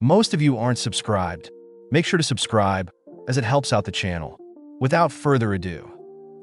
Most of you aren't subscribed. Make sure to subscribe, as it helps out the channel. Without further ado,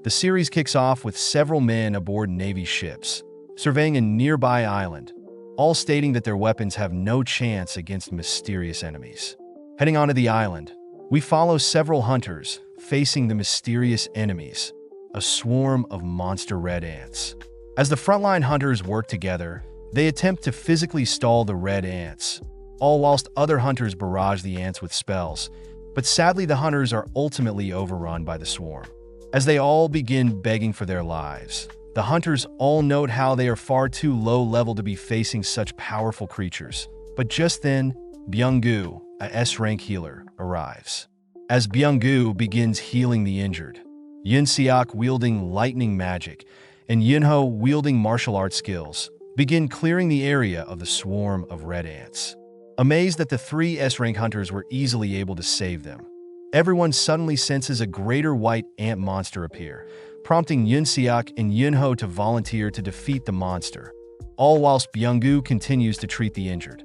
the series kicks off with several men aboard Navy ships, surveying a nearby island, all stating that their weapons have no chance against mysterious enemies. Heading onto the island, we follow several hunters facing the mysterious enemies, a swarm of monster red ants. As the frontline hunters work together, they attempt to physically stall the red ants, all whilst other hunters barrage the ants with spells. But sadly, the hunters are ultimately overrun by the swarm. As they all begin begging for their lives, the hunters all note how they are far too low level to be facing such powerful creatures. But just then, Byung-gu, a S-rank healer, arrives. As Byung-gu begins healing the injured, Yun-seok, wielding lightning magic, and Yunho, wielding martial arts skills, begin clearing the area of the swarm of red ants. Amazed that the three S-rank hunters were easily able to save them, everyone suddenly senses a greater white ant monster appear, prompting Yun-seok and Yunho to volunteer to defeat the monster, all whilst Byung-gu continues to treat the injured.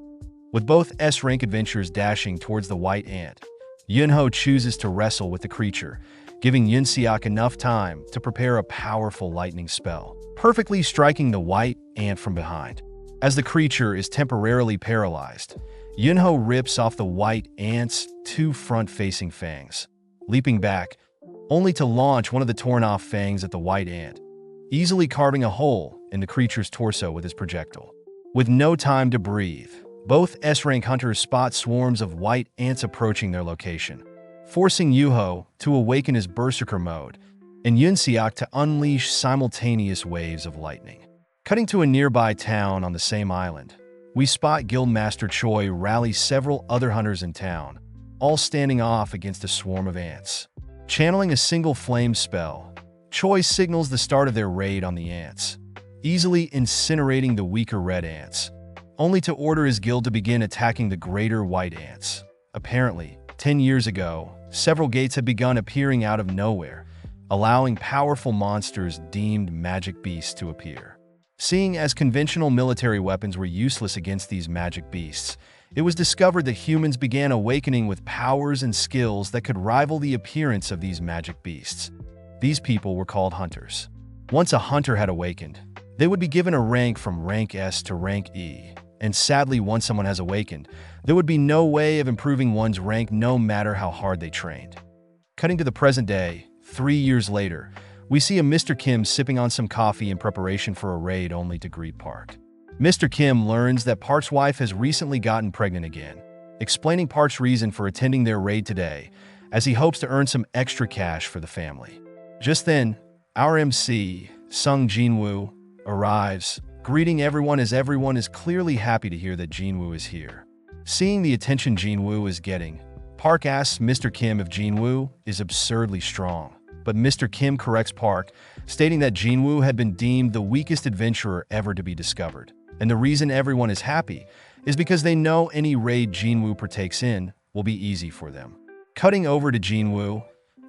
With both S-rank adventurers dashing towards the white ant, Yunho chooses to wrestle with the creature, giving Yun-seok enough time to prepare a powerful lightning spell, perfectly striking the white ant from behind. As the creature is temporarily paralyzed, Yunho rips off the white ant's two front-facing fangs, leaping back, only to launch one of the torn-off fangs at the white ant, easily carving a hole in the creature's torso with his projectile. With no time to breathe, both S-rank hunters spot swarms of white ants approaching their location, forcing Yunho to awaken his berserker mode and Yun-seok to unleash simultaneous waves of lightning. Cutting to a nearby town on the same island, we spot Guildmaster Choi rally several other hunters in town, all standing off against a swarm of ants. Channeling a single flame spell, Choi signals the start of their raid on the ants, easily incinerating the weaker red ants, only to order his guild to begin attacking the greater white ants. Apparently, 10 years ago, several gates had begun appearing out of nowhere, allowing powerful monsters deemed magic beasts to appear. Seeing as conventional military weapons were useless against these magic beasts, it was discovered that humans began awakening with powers and skills that could rival the appearance of these magic beasts. These people were called hunters. Once a hunter had awakened, they would be given a rank from rank S to rank E, and sadly, once someone has awakened, there would be no way of improving one's rank no matter how hard they trained. Cutting to the present day, 3 years later, we see a Mr. Kim sipping on some coffee in preparation for a raid only to greet Park. Mr. Kim learns that Park's wife has recently gotten pregnant again, explaining Park's reason for attending their raid today, as he hopes to earn some extra cash for the family. Just then, our MC, Sung Jinwoo, arrives, greeting everyone as everyone is clearly happy to hear that Jinwoo is here. Seeing the attention Jinwoo is getting, Park asks Mr. Kim if Jinwoo is absurdly strong. But Mr. Kim corrects Park, stating that Jinwoo had been deemed the weakest adventurer ever to be discovered. And the reason everyone is happy is because they know any raid Jinwoo partakes in will be easy for them. Cutting over to Jinwoo,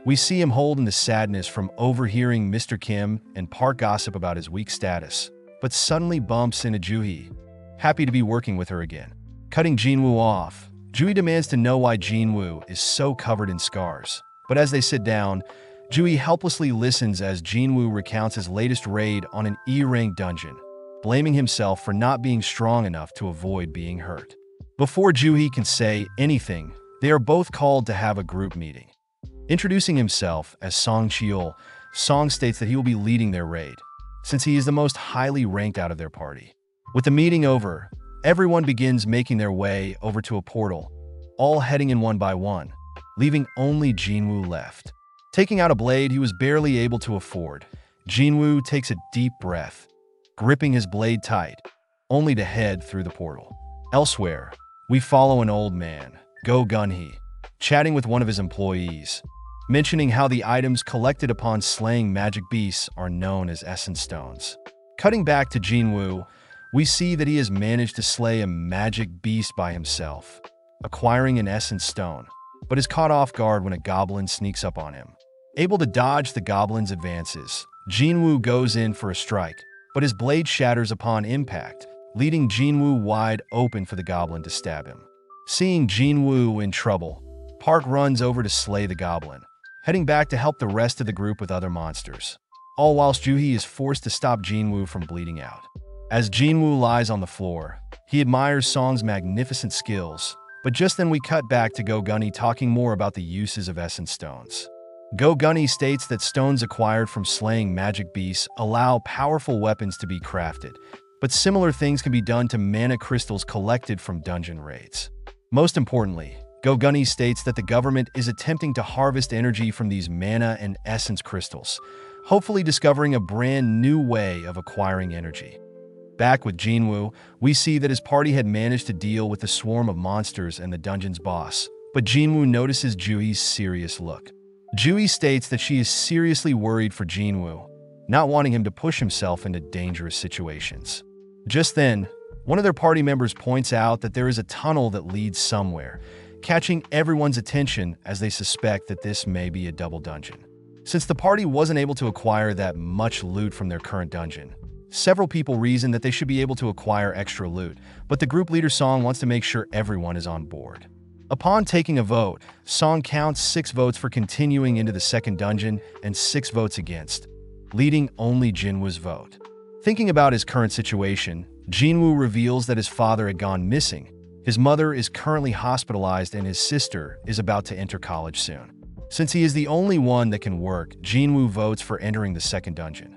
we see him holding the sadness from overhearing Mr. Kim and Park gossip about his weak status, but suddenly bumps into Juhee, happy to be working with her again. Cutting Jinwoo off, Juhee demands to know why Jinwoo is so covered in scars. But as they sit down, Juhee helplessly listens as Jinwoo recounts his latest raid on an E-rank dungeon, blaming himself for not being strong enough to avoid being hurt. Before Juhee can say anything, they are both called to have a group meeting. Introducing himself as Song Cheol, Song states that he will be leading their raid, since he is the most highly ranked out of their party. With the meeting over, everyone begins making their way over to a portal, all heading in one by one, leaving only Jinwoo left. Taking out a blade he was barely able to afford, Jinwoo takes a deep breath, gripping his blade tight, only to head through the portal. Elsewhere, we follow an old man, Go Gun-hee, chatting with one of his employees, mentioning how the items collected upon slaying magic beasts are known as essence stones. Cutting back to Jinwoo, we see that he has managed to slay a magic beast by himself, acquiring an essence stone, but is caught off guard when a goblin sneaks up on him. Able to dodge the goblin's advances, Jinwoo goes in for a strike, but his blade shatters upon impact, leaving Jinwoo wide open for the goblin to stab him. Seeing Jinwoo in trouble, Park runs over to slay the goblin, heading back to help the rest of the group with other monsters. All whilst Juhee is forced to stop Jinwoo from bleeding out. As Jinwoo lies on the floor, he admires Song's magnificent skills, but just then we cut back to Go Gunny talking more about the uses of essence stones. Go Gunny states that stones acquired from slaying magic beasts allow powerful weapons to be crafted, but similar things can be done to mana crystals collected from dungeon raids. Most importantly, Go Gunny states that the government is attempting to harvest energy from these mana and essence crystals, hopefully discovering a brand new way of acquiring energy. Back with Jinwoo, we see that his party had managed to deal with the swarm of monsters and the dungeon's boss, but Jinwoo notices Juhee's serious look. Juhee states that she is seriously worried for Jinwoo, not wanting him to push himself into dangerous situations. Just then, one of their party members points out that there is a tunnel that leads somewhere, catching everyone's attention as they suspect that this may be a double dungeon. Since the party wasn't able to acquire that much loot from their current dungeon, several people reason that they should be able to acquire extra loot, but the group leader Song wants to make sure everyone is on board. Upon taking a vote, Song counts 6 votes for continuing into the second dungeon and 6 votes against, leading only Jinwoo's vote. Thinking about his current situation, Jinwoo reveals that his father had gone missing, his mother is currently hospitalized, and his sister is about to enter college soon. Since he is the only one that can work, Jinwoo votes for entering the second dungeon.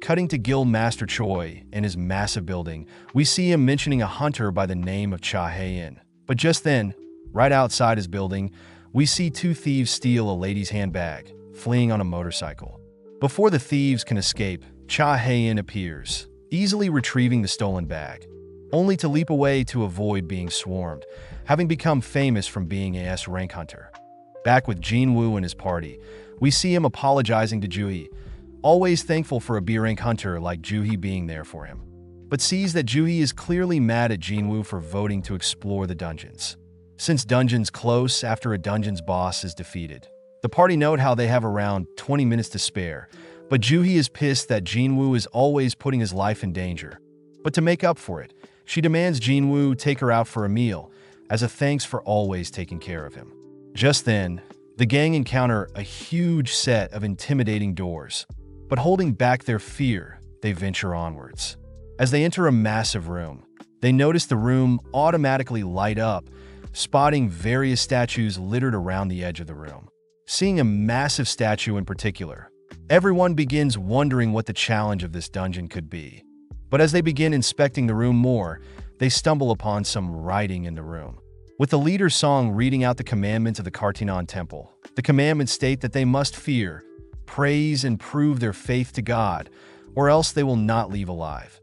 Cutting to Guild Master Choi in his massive building, we see him mentioning a hunter by the name of Cha Hae-in. But just then, right outside his building, we see 2 thieves steal a lady's handbag, fleeing on a motorcycle. Before the thieves can escape, Cha Hae-in appears, easily retrieving the stolen bag, only to leap away to avoid being swarmed, having become famous from being a S-rank hunter. Back with Jinwoo and his party, we see him apologizing to Juhee, always thankful for a B-rank hunter like Juhee being there for him, but sees that Juhee is clearly mad at Jinwoo for voting to explore the dungeons. Since dungeons close after a dungeon's boss is defeated, the party note how they have around 20 minutes to spare, but Juhee is pissed that Jinwoo is always putting his life in danger. But to make up for it, she demands Jinwoo take her out for a meal, as a thanks for always taking care of him. Just then, the gang encounter a huge set of intimidating doors, but holding back their fear, they venture onwards. As they enter a massive room, they notice the room automatically light up, spotting various statues littered around the edge of the room. Seeing a massive statue in particular, everyone begins wondering what the challenge of this dungeon could be. But as they begin inspecting the room more, they stumble upon some writing in the room. With the leader Song reading out the commandments of the Kartinon Temple, the commandments state that they must fear, praise, and prove their faith to God, or else they will not leave alive.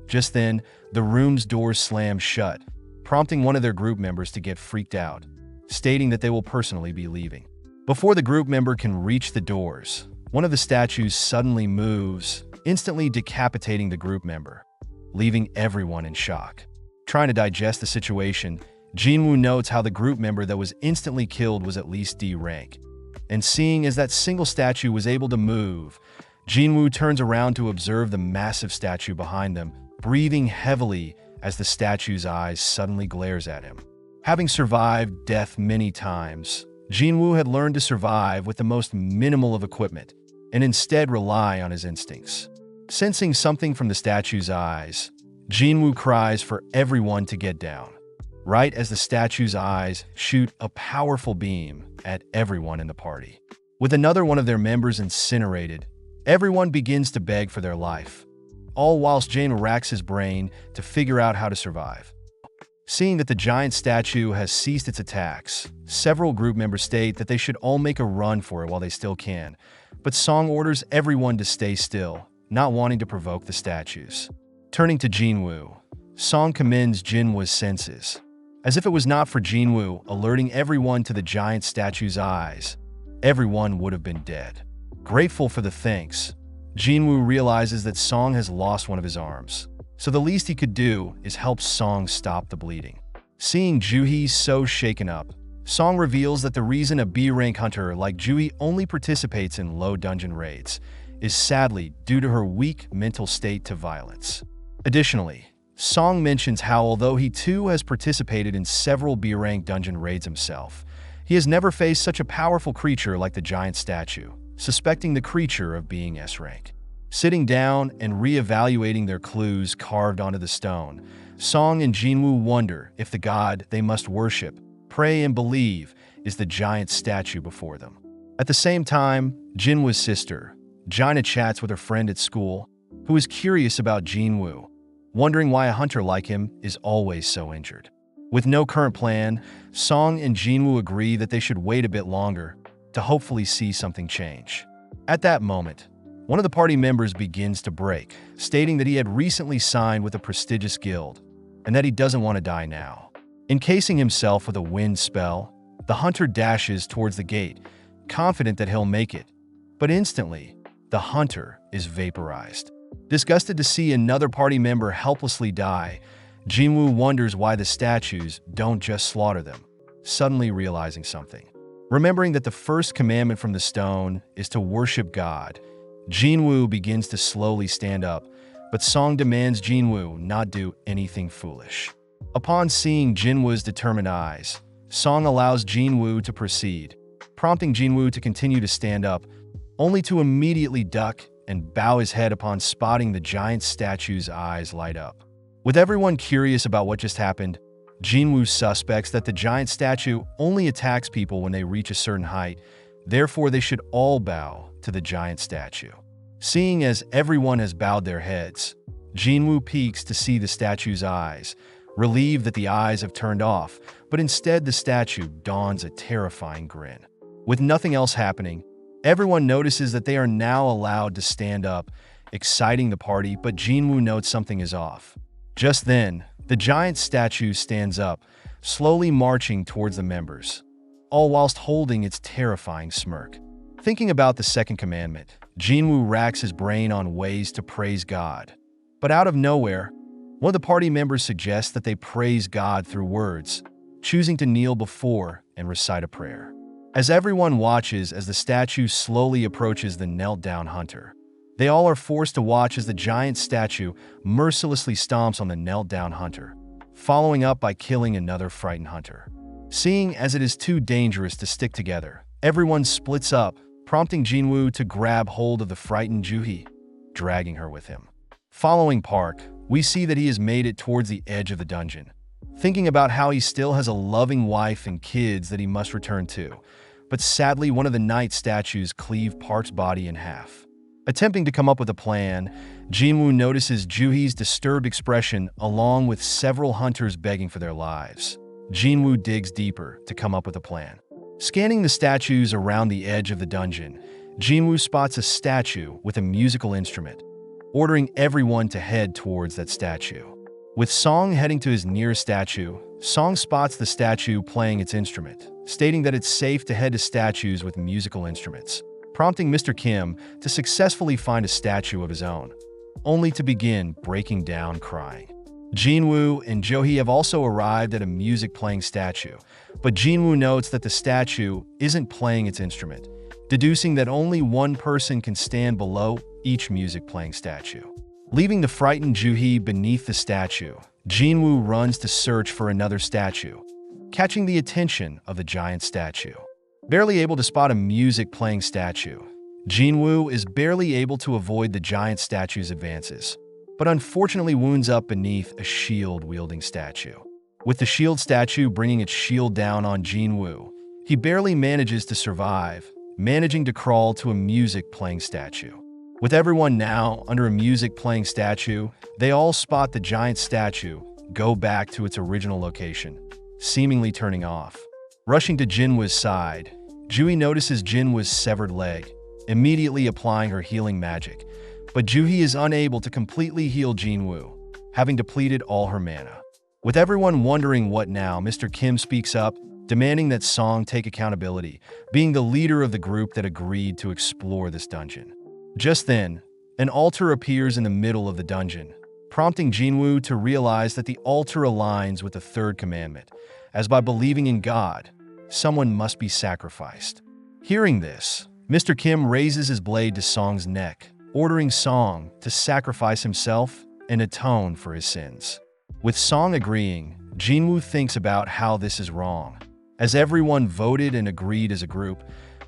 Just then, the room's doors slam shut, prompting one of their group members to get freaked out, stating that they will personally be leaving. Before the group member can reach the doors, one of the statues suddenly moves, instantly decapitating the group member, leaving everyone in shock. Trying to digest the situation, Jinwoo notes how the group member that was instantly killed was at least D rank. And seeing as that single statue was able to move, Jinwoo turns around to observe the massive statue behind them, breathing heavily as the statue's eyes suddenly glares at him. Having survived death many times, Jinwoo had learned to survive with the most minimal of equipment, and instead rely on his instincts. Sensing something from the statue's eyes, Jinwoo cries for everyone to get down, right as the statue's eyes shoot a powerful beam at everyone in the party. With another one of their members incinerated, everyone begins to beg for their life, all whilst Jane racks his brain to figure out how to survive. Seeing that the giant statue has ceased its attacks, several group members state that they should all make a run for it while they still can, but Song orders everyone to stay still, not wanting to provoke the statues. Turning to Jinwoo, Song commends Jinwoo's senses. As if it was not for Jinwoo alerting everyone to the giant statue's eyes, everyone would have been dead. Grateful for the thanks, Jinwoo realizes that Song has lost one of his arms, so the least he could do is help Song stop the bleeding. Seeing Juhee so shaken up, Song reveals that the reason a B-rank hunter like Juhee only participates in low dungeon raids is sadly due to her weak mental state to violence. Additionally, Song mentions how although he too has participated in several B-rank dungeon raids himself, he has never faced such a powerful creature like the giant statue, suspecting the creature of being S-rank. Sitting down and re-evaluating their clues carved onto the stone, Song and Jinwoo wonder if the god they must worship, pray, and believe is the giant statue before them. At the same time, Jinwoo's sister, Jaina, chats with her friend at school, who is curious about Jinwoo, wondering why a hunter like him is always so injured. With no current plan, Song and Jinwoo agree that they should wait a bit longer to hopefully see something change. At that moment, one of the party members begins to break, stating that he had recently signed with a prestigious guild and that he doesn't want to die now. Encasing himself with a wind spell, the hunter dashes towards the gate, confident that he'll make it. But instantly, the hunter is vaporized. Disgusted to see another party member helplessly die, Jinwoo wonders why the statues don't just slaughter them, suddenly realizing something. Remembering that the first commandment from the stone is to worship God, Jinwoo begins to slowly stand up, but Song demands Jinwoo not do anything foolish. Upon seeing Jinwoo's determined eyes, Song allows Jinwoo to proceed, prompting Jinwoo to continue to stand up, only to immediately duck and bow his head upon spotting the giant statue's eyes light up. With everyone curious about what just happened, Jinwoo suspects that the giant statue only attacks people when they reach a certain height, therefore they should all bow to the giant statue. Seeing as everyone has bowed their heads, Jinwoo peeks to see the statue's eyes, relieved that the eyes have turned off, but instead the statue dons a terrifying grin. With nothing else happening, everyone notices that they are now allowed to stand up, exciting the party, but Jinwoo notes something is off. Just then, the giant statue stands up, slowly marching towards the members, all whilst holding its terrifying smirk. Thinking about the second commandment, Jinwoo racks his brain on ways to praise God. But out of nowhere, one of the party members suggests that they praise God through words, choosing to kneel before and recite a prayer. As everyone watches as the statue slowly approaches the knelt-down hunter, they all are forced to watch as the giant statue mercilessly stomps on the knelt-down hunter, following up by killing another frightened hunter. Seeing as it is too dangerous to stick together, everyone splits up, prompting Jinwoo to grab hold of the frightened Juhee, dragging her with him. Following Park, we see that he has made it towards the edge of the dungeon, thinking about how he still has a loving wife and kids that he must return to, but sadly one of the night statues cleave Park's body in half. Attempting to come up with a plan, Jinwoo notices Juhee's disturbed expression along with several hunters begging for their lives. Jinwoo digs deeper to come up with a plan. Scanning the statues around the edge of the dungeon, Jinwoo spots a statue with a musical instrument, ordering everyone to head towards that statue. With Song heading to his nearest statue, Song spots the statue playing its instrument, stating that it's safe to head to statues with musical instruments, prompting Mr. Kim to successfully find a statue of his own, only to begin breaking down crying. Jinwoo and Juhee have also arrived at a music-playing statue, but Jinwoo notes that the statue isn't playing its instrument, deducing that only one person can stand below each music-playing statue. Leaving the frightened Juhee beneath the statue, Jinwoo runs to search for another statue, catching the attention of the giant statue. Barely able to spot a music-playing statue, Jinwoo is barely able to avoid the giant statue's advances, but unfortunately wounds up beneath a shield-wielding statue. With the shield statue bringing its shield down on Jinwoo, he barely manages to survive, managing to crawl to a music-playing statue. With everyone now under a music-playing statue, they all spot the giant statue go back to its original location, seemingly turning off. Rushing to Jinwoo's side, Juhee notices Jinwoo's severed leg, immediately applying her healing magic, but Juhee is unable to completely heal Jinwoo, having depleted all her mana. With everyone wondering what now, Mr. Kim speaks up, demanding that Song take accountability, being the leader of the group that agreed to explore this dungeon. Just then, an altar appears in the middle of the dungeon, prompting Jinwoo to realize that the altar aligns with the third commandment, as by believing in God, someone must be sacrificed. Hearing this, Mr. Kim raises his blade to Song's neck, ordering Song to sacrifice himself and atone for his sins. With Song agreeing, Jinwoo thinks about how this is wrong, as everyone voted and agreed as a group,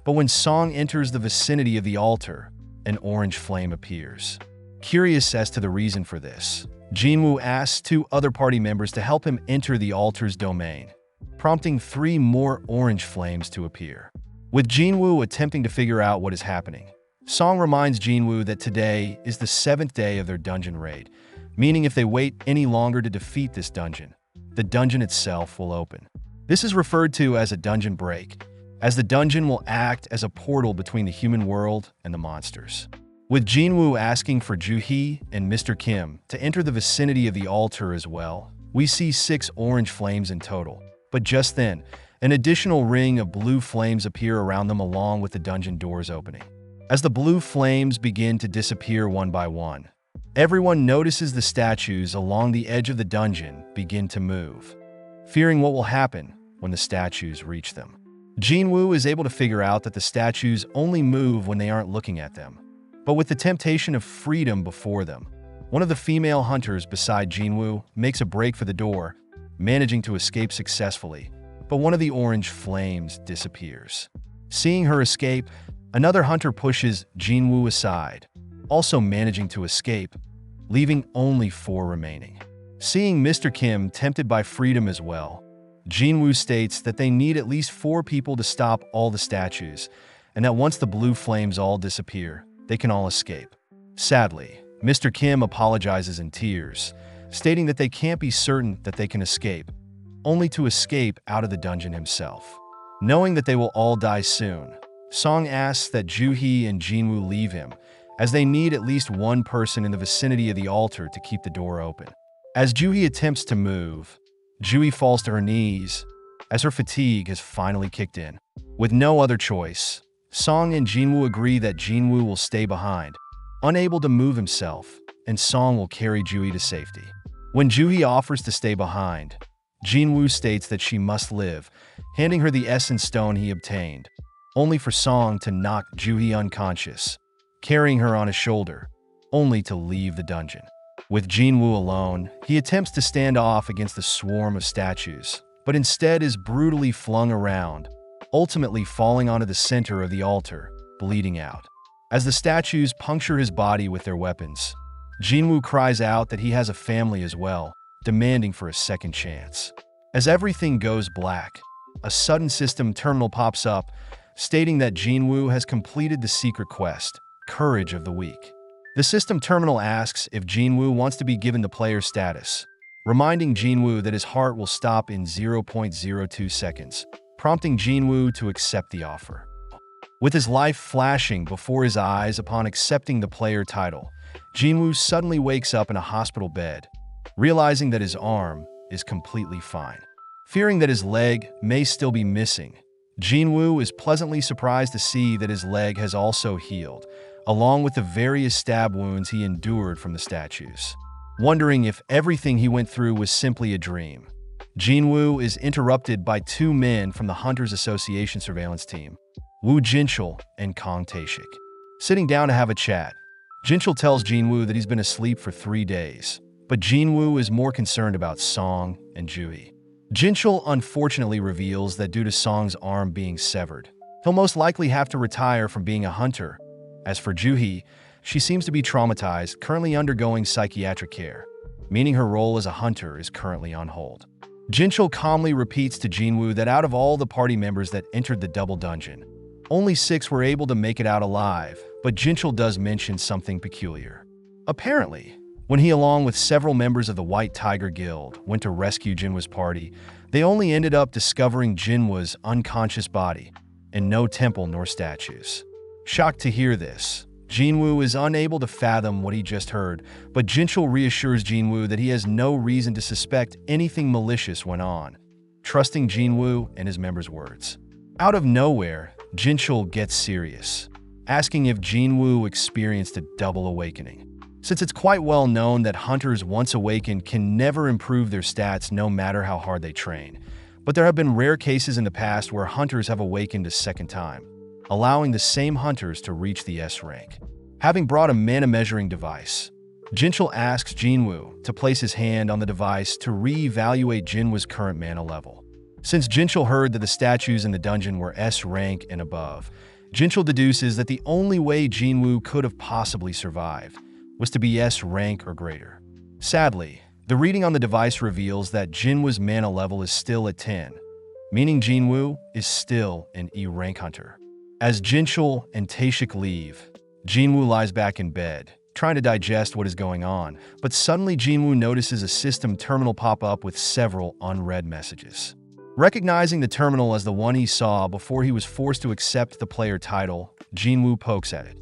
but when Song enters the vicinity of the altar, an orange flame appears. Curious as to the reason for this, Jinwoo asks 2 other party members to help him enter the altar's domain, prompting 3 more orange flames to appear. With Jinwoo attempting to figure out what is happening, Song reminds Jinwoo that today is the 7th day of their dungeon raid, meaning if they wait any longer to defeat this dungeon, the dungeon itself will open. This is referred to as a dungeon break, as the dungeon will act as a portal between the human world and the monsters. With Jinwoo asking for Joo-hee and Mr. Kim to enter the vicinity of the altar as well, we see 6 orange flames in total. But just then, an additional ring of blue flames appear around them along with the dungeon doors opening. As the blue flames begin to disappear one by one, everyone notices the statues along the edge of the dungeon begin to move, fearing what will happen when the statues reach them. Jinwoo is able to figure out that the statues only move when they aren't looking at them. But with the temptation of freedom before them, one of the female hunters beside Jinwoo makes a break for the door, managing to escape successfully, but one of the orange flames disappears. Seeing her escape, another hunter pushes Jinwoo aside, also managing to escape, leaving only 4 remaining. Seeing Mr. Kim tempted by freedom as well, Jinwoo states that they need at least 4 people to stop all the statues, and that once the blue flames all disappear, they can all escape. Sadly, Mr. Kim apologizes in tears, stating that they can't be certain that they can escape, only to escape out of the dungeon himself. Knowing that they will all die soon, Song asks that Joo-hee and Jinwoo leave him, as they need at least 1 person in the vicinity of the altar to keep the door open. As Joo-hee attempts to move, Joo-hee falls to her knees, as her fatigue has finally kicked in. With no other choice, Song and Jinwoo agree that Jinwoo will stay behind, unable to move himself, and Song will carry Joo-hee to safety. When Joo-hee offers to stay behind, Jinwoo states that she must live, handing her the essence stone he obtained, only for Song to knock Joo-hee unconscious, carrying her on his shoulder, only to leave the dungeon. With Jinwoo alone, he attempts to stand off against the swarm of statues, but instead is brutally flung around, ultimately falling onto the center of the altar, bleeding out. As the statues puncture his body with their weapons, Jinwoo cries out that he has a family as well, demanding for a second chance. As everything goes black, a sudden system terminal pops up, stating that Jinwoo has completed the secret quest, Courage of the Weak. The system terminal asks if Jinwoo wants to be given the player status, reminding Jinwoo that his heart will stop in 0.02 seconds, prompting Jinwoo to accept the offer. With his life flashing before his eyes upon accepting the player title, Jinwoo suddenly wakes up in a hospital bed, realizing that his arm is completely fine. Fearing that his leg may still be missing, Jinwoo is pleasantly surprised to see that his leg has also healed, along with the various stab wounds he endured from the statues. Wondering if everything he went through was simply a dream, Jinwoo is interrupted by 2 men from the Hunters Association surveillance team, Woo Jinchul and Kong Taeshik. Sitting down to have a chat, Jinchul tells Jinwoo that he's been asleep for 3 days, but Jinwoo is more concerned about Song and Joo-hee. Jinchul unfortunately reveals that due to Song's arm being severed, he'll most likely have to retire from being a hunter. As for Joo-hee, she seems to be traumatized, currently undergoing psychiatric care, meaning her role as a hunter is currently on hold. Jinchul calmly repeats to Jinwoo that out of all the party members that entered the double dungeon, only 6 were able to make it out alive, but Jinchul does mention something peculiar. Apparently, when he along with several members of the White Tiger Guild went to rescue Jinwoo's party, they only ended up discovering Jinwoo's unconscious body, and no temple nor statues. Shocked to hear this, Jinwoo is unable to fathom what he just heard, but Jinchul reassures Jinwoo that he has no reason to suspect anything malicious went on, trusting Jinwoo and his members' words. Out of nowhere, Jinchul gets serious, asking if Jinwoo experienced a double awakening. Since it's quite well known that hunters once awakened can never improve their stats no matter how hard they train, but there have been rare cases in the past where hunters have awakened a second time, allowing the same hunters to reach the S rank. Having brought a mana measuring device, Jinchul asks Jinwoo to place his hand on the device to re-evaluate Jinwoo's current mana level. Since Jinchul heard that the statues in the dungeon were S rank and above, Jinchul deduces that the only way Jinwoo could have possibly survived was to be S rank or greater. Sadly, the reading on the device reveals that Jinwoo's mana level is still at 10, meaning Jinwoo is still an E rank hunter. As Jinchul and Taeshik leave, Jinwoo lies back in bed, trying to digest what is going on, but suddenly Jinwoo notices a system terminal pop up with several unread messages. Recognizing the terminal as the one he saw before he was forced to accept the player title, Jinwoo pokes at it,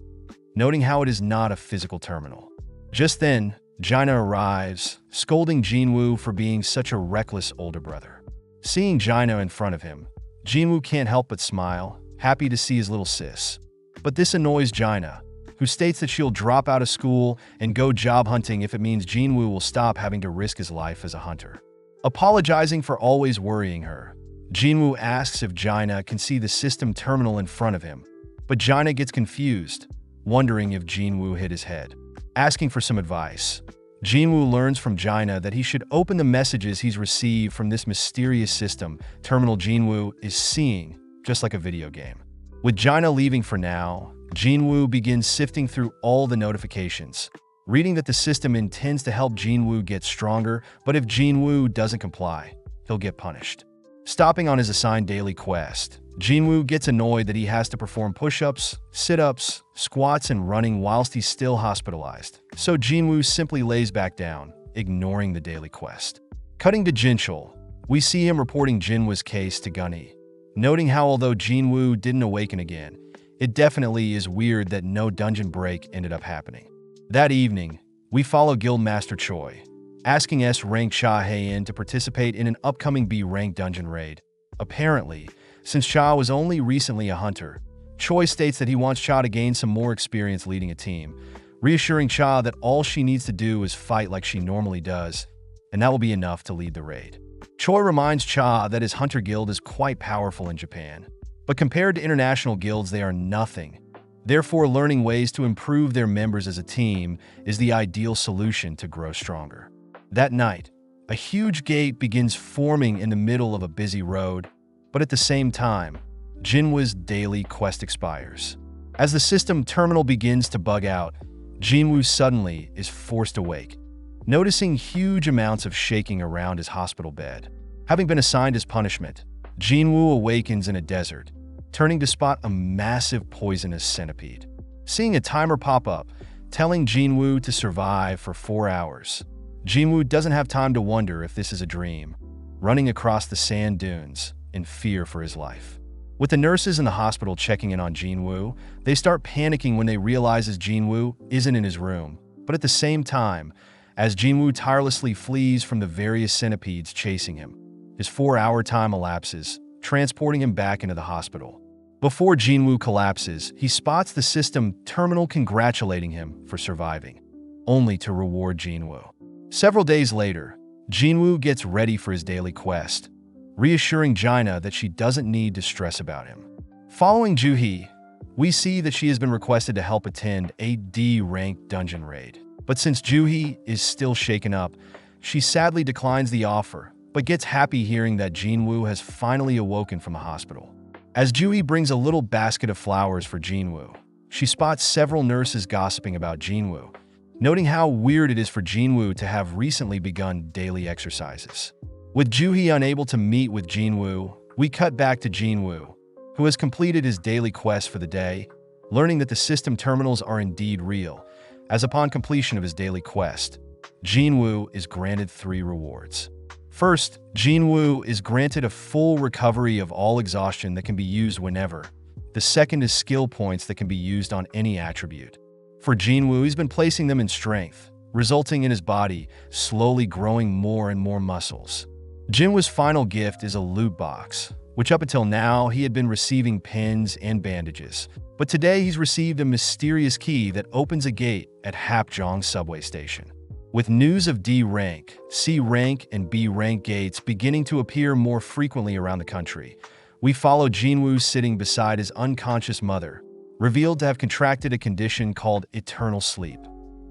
noting how it is not a physical terminal. Just then, Jaina arrives, scolding Jinwoo for being such a reckless older brother. Seeing Jaina in front of him, Jinwoo can't help but smile, happy to see his little sis. But this annoys Jaina, who states that she'll drop out of school and go job hunting if it means Jinwoo will stop having to risk his life as a hunter. Apologizing for always worrying her, Jinwoo asks if Jaina can see the system terminal in front of him, but Jaina gets confused, wondering if Jinwoo hit his head. Asking for some advice, Jinwoo learns from Jaina that he should open the messages he's received from this mysterious system terminal Jinwoo is seeing, just like a video game. With Jaina leaving for now, Jinwoo begins sifting through all the notifications, reading that the system intends to help Jinwoo get stronger, but if Jinwoo doesn't comply, he'll get punished. Stopping on his assigned daily quest, Jinwoo gets annoyed that he has to perform push-ups, sit-ups, squats, and running whilst he's still hospitalized, so Jinwoo simply lays back down, ignoring the daily quest. Cutting to Jinchul, we see him reporting Jinwoo's case to Gunny, noting how although Jinwoo didn't awaken again, it definitely is weird that no dungeon break ended up happening. That evening, we follow Guildmaster Choi, asking S-rank Cha Hae-in to participate in an upcoming B-rank dungeon raid. Apparently, since Cha was only recently a hunter, Choi states that he wants Cha to gain some more experience leading a team, reassuring Cha that all she needs to do is fight like she normally does, and that will be enough to lead the raid. Choi reminds Cha that his hunter guild is quite powerful in Japan, but compared to international guilds they are nothing. Therefore, learning ways to improve their members as a team is the ideal solution to grow stronger. That night, a huge gate begins forming in the middle of a busy road, but at the same time, Jinwoo's daily quest expires. As the system terminal begins to bug out, Jinwoo suddenly is forced awake, noticing huge amounts of shaking around his hospital bed. Having been assigned as punishment, Jinwoo awakens in a desert, turning to spot a massive poisonous centipede. Seeing a timer pop up, telling Jinwoo to survive for 4 hours, Jinwoo doesn't have time to wonder if this is a dream, running across the sand dunes in fear for his life. With the nurses in the hospital checking in on Jinwoo, they start panicking when they realize Jinwoo isn't in his room. But at the same time, as Jinwoo tirelessly flees from the various centipedes chasing him, his 4-hour time elapses, transporting him back into the hospital. Before Jinwoo collapses, he spots the system terminal congratulating him for surviving, only to reward Jinwoo. Several days later, Jinwoo gets ready for his daily quest, reassuring Jaina that she doesn't need to stress about him. Following Juhee, we see that she has been requested to help attend a D-rank dungeon raid. But since Juhee is still shaken up, she sadly declines the offer, but gets happy hearing that Jinwoo has finally awoken from the hospital. As Juhee brings a little basket of flowers for Jinwoo, she spots several nurses gossiping about Jinwoo, noting how weird it is for Jinwoo to have recently begun daily exercises. With Juhee unable to meet with Jinwoo, we cut back to Jinwoo, who has completed his daily quest for the day, learning that the system terminals are indeed real, as upon completion of his daily quest, Jinwoo is granted 3 rewards. First, Jinwoo is granted a full recovery of all exhaustion that can be used whenever. The second is skill points that can be used on any attribute. For Jinwoo, he's been placing them in strength, resulting in his body slowly growing more and more muscles. Jinwoo's final gift is a loot box, which up until now he had been receiving pins and bandages. But today he's received a mysterious key that opens a gate at Hapjeong subway station. With news of D-rank, C-rank, and B-rank gates beginning to appear more frequently around the country, we follow Jinwoo sitting beside his unconscious mother, revealed to have contracted a condition called eternal sleep.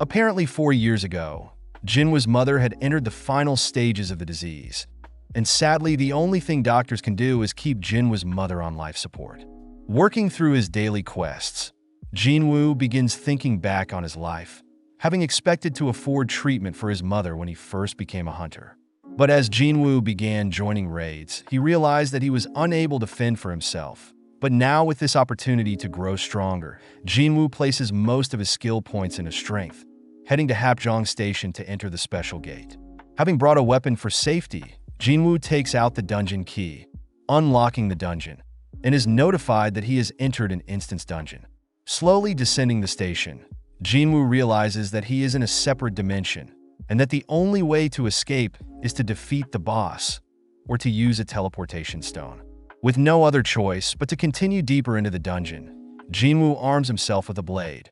Apparently 4 years ago, Jinwoo's mother had entered the final stages of the disease, and sadly the only thing doctors can do is keep Jinwoo's mother on life support. Working through his daily quests, Jinwoo begins thinking back on his life, having expected to afford treatment for his mother when he first became a hunter. But as Jinwoo began joining raids, he realized that he was unable to fend for himself. But now with this opportunity to grow stronger, Jinwoo places most of his skill points into strength, heading to Hapjeong Station to enter the special gate. Having brought a weapon for safety, Jinwoo takes out the dungeon key, unlocking the dungeon, and is notified that he has entered an instance dungeon. Slowly descending the station, Jinwoo realizes that he is in a separate dimension, and that the only way to escape is to defeat the boss, or to use a teleportation stone. With no other choice but to continue deeper into the dungeon, Jinwoo arms himself with a blade,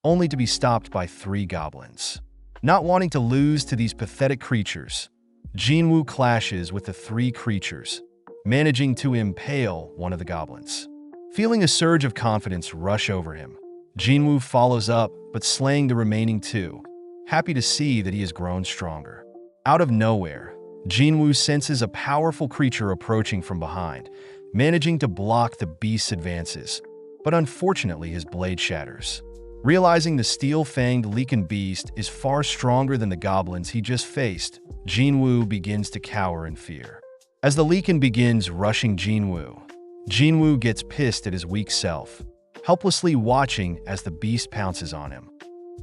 only to be stopped by 3 goblins. Not wanting to lose to these pathetic creatures, Jinwoo clashes with the 3 creatures, managing to impale one of the goblins. Feeling a surge of confidence rush over him, Jinwoo follows up, but slaying the remaining 2, happy to see that he has grown stronger. Out of nowhere, Jinwoo senses a powerful creature approaching from behind, managing to block the beast's advances, but unfortunately his blade shatters. Realizing the steel-fanged Lycan beast is far stronger than the goblins he just faced, Jinwoo begins to cower in fear. As the Lycan begins rushing Jinwoo gets pissed at his weak self, helplessly watching as the beast pounces on him.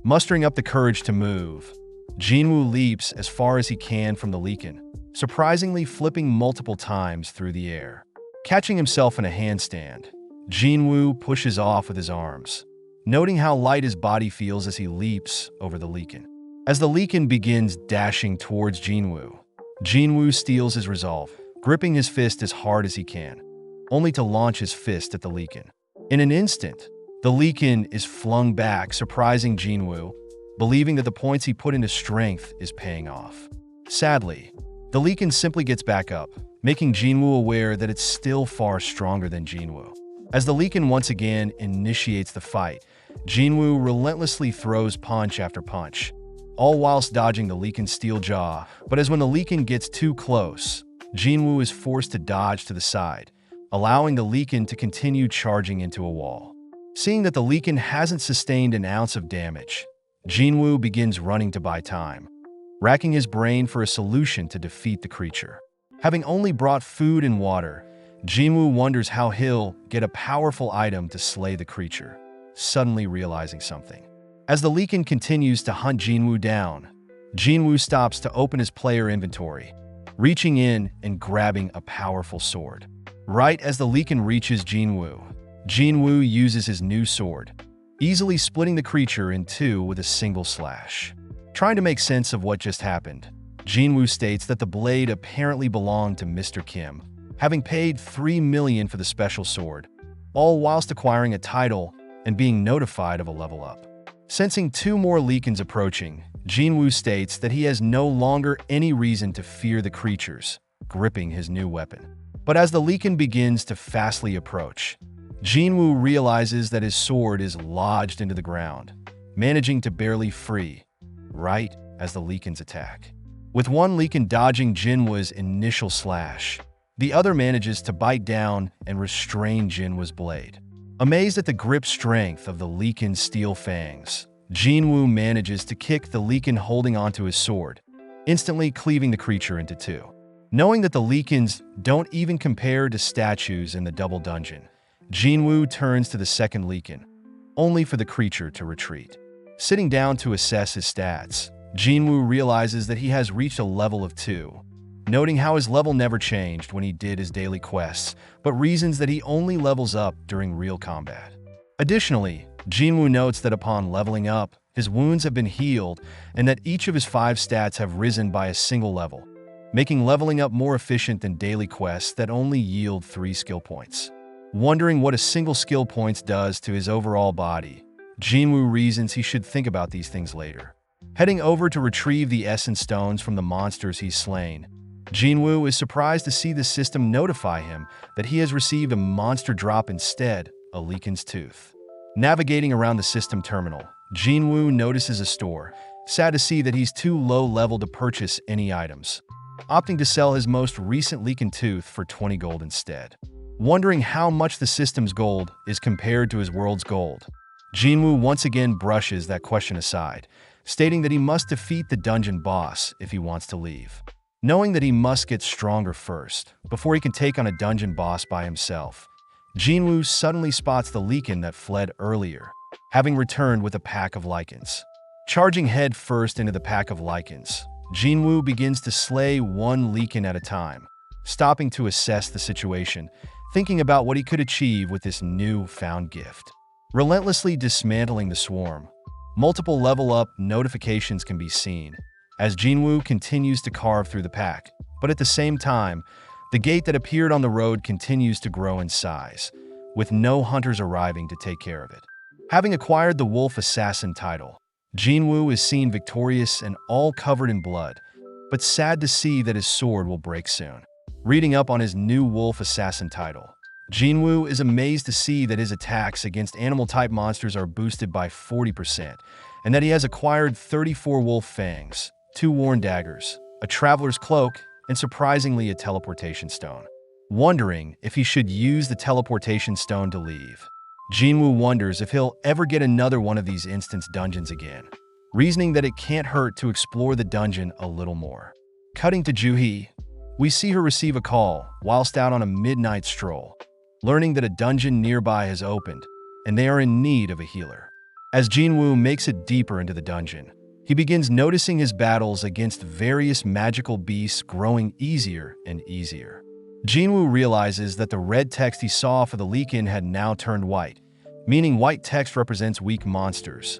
Mustering up the courage to move, Jinwoo leaps as far as he can from the Lycan, surprisingly flipping multiple times through the air. Catching himself in a handstand, Jinwoo pushes off with his arms, noting how light his body feels as he leaps over the Lycan. As the Lycan begins dashing towards Jinwoo steals his resolve, gripping his fist as hard as he can, only to launch his fist at the Lycan. In an instant, the Lycan is flung back, surprising Jinwoo, believing that the points he put into strength is paying off. Sadly, the Lycan simply gets back up, making Jinwoo aware that it's still far stronger than Jinwoo. As the Lycan once again initiates the fight, Jinwoo relentlessly throws punch after punch, all whilst dodging the Lycan's steel jaw. But as when the Lycan gets too close, Jinwoo is forced to dodge to the side, allowing the Lycan to continue charging into a wall. Seeing that the Lycan hasn't sustained an ounce of damage, Jinwoo begins running to buy time, racking his brain for a solution to defeat the creature. Having only brought food and water, Jinwoo wonders how he'll get a powerful item to slay the creature, suddenly realizing something. As the Lycan continues to hunt Jinwoo down, Jinwoo stops to open his player inventory, reaching in and grabbing a powerful sword. Right as the Lycan reaches Jinwoo uses his new sword, easily splitting the creature in 2 with a single slash. Trying to make sense of what just happened, Jinwoo states that the blade apparently belonged to Mr. Kim, having paid 3 million for the special sword, all whilst acquiring a title and being notified of a level up. Sensing 2 more Lycans approaching, Jinwoo states that he has no longer any reason to fear the creatures, gripping his new weapon. But as the Lycan begins to fastly approach, Jinwoo realizes that his sword is lodged into the ground, managing to barely free, right as the Lycans attack. With one Lycan dodging Jinwoo's initial slash, the other manages to bite down and restrain Jinwoo's blade. Amazed at the grip strength of the Lycan's steel fangs, Jinwoo manages to kick the Lycan holding onto his sword, instantly cleaving the creature into 2. Knowing that the Lycans don't even compare to statues in the double dungeon, Jinwoo turns to the second Lycan, only for the creature to retreat. Sitting down to assess his stats, Jinwoo realizes that he has reached a level of 2, noting how his level never changed when he did his daily quests, but reasons that he only levels up during real combat. Additionally, Jinwoo notes that upon leveling up, his wounds have been healed and that each of his 5 stats have risen by a single level, making leveling up more efficient than daily quests that only yield 3 skill points. Wondering what a single skill point does to his overall body, Jinwoo reasons he should think about these things later. Heading over to retrieve the essence stones from the monsters he's slain, Jinwoo is surprised to see the system notify him that he has received a monster drop instead, a Lycan's tooth. Navigating around the system terminal, Jinwoo notices a store, sad to see that he's too low level to purchase any items, opting to sell his most recent leaken tooth for 20 gold instead. Wondering how much the system's gold is compared to his world's gold, Jinwoo once again brushes that question aside, stating that he must defeat the dungeon boss if he wants to leave. Knowing that he must get stronger first, before he can take on a dungeon boss by himself, Jinwoo suddenly spots the Leaken that fled earlier, having returned with a pack of lichens. Charging head first into the pack of lichens, Jinwoo begins to slay one Leaken at a time, stopping to assess the situation, thinking about what he could achieve with this new-found gift. Relentlessly dismantling the swarm, multiple level-up notifications can be seen as Jinwoo continues to carve through the pack, but at the same time, the gate that appeared on the road continues to grow in size, with no hunters arriving to take care of it. Having acquired the Wolf Assassin title, Jinwoo is seen victorious and all covered in blood, but sad to see that his sword will break soon. Reading up on his new Wolf Assassin title, Jinwoo is amazed to see that his attacks against animal-type monsters are boosted by 40%, and that he has acquired 34 wolf fangs, 2 worn daggers, a traveler's cloak, and surprisingly a teleportation stone. Wondering if he should use the teleportation stone to leave, Jinwoo wonders if he'll ever get another one of these instance dungeons again, reasoning that it can't hurt to explore the dungeon a little more. Cutting to Juhee, we see her receive a call whilst out on a midnight stroll, learning that a dungeon nearby has opened, and they are in need of a healer. As Jinwoo makes it deeper into the dungeon, he begins noticing his battles against various magical beasts growing easier and easier. Jinwoo realizes that the red text he saw for the Leaken had now turned white, meaning white text represents weak monsters,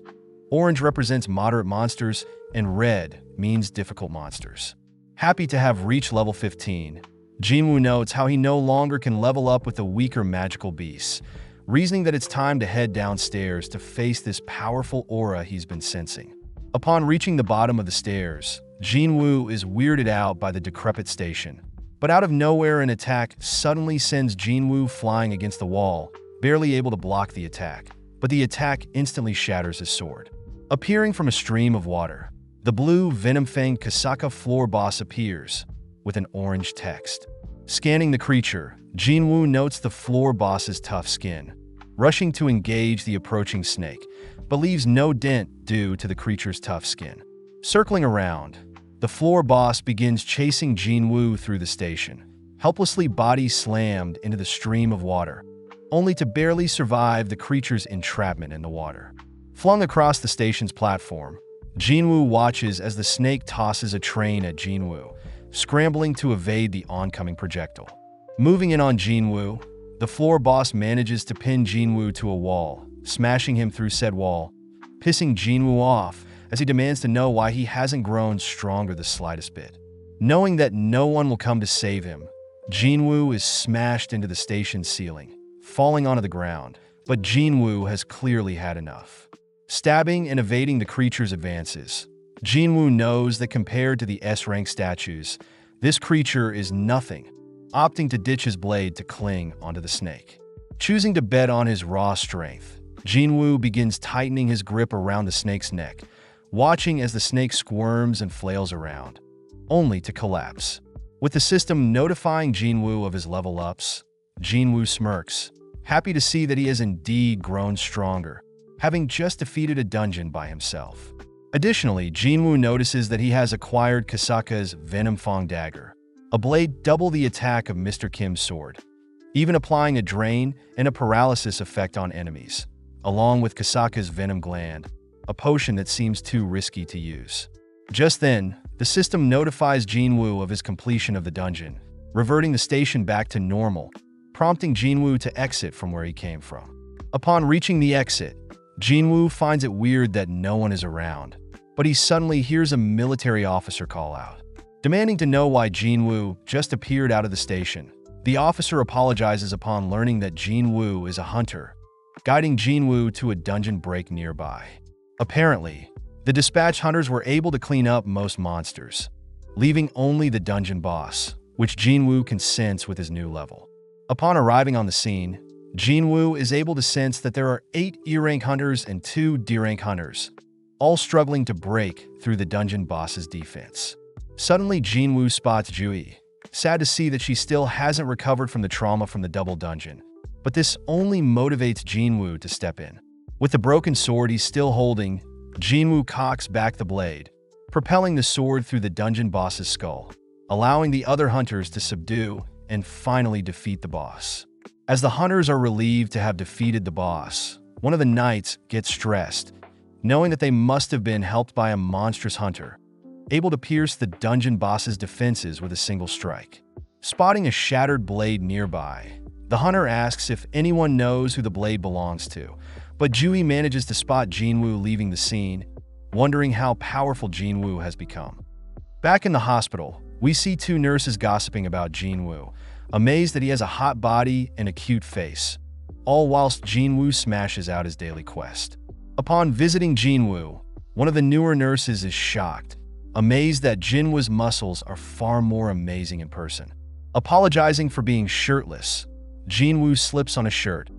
orange represents moderate monsters, and red means difficult monsters. Happy to have reached level 15, Jinwoo notes how he no longer can level up with the weaker magical beasts, reasoning that it's time to head downstairs to face this powerful aura he's been sensing. Upon reaching the bottom of the stairs, Jinwoo is weirded out by the decrepit station, but out of nowhere an attack suddenly sends Jinwoo flying against the wall, barely able to block the attack, but the attack instantly shatters his sword. Appearing from a stream of water, the blue Venomfang Kasaka floor boss appears, with an orange text. Scanning the creature, Jinwoo notes the floor boss's tough skin, rushing to engage the approaching snake, but leaves no dent due to the creature's tough skin. Circling around, the floor boss begins chasing Jinwoo through the station, helplessly body slammed into the stream of water, only to barely survive the creature's entrapment in the water. Flung across the station's platform, Jinwoo watches as the snake tosses a train at Jinwoo, scrambling to evade the oncoming projectile. Moving in on Jinwoo, the floor boss manages to pin Jinwoo to a wall, smashing him through said wall, pissing Jinwoo off as he demands to know why he hasn't grown stronger the slightest bit. Knowing that no one will come to save him, Jinwoo is smashed into the station ceiling, falling onto the ground, but Jinwoo has clearly had enough. Stabbing and evading the creature's advances, Jinwoo knows that compared to the S-rank statues, this creature is nothing, opting to ditch his blade to cling onto the snake. Choosing to bet on his raw strength, Jinwoo begins tightening his grip around the snake's neck, watching as the snake squirms and flails around, only to collapse. With the system notifying Jinwoo of his level ups, Jinwoo smirks, happy to see that he has indeed grown stronger, having just defeated a dungeon by himself. Additionally, Jinwoo notices that he has acquired Kasaka's Venomfang dagger, a blade double the attack of Mr. Kim's sword, even applying a drain and a paralysis effect on enemies, along with Kasaka's Venom Gland, a potion that seems too risky to use. Just then, the system notifies Jinwoo of his completion of the dungeon, reverting the station back to normal, prompting Jinwoo to exit from where he came from. Upon reaching the exit, Jinwoo finds it weird that no one is around, but he suddenly hears a military officer call out. Demanding to know why Jinwoo just appeared out of the station, the officer apologizes upon learning that Jinwoo is a hunter, guiding Jinwoo to a dungeon break nearby. Apparently, the dispatch hunters were able to clean up most monsters, leaving only the dungeon boss, which Jinwoo can sense with his new level. Upon arriving on the scene, Jinwoo is able to sense that there are 8 E-rank hunters and 2 D-rank hunters, all struggling to break through the dungeon boss's defense. Suddenly, Jinwoo spots Jui, sad to see that she still hasn't recovered from the trauma from the double dungeon. But this only motivates Jinwoo to step in. With the broken sword he's still holding, Jinwoo cocks back the blade, propelling the sword through the dungeon boss's skull, allowing the other hunters to subdue and finally defeat the boss. As the hunters are relieved to have defeated the boss, one of the knights gets stressed, knowing that they must have been helped by a monstrous hunter, able to pierce the dungeon boss's defenses with a single strike. Spotting a shattered blade nearby, the hunter asks if anyone knows who the blade belongs to, but Jui manages to spot Jinwoo leaving the scene, wondering how powerful Jinwoo has become. Back in the hospital, we see 2 nurses gossiping about Jinwoo, amazed that he has a hot body and a cute face, all whilst Jinwoo smashes out his daily quest. Upon visiting Jinwoo, one of the newer nurses is shocked, amazed that Jinwoo's muscles are far more amazing in person. Apologizing for being shirtless, Jinwoo slips on a shirt,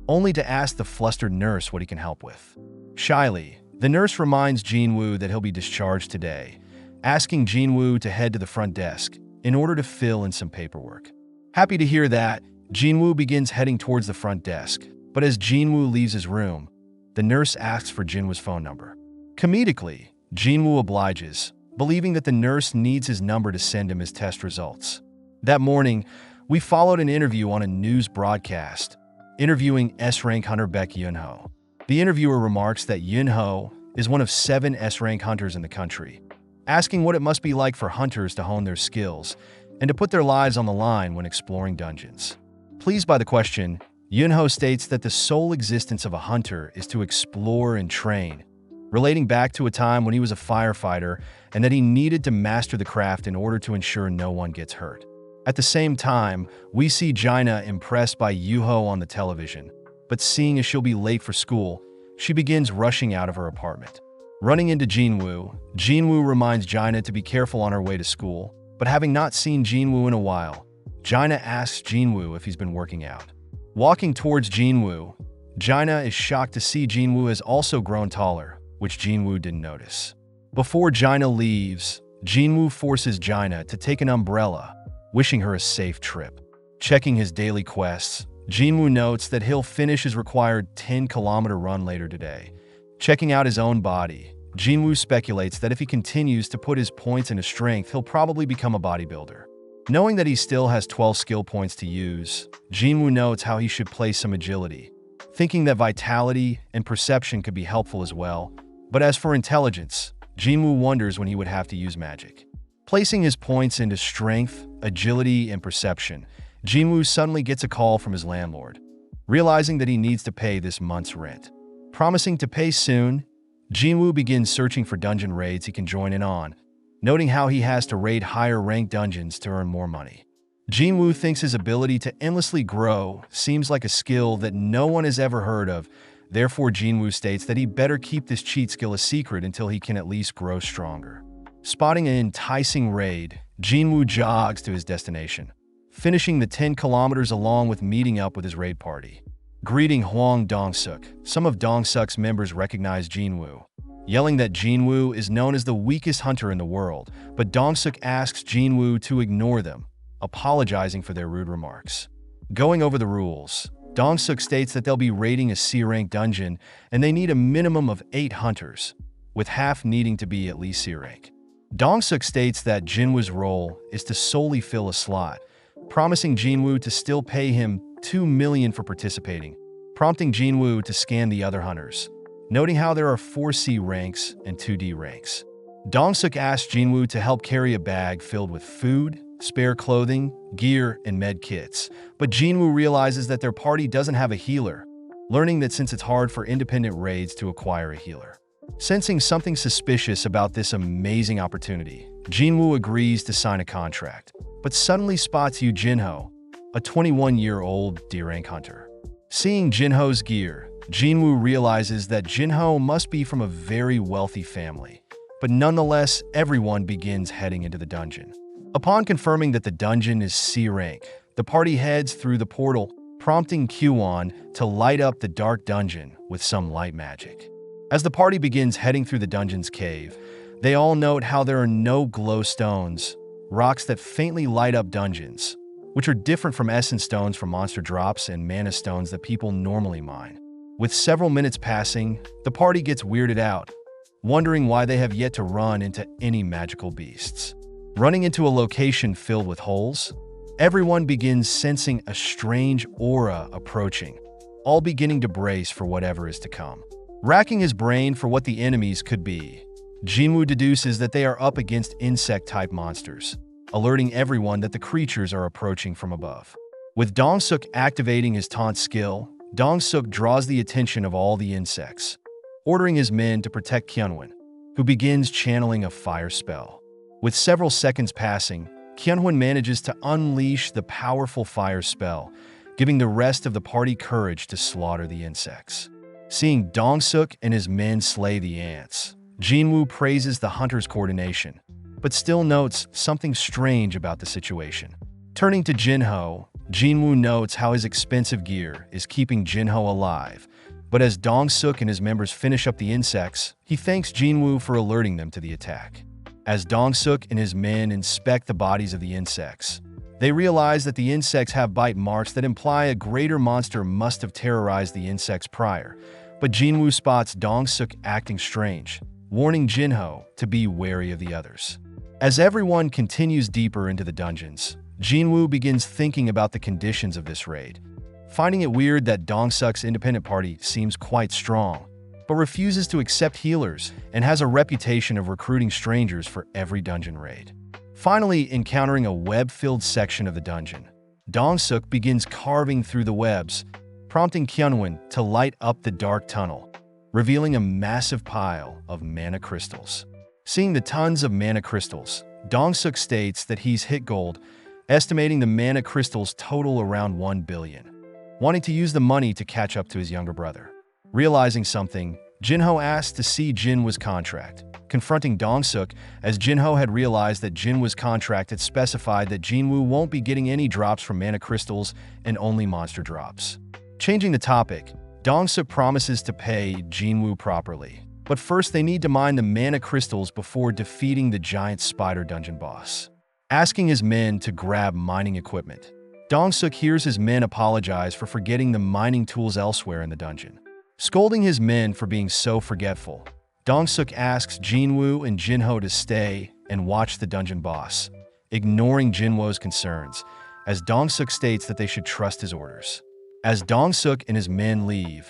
only to ask the flustered nurse what he can help with. Shyly, the nurse reminds Jinwoo that he'll be discharged today, asking Jinwoo to head to the front desk in order to fill in some paperwork. Happy to hear that, Jinwoo begins heading towards the front desk, but as Jinwoo leaves his room, the nurse asks for Jinwoo's phone number. Comedically, Jinwoo obliges, believing that the nurse needs his number to send him his test results. That morning, we followed an interview on a news broadcast, interviewing S-rank hunter Baek Yunho. The interviewer remarks that Yunho is one of 7 S-rank hunters in the country, asking what it must be like for hunters to hone their skills and to put their lives on the line when exploring dungeons. Pleased by the question, Yunho states that the sole existence of a hunter is to explore and train, relating back to a time when he was a firefighter and that he needed to master the craft in order to ensure no one gets hurt. At the same time, we see Jaina impressed by Yuho on the television, but seeing as she'll be late for school, she begins rushing out of her apartment. Running into Jinwoo, Jinwoo reminds Jaina to be careful on her way to school, but having not seen Jinwoo in a while, Jaina asks Jinwoo if he's been working out. Walking towards Jinwoo, Jaina is shocked to see Jinwoo has also grown taller, which Jinwoo didn't notice. Before Jaina leaves, Jinwoo forces Jaina to take an umbrella, wishing her a safe trip. Checking his daily quests, Jinwoo notes that he'll finish his required 10-kilometer run later today. Checking out his own body, Jinwoo speculates that if he continues to put his points into strength, he'll probably become a bodybuilder. Knowing that he still has 12 skill points to use, Jinwoo notes how he should play some agility, thinking that vitality and perception could be helpful as well. But as for intelligence, Jinwoo wonders when he would have to use magic. Placing his points into strength, agility, and perception, Jinwoo suddenly gets a call from his landlord, realizing that he needs to pay this month's rent. Promising to pay soon, Jinwoo begins searching for dungeon raids he can join in on, noting how he has to raid higher-ranked dungeons to earn more money. Jinwoo thinks his ability to endlessly grow seems like a skill that no one has ever heard of. Therefore, Jinwoo states that he better keep this cheat skill a secret until he can at least grow stronger. Spotting an enticing raid, Jinwoo jogs to his destination, finishing the 10 kilometers along with meeting up with his raid party. Greeting Hwang Dong-suk, some of Dong-suk's members recognize Jinwoo, yelling that Jinwoo is known as the weakest hunter in the world, but Dong-suk asks Jinwoo to ignore them, apologizing for their rude remarks. Going over the rules, Dong-suk states that they'll be raiding a C-rank dungeon and they need a minimum of 8 hunters, with half needing to be at least C-rank. Dong-suk states that Jinwoo's role is to solely fill a slot, promising Jinwoo to still pay him 2 million for participating, prompting Jinwoo to scan the other hunters, noting how there are 4 C ranks and 2 D ranks. Dong-suk asks Jinwoo to help carry a bag filled with food, spare clothing, gear, and med kits, but Jinwoo realizes that their party doesn't have a healer, learning that since it's hard for independent raids to acquire a healer. Sensing something suspicious about this amazing opportunity, Jinwoo agrees to sign a contract, but suddenly spots Yu Jinho, a 21-year-old D-rank hunter. Seeing Jinho's gear, Jinwoo realizes that Jinho must be from a very wealthy family, but nonetheless, everyone begins heading into the dungeon. Upon confirming that the dungeon is C rank, the party heads through the portal, prompting Kyuan to light up the dark dungeon with some light magic. As the party begins heading through the dungeon's cave, they all note how there are no glow stones, rocks that faintly light up dungeons, which are different from essence stones from monster drops and mana stones that people normally mine. With several minutes passing, the party gets weirded out, wondering why they have yet to run into any magical beasts. Running into a location filled with holes, everyone begins sensing a strange aura approaching, all beginning to brace for whatever is to come. Racking his brain for what the enemies could be, Jinwoo deduces that they are up against insect-type monsters, alerting everyone that the creatures are approaching from above. With Dong-suk activating his taunt skill, Dong-suk draws the attention of all the insects, ordering his men to protect Kyunwon, who begins channeling a fire spell. With several seconds passing, Kyunwon manages to unleash the powerful fire spell, giving the rest of the party courage to slaughter the insects. Seeing Dong-suk and his men slay the ants, Jinwoo praises the hunter's coordination, but still notes something strange about the situation. Turning to Jinho, Jinwoo notes how his expensive gear is keeping Jinho alive, but as Dong-suk and his members finish up the insects, he thanks Jinwoo for alerting them to the attack. As Dong-suk and his men inspect the bodies of the insects, they realize that the insects have bite marks that imply a greater monster must have terrorized the insects prior, but Jinwoo spots Dong-suk acting strange, warning Jinho to be wary of the others. As everyone continues deeper into the dungeons, Jinwoo begins thinking about the conditions of this raid, finding it weird that Dong-suk's independent party seems quite strong, but refuses to accept healers and has a reputation of recruiting strangers for every dungeon raid. Finally, encountering a web-filled section of the dungeon, Dong-suk begins carving through the webs, prompting Kyunwon to light up the dark tunnel, revealing a massive pile of mana crystals. Seeing the tons of mana crystals, Dong-suk states that he's hit gold, estimating the mana crystals total around 1 billion, wanting to use the money to catch up to his younger brother. Realizing something, Jinho asks to see Jinwoo's contract, confronting Dong-suk as Jinho had realized that Jinwoo's contract had specified that Jinwoo won't be getting any drops from mana crystals and only monster drops. Changing the topic, Dong-suk promises to pay Jinwoo properly, but first they need to mine the mana crystals before defeating the giant spider dungeon boss. Asking his men to grab mining equipment, Dong-suk hears his men apologize for forgetting the mining tools elsewhere in the dungeon. Scolding his men for being so forgetful, Dong-suk asks Jinwoo and Jinho to stay and watch the dungeon boss, ignoring Jinwoo's concerns, as Dong-suk states that they should trust his orders. As Dong-suk and his men leave,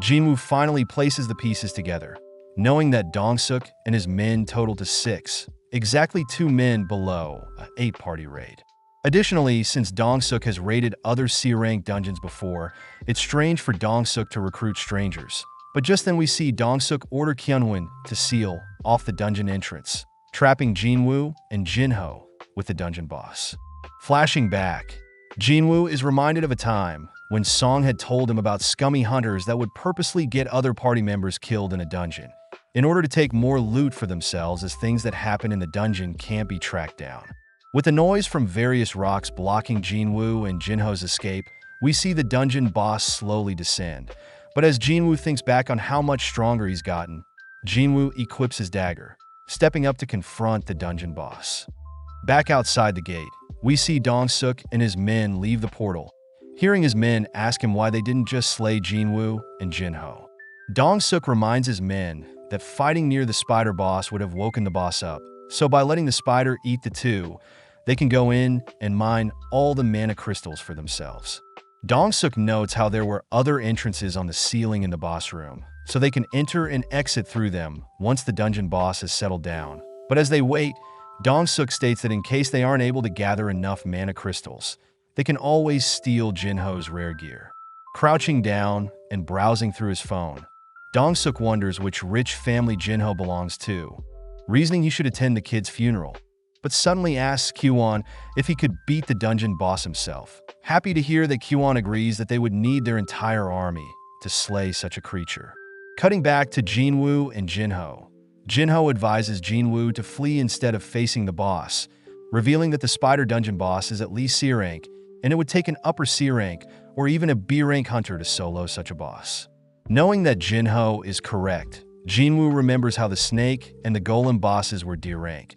Jinwoo finally places the pieces together, knowing that Dong-suk and his men total to 6, exactly 2 men below an 8-party raid. Additionally, since Dong-suk has raided other C-rank dungeons before, it's strange for Dong-suk to recruit strangers. But just then we see Dong-suk order Kyunwon to seal off the dungeon entrance, trapping Jinwoo and Jinho with the dungeon boss. Flashing back, Jinwoo is reminded of a time when Song had told him about scummy hunters that would purposely get other party members killed in a dungeon, in order to take more loot for themselves as things that happen in the dungeon can't be tracked down. With the noise from various rocks blocking Jinwoo and Jinho's escape, we see the dungeon boss slowly descend. But as Jinwoo thinks back on how much stronger he's gotten, Jinwoo equips his dagger, stepping up to confront the dungeon boss. Back outside the gate, we see Dong-suk and his men leave the portal, hearing his men ask him why they didn't just slay Jinwoo and Jinho. Dong-suk reminds his men that fighting near the spider boss would have woken the boss up, so by letting the spider eat the two, they can go in and mine all the mana crystals for themselves. Dong-suk notes how there were other entrances on the ceiling in the boss room, so they can enter and exit through them once the dungeon boss has settled down. But as they wait, Dong-suk states that in case they aren't able to gather enough mana crystals, they can always steal Jinho's rare gear. Crouching down and browsing through his phone, Dong-suk wonders which rich family Jinho belongs to, reasoning he should attend the kid's funeral, but suddenly asks Kyuan if he could beat the dungeon boss himself, happy to hear that Kyuan agrees that they would need their entire army to slay such a creature. Cutting back to Jinwoo and Jinho, Jinho advises Jinwoo to flee instead of facing the boss, revealing that the spider dungeon boss is at least C rank, and it would take an upper C rank or even a B-rank hunter to solo such a boss. Knowing that Jinho is correct, Jinwoo remembers how the snake and the golem bosses were D-rank,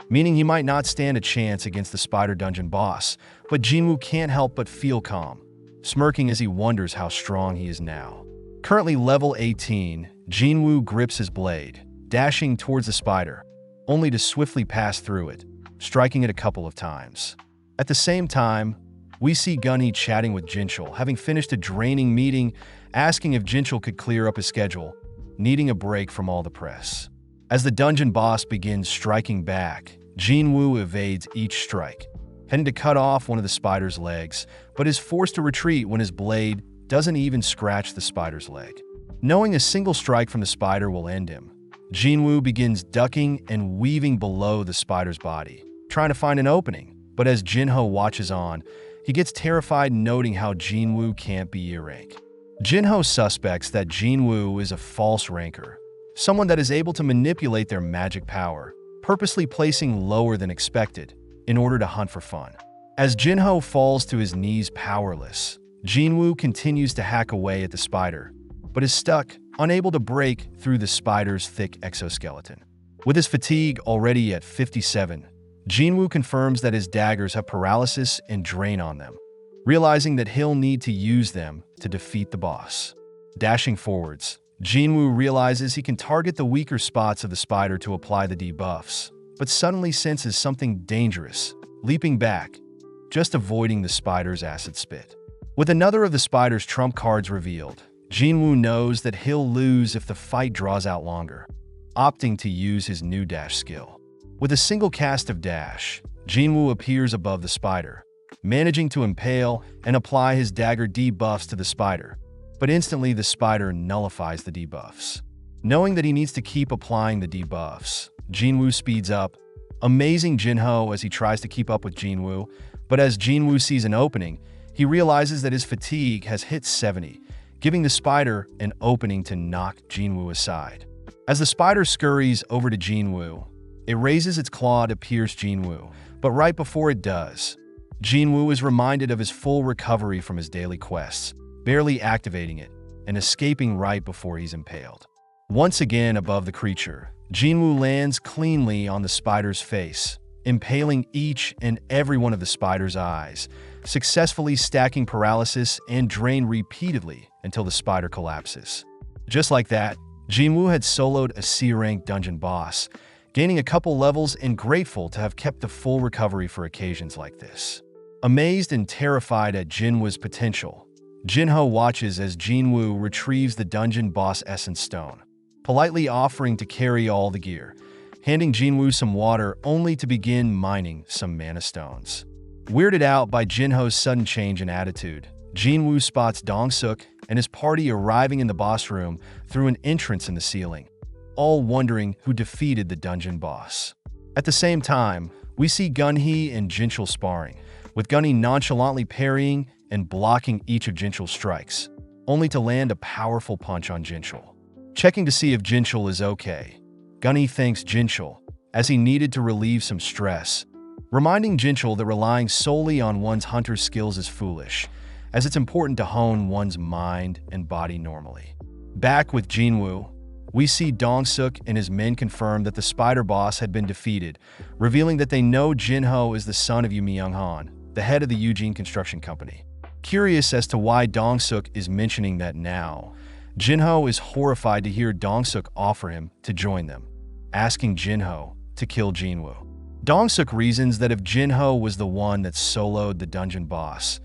meaning he might not stand a chance against the spider dungeon boss, but Jinwoo can't help but feel calm, smirking as he wonders how strong he is now. Currently level 18, Jinwoo grips his blade, dashing towards the spider, only to swiftly pass through it, striking it a couple of times. At the same time, we see Gunhee chatting with Jinchul, having finished a draining meeting, asking if Jinchul could clear up his schedule, needing a break from all the press. As the dungeon boss begins striking back, Jinwoo evades each strike, heading to cut off one of the spider's legs, but is forced to retreat when his blade doesn't even scratch the spider's leg. Knowing a single strike from the spider will end him, Jinwoo begins ducking and weaving below the spider's body, trying to find an opening, but as Jinho watches on, he gets terrified, noting how Jinwoo can't be E-rank. Jinho suspects that Jinwoo is a false ranker, someone that is able to manipulate their magic power, purposely placing lower than expected in order to hunt for fun. As Jinho falls to his knees powerless, Jinwoo continues to hack away at the spider, but is stuck, unable to break through the spider's thick exoskeleton. With his fatigue already at 57, Jinwoo confirms that his daggers have paralysis and drain on them, realizing that he'll need to use them to defeat the boss. Dashing forwards, Jinwoo realizes he can target the weaker spots of the spider to apply the debuffs, but suddenly senses something dangerous, leaping back, just avoiding the spider's acid spit. With another of the spider's trump cards revealed, Jinwoo knows that he'll lose if the fight draws out longer, opting to use his new dash skill. With a single cast of dash, Jinwoo appears above the spider, managing to impale and apply his dagger debuffs to the spider, but instantly the spider nullifies the debuffs. Knowing that he needs to keep applying the debuffs, Jinwoo speeds up, amazing Jinho as he tries to keep up with Jinwoo, but as Jinwoo sees an opening, he realizes that his fatigue has hit 70, giving the spider an opening to knock Jinwoo aside. As the spider scurries over to Jinwoo, it raises its claw to pierce Jinwoo, but right before it does, Jinwoo is reminded of his full recovery from his daily quests, barely activating it and escaping right before he's impaled. Once again above the creature, Jinwoo lands cleanly on the spider's face, impaling each and every one of the spider's eyes, successfully stacking paralysis and drain repeatedly until the spider collapses. Just like that, Jinwoo had soloed a C-rank dungeon boss, gaining a couple levels and grateful to have kept the full recovery for occasions like this. Amazed and terrified at Jinwoo's potential, Jinho watches as Jinwoo retrieves the dungeon boss essence stone, politely offering to carry all the gear, handing Jinwoo some water only to begin mining some mana stones. Weirded out by Jinho's sudden change in attitude, Jinwoo spots Dong-suk and his party arriving in the boss room through an entrance in the ceiling, all wondering who defeated the dungeon boss. At the same time, we see Gunhee and Jinchul sparring, with Gunhee nonchalantly parrying and blocking each of Jinchul's strikes, only to land a powerful punch on Jinchul. Checking to see if Jinchul is okay, Gunhee thanks Jinchul, as he needed to relieve some stress, reminding Jinchul that relying solely on one's hunter's skills is foolish, as it's important to hone one's mind and body normally. Back with Jinwoo, we see Dong-suk and his men confirm that the spider boss had been defeated, revealing that they know Jinho is the son of Yu Myung-han, the head of the Eugene Construction Company. Curious as to why Dong-suk is mentioning that now, Jinho is horrified to hear Dong-suk offer him to join them, asking Jinho to kill Jinwoo. Dong-suk reasons that if Jinho was the one that soloed the dungeon boss,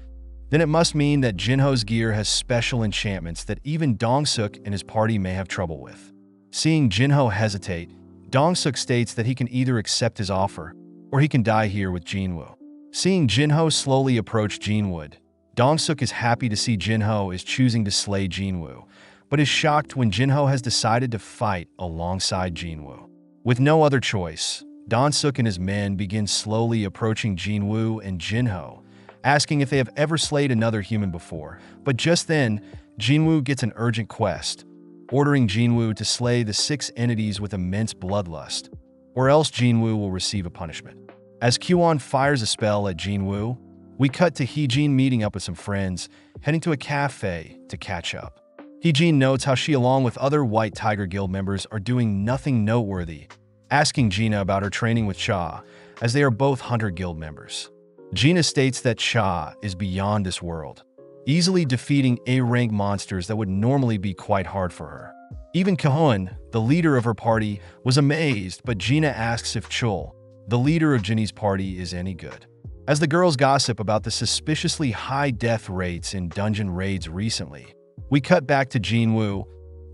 then it must mean that Jinho's gear has special enchantments that even Dong-suk and his party may have trouble with. Seeing Jinho hesitate, Dong-suk states that he can either accept his offer, or he can die here with Jinwoo. Seeing Jinho slowly approach Jinwood, Dong-suk is happy to see Jinho is choosing to slay Jinwoo, but is shocked when Jinho has decided to fight alongside Jinwoo. With no other choice, Dong-suk and his men begin slowly approaching Jinwoo and Jinho, asking if they have ever slayed another human before, but just then, Jinwoo gets an urgent quest, ordering Jinwoo to slay the 6 entities with immense bloodlust, or else Jinwoo will receive a punishment. As Kwon fires a spell at Jinwoo, We cut to Heejin meeting up with some friends, heading to a cafe to catch up. Heejin notes how she, along with other White Tiger Guild members, are doing nothing noteworthy, asking Gina about her training with Cha, as they are both Hunter Guild members. Gina states that Cha is beyond this world, easily defeating A-rank monsters that would normally be quite hard for her. Even Kahun, the leader of her party, was amazed, but Gina asks if Chul, the leader of Jinny's party, is any good. As the girls gossip about the suspiciously high death rates in dungeon raids recently, we cut back to Jinwoo,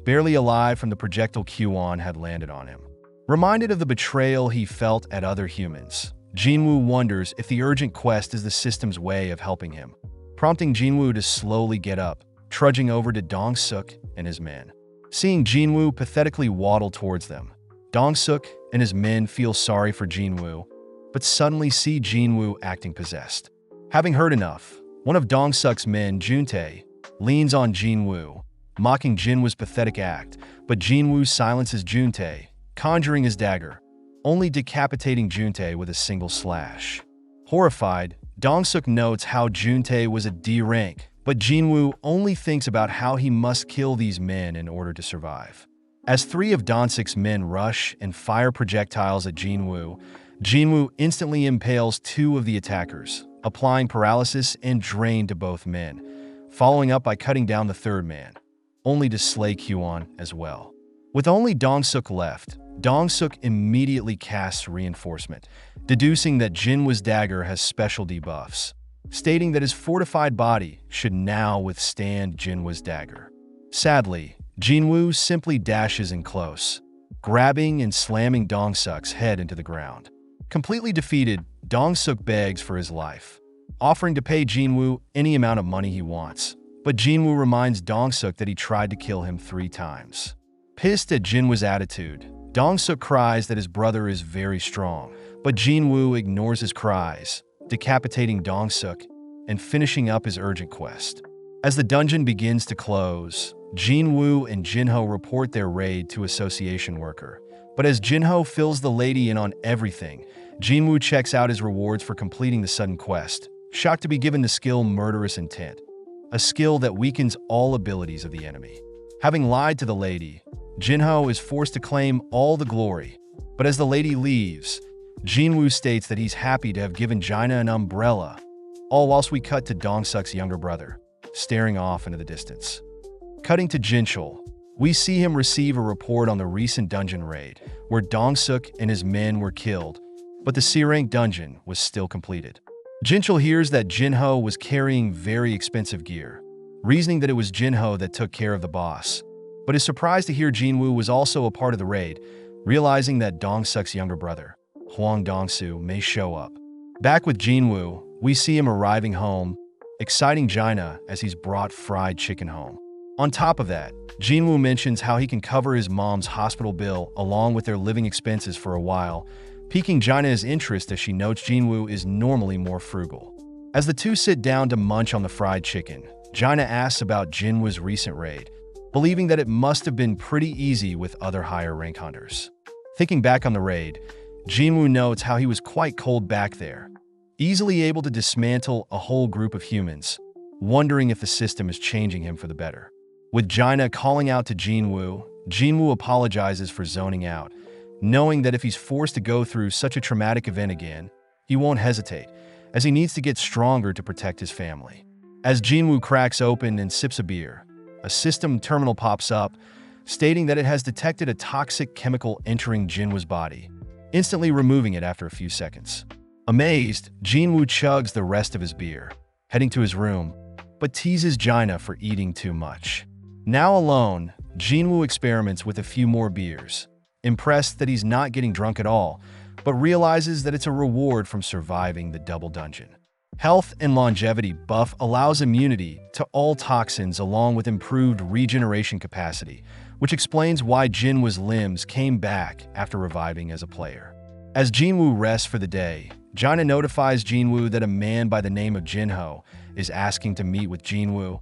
barely alive from the projectile Q-on had landed on him. Reminded of the betrayal he felt at other humans, Jinwoo wonders if the urgent quest is the system's way of helping him, prompting Jinwoo to slowly get up, trudging over to Dong-suk and his men. Seeing Jinwoo pathetically waddle towards them, Dong-suk and his men feel sorry for Jinwoo, but suddenly see Jinwoo acting possessed. Having heard enough, one of Dong-suk's men, Juntae, leans on Jinwoo, mocking Jinwoo's pathetic act, but Jinwoo silences Juntae, conjuring his dagger, only decapitating Juntae with a single slash. Horrified, Dong-suk notes how Juntae was a D rank, but Jinwoo only thinks about how he must kill these men in order to survive. As three of Dong-suk's men rush and fire projectiles at Jinwoo, Jinwoo instantly impales two of the attackers, applying paralysis and drain to both men, following up by cutting down the third man, only to slay Q-on as well. With only Dong-suk left, Dong-suk immediately casts reinforcement, deducing that Jinwoo's dagger has special debuffs, stating that his fortified body should now withstand Jinwoo's dagger. Sadly, Jinwoo simply dashes in close, grabbing and slamming Dong-suk's head into the ground. Completely defeated, Dong-suk begs for his life, offering to pay Jinwoo any amount of money he wants, but Jinwoo reminds Dong-suk that he tried to kill him 3 times. Pissed at Jinwoo's attitude, Dong-suk cries that his brother is very strong, but Jinwoo ignores his cries, decapitating Dong-suk and finishing up his urgent quest. As the dungeon begins to close, Jinwoo and Jinho report their raid to Association Worker. But as Jinho fills the lady in on everything, Jinwoo checks out his rewards for completing the sudden quest, shocked to be given the skill Murderous Intent, a skill that weakens all abilities of the enemy. Having lied to the lady, Jinho is forced to claim all the glory, but as the lady leaves, Jinwoo states that he's happy to have given Gina an umbrella, all whilst we cut to Dong-suk's younger brother, staring off into the distance. Cutting to Jinchul, we see him receive a report on the recent dungeon raid, where Dong-suk and his men were killed, but the C-rank dungeon was still completed. Jinchul hears that Jinho was carrying very expensive gear, reasoning that it was Jinho that took care of the boss, but is surprised to hear Jinwoo was also a part of the raid, realizing that Dong-suk's younger brother, Hwang Dong-soo, may show up. Back with Jinwoo, we see him arriving home, exciting Gina as he's brought fried chicken home. On top of that, Jinwoo mentions how he can cover his mom's hospital bill along with their living expenses for a while, piquing Gina's interest as she notes Jinwoo is normally more frugal. As the two sit down to munch on the fried chicken, Gina asks about Jinwoo's recent raid, believing that it must have been pretty easy with other higher rank hunters. Thinking back on the raid, Jinwoo notes how he was quite cold back there, easily able to dismantle a whole group of humans, wondering if the system is changing him for the better. With Gina calling out to Jinwoo, Jinwoo apologizes for zoning out, knowing that if he's forced to go through such a traumatic event again, he won't hesitate, as he needs to get stronger to protect his family. As Jinwoo cracks open and sips a beer, a system terminal pops up, stating that it has detected a toxic chemical entering Jinwoo's body, instantly removing it after a few seconds. Amazed, Jinwoo chugs the rest of his beer, heading to his room, but teases Gina for eating too much. Now alone, Jinwoo experiments with a few more beers, impressed that he's not getting drunk at all, but realizes that it's a reward from surviving the double dungeon. Health and longevity buff allows immunity to all toxins along with improved regeneration capacity, which explains why Jinwoo's limbs came back after reviving as a player. As Jinwoo rests for the day, Gina notifies Jinwoo that a man by the name of Jinho is asking to meet with Jinwoo.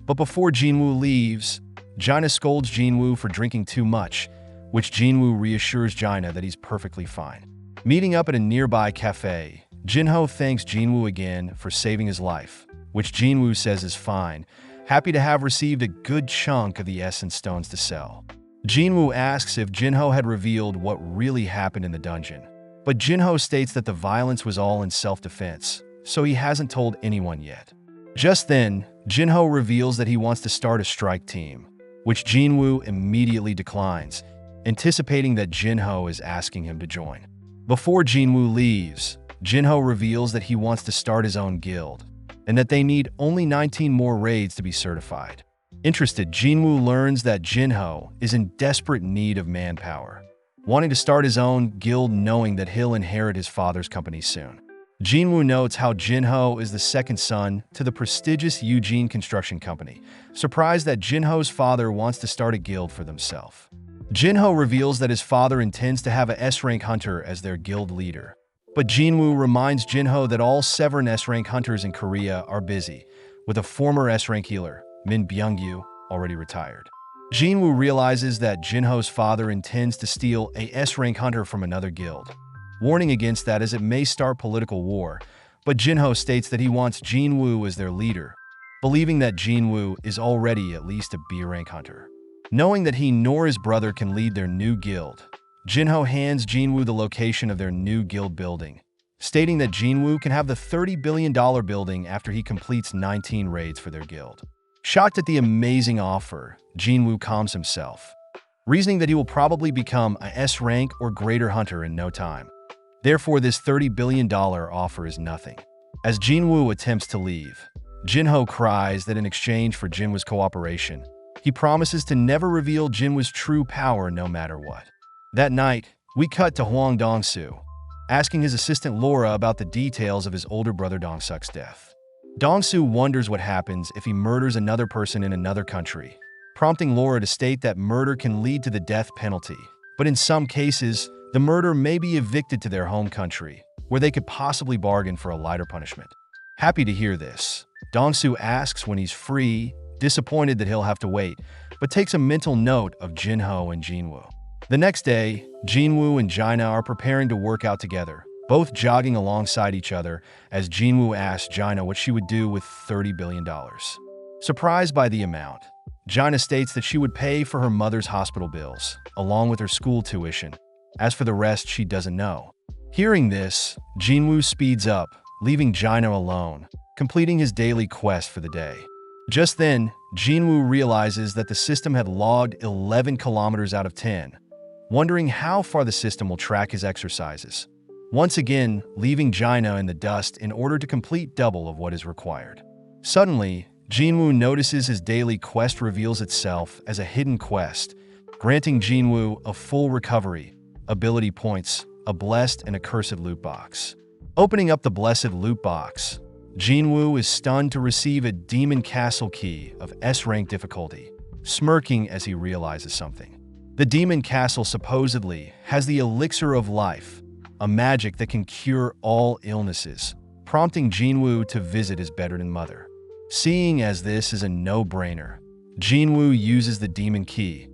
But before Jinwoo leaves, Gina scolds Jinwoo for drinking too much, which Jinwoo reassures Gina that he's perfectly fine. Meeting up at a nearby cafe, Jinho thanks Jinwoo again for saving his life, which Jinwoo says is fine, happy to have received a good chunk of the essence stones to sell. Jinwoo asks if Jinho had revealed what really happened in the dungeon, but Jinho states that the violence was all in self-defense, so he hasn't told anyone yet. Just then, Jinho reveals that he wants to start a strike team, which Jinwoo immediately declines, anticipating that Jinho is asking him to join. Before Jinwoo leaves, Jinho reveals that he wants to start his own guild, and that they need only 19 more raids to be certified. Interested, Jinwoo learns that Jinho is in desperate need of manpower, wanting to start his own guild knowing that he'll inherit his father's company soon. Jinwoo notes how Jinho is the second son to the prestigious Eugene Construction Company, surprised that Jinho's father wants to start a guild for themselves. Jinho reveals that his father intends to have a S-rank hunter as their guild leader, but Jinwoo reminds Jinho that all 7 S-rank hunters in Korea are busy, with a former S-rank healer, Min Byung-yu, already retired. Jinwoo realizes that Jinho's father intends to steal a S-rank hunter from another guild, warning against that as it may start political war, but Jinho states that he wants Jinwoo as their leader, believing that Jinwoo is already at least a B-rank hunter. Knowing that he nor his brother can lead their new guild, Jinho hands Jinwoo the location of their new guild building, stating that Jinwoo can have the $30 billion building after he completes 19 raids for their guild. Shocked at the amazing offer, Jinwoo calms himself, reasoning that he will probably become a S-rank or greater hunter in no time. Therefore, this $30 billion offer is nothing. As Jinwoo attempts to leave, Jinho cries that in exchange for Jinwoo's cooperation, he promises to never reveal Jinwoo's true power no matter what. That night, we cut to Hwang Dong-soo, asking his assistant Laura about the details of his older brother Dong-suk's death. Dong-soo wonders what happens if he murders another person in another country, prompting Laura to state that murder can lead to the death penalty, but in some cases, the murderer may be evicted to their home country, where they could possibly bargain for a lighter punishment. Happy to hear this, Dong-soo asks when he's free, disappointed that he'll have to wait, but takes a mental note of Jinho and Jinwoo. The next day, Jinwoo and Jaina are preparing to work out together, both jogging alongside each other as Jinwoo asks Jaina what she would do with $30 billion. Surprised by the amount, Jaina states that she would pay for her mother's hospital bills, along with her school tuition. As for the rest, she doesn't know. Hearing this, Jinwoo speeds up, leaving Jaina alone, completing his daily quest for the day. Just then, Jinwoo realizes that the system had logged 11 kilometers out of 10, wondering how far the system will track his exercises, once again leaving Jaina in the dust in order to complete double of what is required. Suddenly, Jinwoo notices his daily quest reveals itself as a hidden quest, granting Jinwoo a full recovery, ability points, a blessed and accursed loot box. Opening up the blessed loot box, Jinwoo is stunned to receive a demon castle key of S-rank difficulty, smirking as he realizes something. The demon castle supposedly has the elixir of life, a magic that can cure all illnesses, prompting Jinwoo to visit his bedridden mother. Seeing as this is a no-brainer, Jinwoo uses the demon key,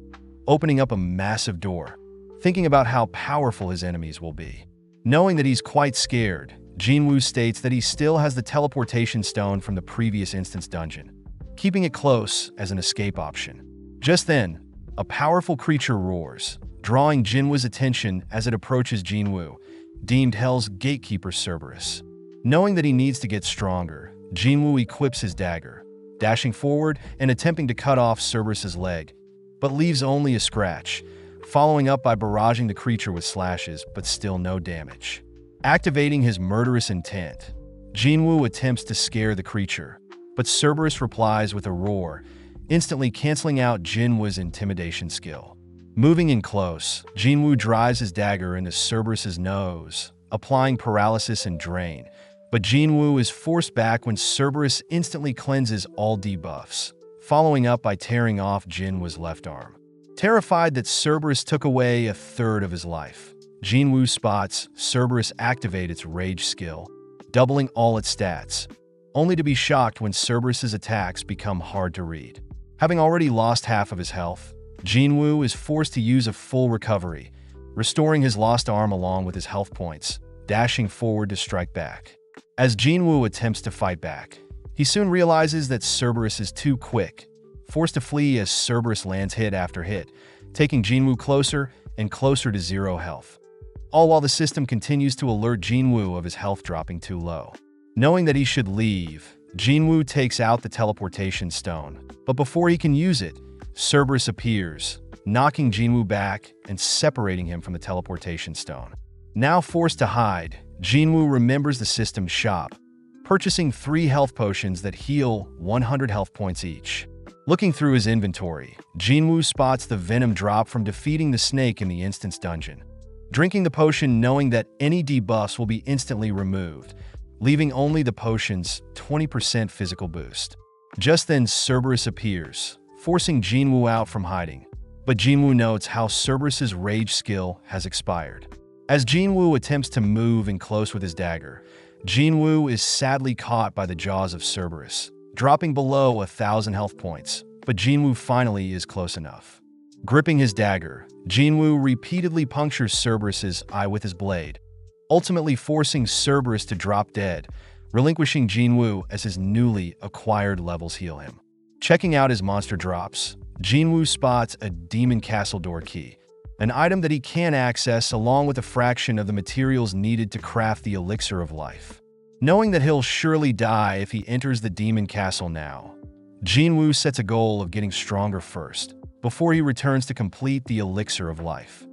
opening up a massive door, thinking about how powerful his enemies will be. Knowing that he's quite scared, Jinwoo states that he still has the teleportation stone from the previous instance dungeon, keeping it close as an escape option. Just then, a powerful creature roars, drawing Jinwoo's attention as it approaches Jinwoo, deemed Hell's gatekeeper Cerberus. Knowing that he needs to get stronger, Jinwoo equips his dagger, dashing forward and attempting to cut off Cerberus's leg, but leaves only a scratch, following up by barraging the creature with slashes, but still no damage. Activating his murderous intent, Jinwoo attempts to scare the creature, but Cerberus replies with a roar, instantly canceling out Jinwoo's intimidation skill. Moving in close, Jinwoo drives his dagger into Cerberus's nose, applying paralysis and drain, but Jinwoo is forced back when Cerberus instantly cleanses all debuffs, following up by tearing off Jinwoo's left arm. Terrified that Cerberus took away a third of his life, Jinwoo spots Cerberus activate its rage skill, doubling all its stats, only to be shocked when Cerberus's attacks become hard to read. Having already lost half of his health, Jinwoo is forced to use a full recovery, restoring his lost arm along with his health points, dashing forward to strike back. As Jinwoo attempts to fight back, he soon realizes that Cerberus is too quick, forced to flee as Cerberus lands hit after hit, taking Jinwoo closer and closer to 0 health. All while the system continues to alert Jinwoo of his health dropping too low. Knowing that he should leave, Jinwoo takes out the teleportation stone, but before he can use it, Cerberus appears, knocking Jinwoo back and separating him from the teleportation stone. Now forced to hide, Jinwoo remembers the system's shop, purchasing 3 health potions that heal 100 health points each. Looking through his inventory, Jinwoo spots the venom drop from defeating the snake in the instance dungeon. Drinking the potion knowing that any debuffs will be instantly removed, leaving only the potion's 20% physical boost. Just then Cerberus appears, forcing Jinwoo out from hiding. But Jinwoo notes how Cerberus's rage skill has expired. As Jinwoo attempts to move in close with his dagger, Jinwoo is sadly caught by the jaws of Cerberus, dropping below 1,000 health points, but Jinwoo finally is close enough. Gripping his dagger, Jinwoo repeatedly punctures Cerberus's eye with his blade, ultimately forcing Cerberus to drop dead, relinquishing Jinwoo as his newly acquired levels heal him. Checking out his monster drops, Jinwoo spots a demon castle door key, an item that he can access along with a fraction of the materials needed to craft the elixir of life. Knowing that he'll surely die if he enters the demon castle now, Jinwoo sets a goal of getting stronger first, before he returns to complete the elixir of life.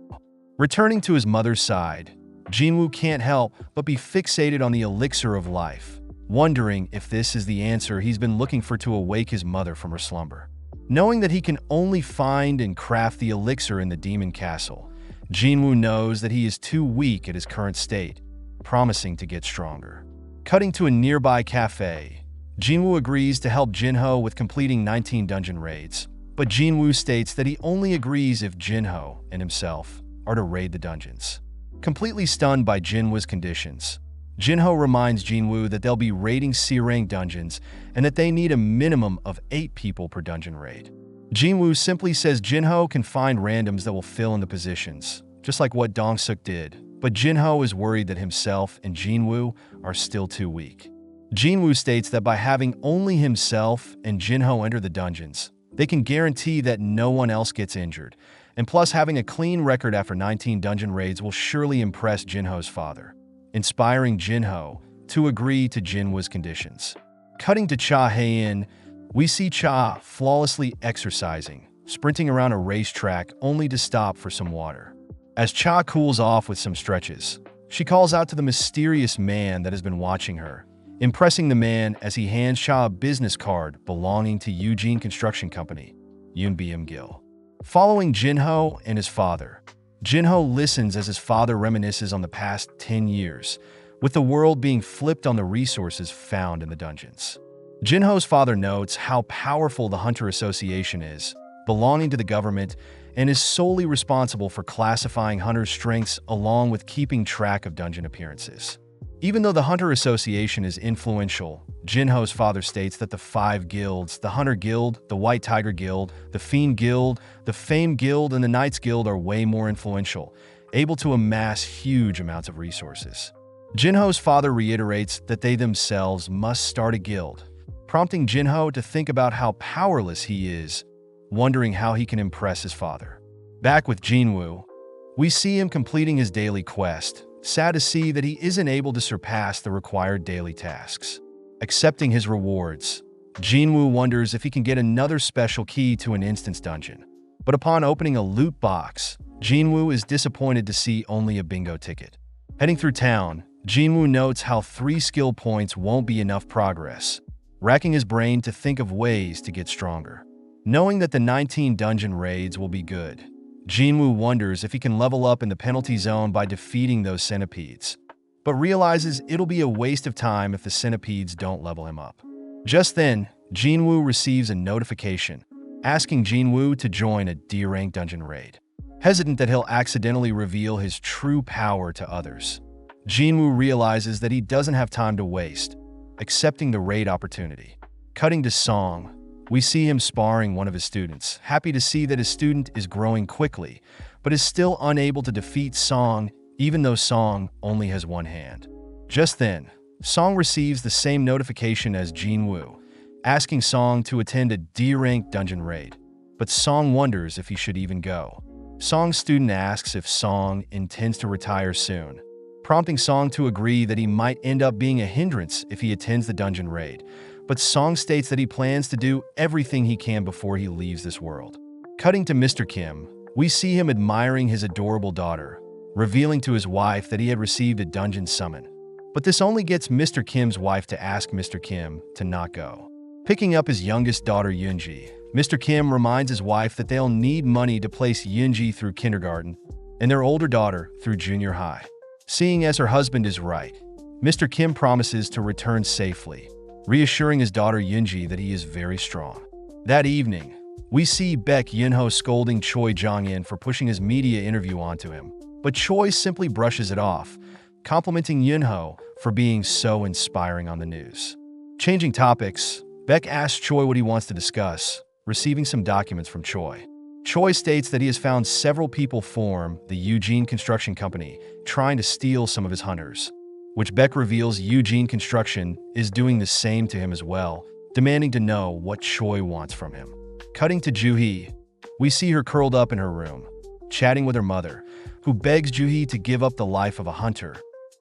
Returning to his mother's side, Jinwoo can't help but be fixated on the elixir of life, wondering if this is the answer he's been looking for to awake his mother from her slumber. Knowing that he can only find and craft the elixir in the demon castle, Jinwoo knows that he is too weak at his current state, promising to get stronger. Cutting to a nearby cafe, Jinwoo agrees to help Jinho with completing 19 dungeon raids, but Jinwoo states that he only agrees if Jinho and himself are to raid the dungeons. Completely stunned by Jinwoo's conditions, Jinho reminds Jinwoo that they'll be raiding C-rank dungeons and that they need a minimum of 8 people per dungeon raid. Jinwoo simply says Jinho can find randoms that will fill in the positions, just like what Dong-suk did, but Jinho is worried that himself and Jinwoo are still too weak. Jinwoo states that by having only himself and Jinho enter the dungeons, they can guarantee that no one else gets injured, and plus having a clean record after 19 dungeon raids will surely impress Jinho's father, inspiring Jinho to agree to Jinwoo's conditions. Cutting to Cha Hae-in, we see Cha flawlessly exercising, sprinting around a racetrack only to stop for some water. As Cha cools off with some stretches, she calls out to the mysterious man that has been watching her, impressing the man as he hands Cha a business card belonging to Eugene Construction Company, Yoonbyeom Gil. Following Jinho and his father, Jinho listens as his father reminisces on the past 10 years, with the world being flipped on the resources found in the dungeons. Jinho's father notes how powerful the Hunter Association is, belonging to the government, and is solely responsible for classifying hunters' strengths along with keeping track of dungeon appearances. Even though the Hunter Association is influential, Jinho's father states that the 5 guilds, the Hunter Guild, the White Tiger Guild, the Fiend Guild, the Fame Guild, and the Knights Guild are way more influential, able to amass huge amounts of resources. Jinho's father reiterates that they themselves must start a guild, prompting Jinho to think about how powerless he is, wondering how he can impress his father. Back with Jinwoo, we see him completing his daily quest, sad to see that he isn't able to surpass the required daily tasks. Accepting his rewards, Jinwoo wonders if he can get another special key to an instance dungeon. But upon opening a loot box, Jinwoo is disappointed to see only a bingo ticket. Heading through town, Jinwoo notes how 3 skill points won't be enough progress, racking his brain to think of ways to get stronger. Knowing that the 19 dungeon raids will be good, Jinwoo wonders if he can level up in the penalty zone by defeating those centipedes, but realizes it'll be a waste of time if the centipedes don't level him up. Just then, Jinwoo receives a notification, asking Jinwoo to join a D-rank dungeon raid. Hesitant that he'll accidentally reveal his true power to others, Jinwoo realizes that he doesn't have time to waste, accepting the raid opportunity. Cutting to Song, we see him sparring one of his students, happy to see that his student is growing quickly, but is still unable to defeat Song even though Song only has one hand. Just then, Song receives the same notification as Jinwoo, asking Song to attend a D-rank dungeon raid, but Song wonders if he should even go. Song's student asks if Song intends to retire soon, prompting Song to agree that he might end up being a hindrance if he attends the dungeon raid, but Song states that he plans to do everything he can before he leaves this world. Cutting to Mr. Kim, we see him admiring his adorable daughter, revealing to his wife that he had received a dungeon summon. But this only gets Mr. Kim's wife to ask Mr. Kim to not go. Picking up his youngest daughter Yoonji, Mr. Kim reminds his wife that they'll need money to place Yoonji through kindergarten and their older daughter through junior high. Seeing as her husband is right, Mr. Kim promises to return safely, reassuring his daughter Yoonji that he is very strong. That evening, we see Baek Yunho scolding Choi Jong-in for pushing his media interview onto him, but Choi simply brushes it off, complimenting Yunho for being so inspiring on the news. Changing topics, Baek asks Choi what he wants to discuss, receiving some documents from Choi. Choi states that he has found several people form the Eugene Construction Company, trying to steal some of his hunters, which Baek reveals Eugene Construction is doing the same to him as well, demanding to know what Choi wants from him. Cutting to Joo-hee, we see her curled up in her room, chatting with her mother, who begs Joo-hee to give up the life of a hunter,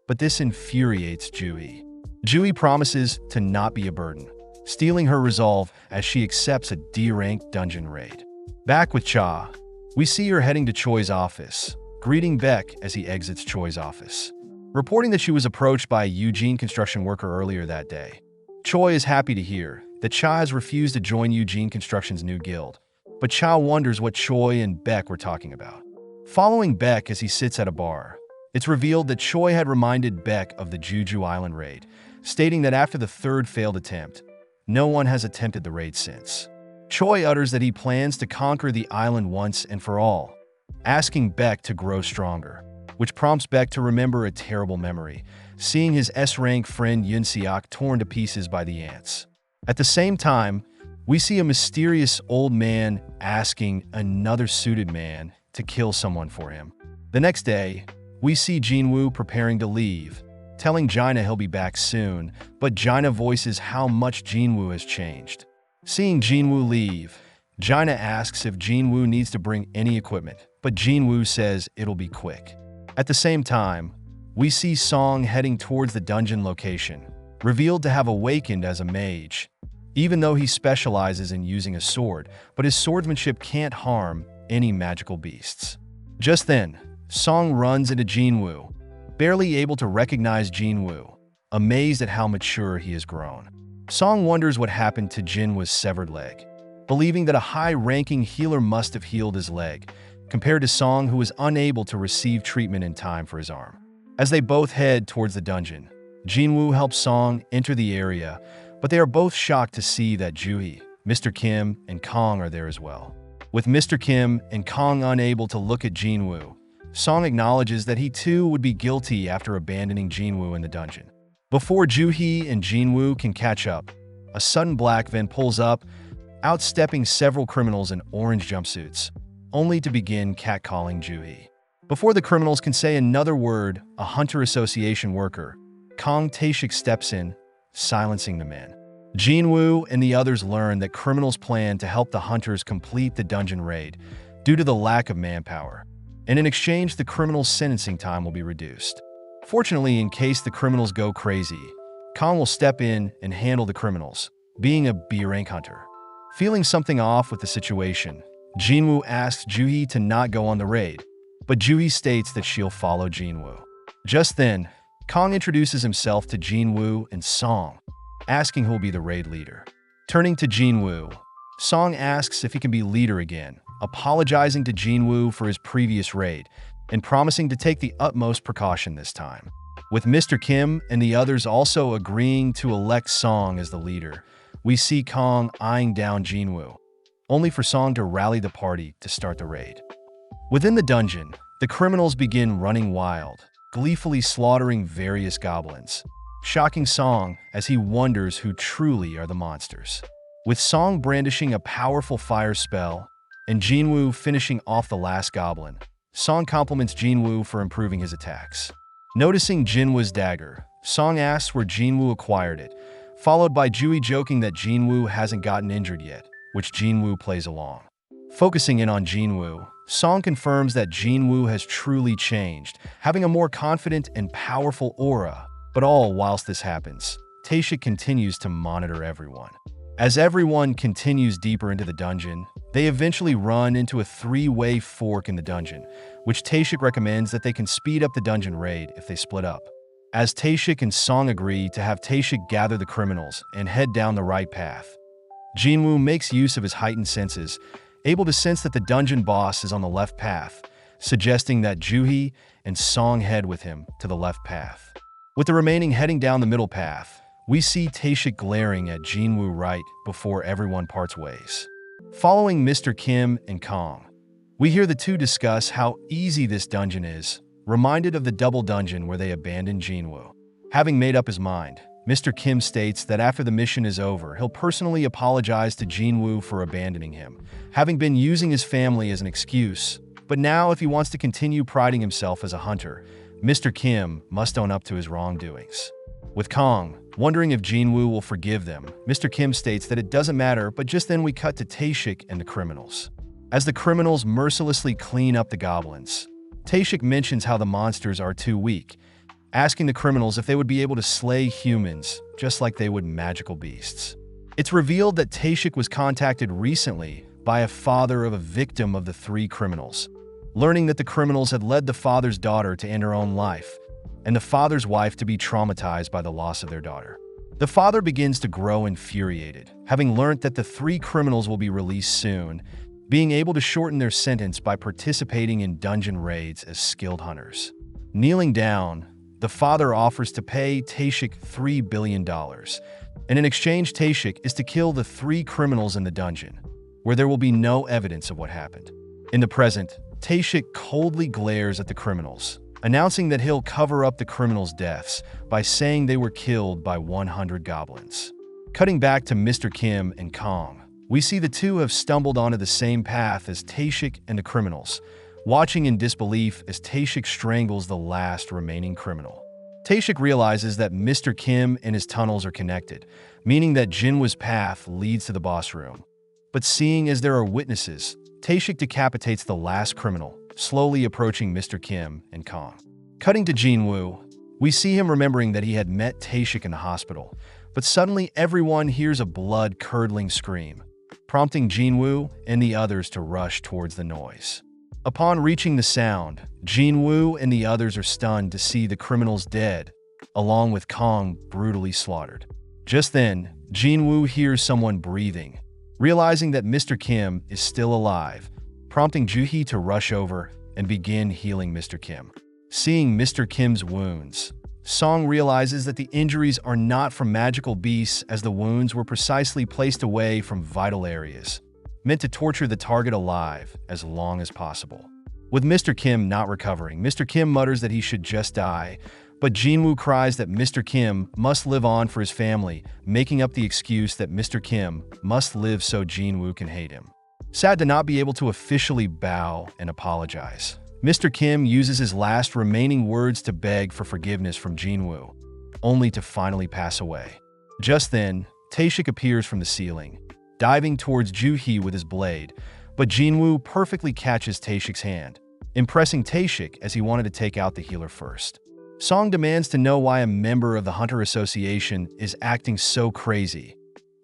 but this infuriates Joo-hee. Joo-hee promises to not be a burden, stealing her resolve as she accepts a D-rank dungeon raid. Back with Cha, we see her heading to Choi's office, greeting Baek as he exits Choi's office, reporting that she was approached by a Eugene construction worker earlier that day. Choi is happy to hear that Cha has refused to join Eugene Construction's new guild, but Cha wonders what Choi and Baek were talking about. Following Baek as he sits at a bar, it's revealed that Choi had reminded Baek of the Jeju Island raid, stating that after the third failed attempt, no one has attempted the raid since. Choi utters that he plans to conquer the island once and for all, asking Baek to grow stronger, which prompts Baek to remember a terrible memory, seeing his S-rank friend Yoon Seok torn to pieces by the ants. At the same time, we see a mysterious old man asking another suited man to kill someone for him. The next day, we see Jinwoo preparing to leave, telling Jaina he'll be back soon, but Jaina voices how much Jinwoo has changed. Seeing Jinwoo leave, Jaina asks if Jinwoo needs to bring any equipment, but Jinwoo says it'll be quick. At the same time, we see Song heading towards the dungeon location, revealed to have awakened as a mage, even though he specializes in using a sword, but his swordsmanship can't harm any magical beasts. Just then, Song runs into Jinwoo, barely able to recognize Jinwoo, amazed at how mature he has grown. Song wonders what happened to Jinwoo's severed leg, believing that a high-ranking healer must have healed his leg, compared to Song, who was unable to receive treatment in time for his arm. As they both head towards the dungeon, Jinwoo helps Song enter the area, but they are both shocked to see that Joo-hee, Mr. Kim, and Kong are there as well. With Mr. Kim and Kong unable to look at Jinwoo, Song acknowledges that he too would be guilty after abandoning Jinwoo in the dungeon. Before Joo-hee and Jinwoo can catch up, a sudden black van pulls up, outstepping several criminals in orange jumpsuits, only to begin catcalling Joo-hee. Before the criminals can say another word, a Hunter Association worker, Kong Tae-shik steps in, silencing the men. Jinwoo and the others learn that criminals plan to help the hunters complete the dungeon raid due to the lack of manpower, and in exchange the criminals' sentencing time will be reduced. Fortunately, in case the criminals go crazy, Kong will step in and handle the criminals, being a B-rank hunter. Feeling something off with the situation, Jinwoo asks Joo-hee to not go on the raid, but Joo-hee states that she'll follow Jinwoo. Just then, Kong introduces himself to Jinwoo and Song, asking who'll be the raid leader. Turning to Jinwoo, Song asks if he can be leader again, apologizing to Jinwoo for his previous raid and promising to take the utmost precaution this time. With Mr. Kim and the others also agreeing to elect Song as the leader, we see Kong eyeing down Jinwoo, only for Song to rally the party to start the raid. Within the dungeon, the criminals begin running wild, gleefully slaughtering various goblins, shocking Song as he wonders who truly are the monsters. With Song brandishing a powerful fire spell and Jinwoo finishing off the last goblin, Song compliments Jinwoo for improving his attacks. Noticing Jinwoo's dagger, Song asks where Jinwoo acquired it, followed by Jui joking that Jinwoo hasn't gotten injured yet, which Jinwoo plays along. Focusing in on Jinwoo, Song confirms that Jinwoo has truly changed, having a more confident and powerful aura. But all whilst this happens, Taeshik continues to monitor everyone. As everyone continues deeper into the dungeon, they eventually run into a three-way fork in the dungeon, which Taeshik recommends that they can speed up the dungeon raid if they split up. As Taeshik and Song agree to have Taeshik gather the criminals and head down the right path, Jinwoo makes use of his heightened senses, able to sense that the dungeon boss is on the left path, suggesting that Juhi and Song head with him to the left path. With the remaining heading down the middle path, we see Taeshik glaring at Jinwoo right before everyone parts ways. Following Mr. Kim and Kong, we hear the two discuss how easy this dungeon is, reminded of the double dungeon where they abandoned Jinwoo. Having made up his mind, Mr. Kim states that after the mission is over, he'll personally apologize to Jinwoo for abandoning him, having been using his family as an excuse. But now, if he wants to continue priding himself as a hunter, Mr. Kim must own up to his wrongdoings. With Kong wondering if Jinwoo will forgive them, Mr. Kim states that it doesn't matter, but just then we cut to Taeshik and the criminals. As the criminals mercilessly clean up the goblins, Taeshik mentions how the monsters are too weak, asking the criminals if they would be able to slay humans just like they would magical beasts. It's revealed that Taeshik was contacted recently by a father of a victim of the three criminals, learning that the criminals had led the father's daughter to end her own life, and the father's wife to be traumatized by the loss of their daughter. The father begins to grow infuriated, having learnt that the three criminals will be released soon, being able to shorten their sentence by participating in dungeon raids as skilled hunters. Kneeling down, the father offers to pay Taeshik $3 billion, and in exchange Taeshik is to kill the three criminals in the dungeon, where there will be no evidence of what happened. In the present, Taeshik coldly glares at the criminals, announcing that he'll cover up the criminals' deaths by saying they were killed by 100 goblins. Cutting back to Mr. Kim and Kong, we see the two have stumbled onto the same path as Taeshik and the criminals, watching in disbelief as Taeshik strangles the last remaining criminal. Taeshik realizes that Mr. Kim and his tunnels are connected, meaning that Jinwoo's path leads to the boss room. But seeing as there are witnesses, Taeshik decapitates the last criminal, slowly approaching Mr. Kim and Kong. Cutting to Jinwoo, we see him remembering that he had met Taeshik in the hospital, but suddenly everyone hears a blood-curdling scream, prompting Jinwoo and the others to rush towards the noise. Upon reaching the sound, Jinwoo and the others are stunned to see the criminals dead, along with Kong brutally slaughtered. Just then, Jinwoo hears someone breathing, realizing that Mr. Kim is still alive, prompting Juhi to rush over and begin healing Mr. Kim. Seeing Mr. Kim's wounds, Song realizes that the injuries are not from magical beasts, as the wounds were precisely placed away from vital areas, meant to torture the target alive as long as possible. With Mr. Kim not recovering, Mr. Kim mutters that he should just die, but Jinwoo cries that Mr. Kim must live on for his family, making up the excuse that Mr. Kim must live so Jinwoo can hate him. Sad to not be able to officially bow and apologize, Mr. Kim uses his last remaining words to beg for forgiveness from Jinwoo, only to finally pass away. Just then, Taeshik appears from the ceiling, diving towards Juhi with his blade, but Jinwoo perfectly catches Taeshik's hand, impressing Taeshik as he wanted to take out the healer first. Song demands to know why a member of the Hunter Association is acting so crazy,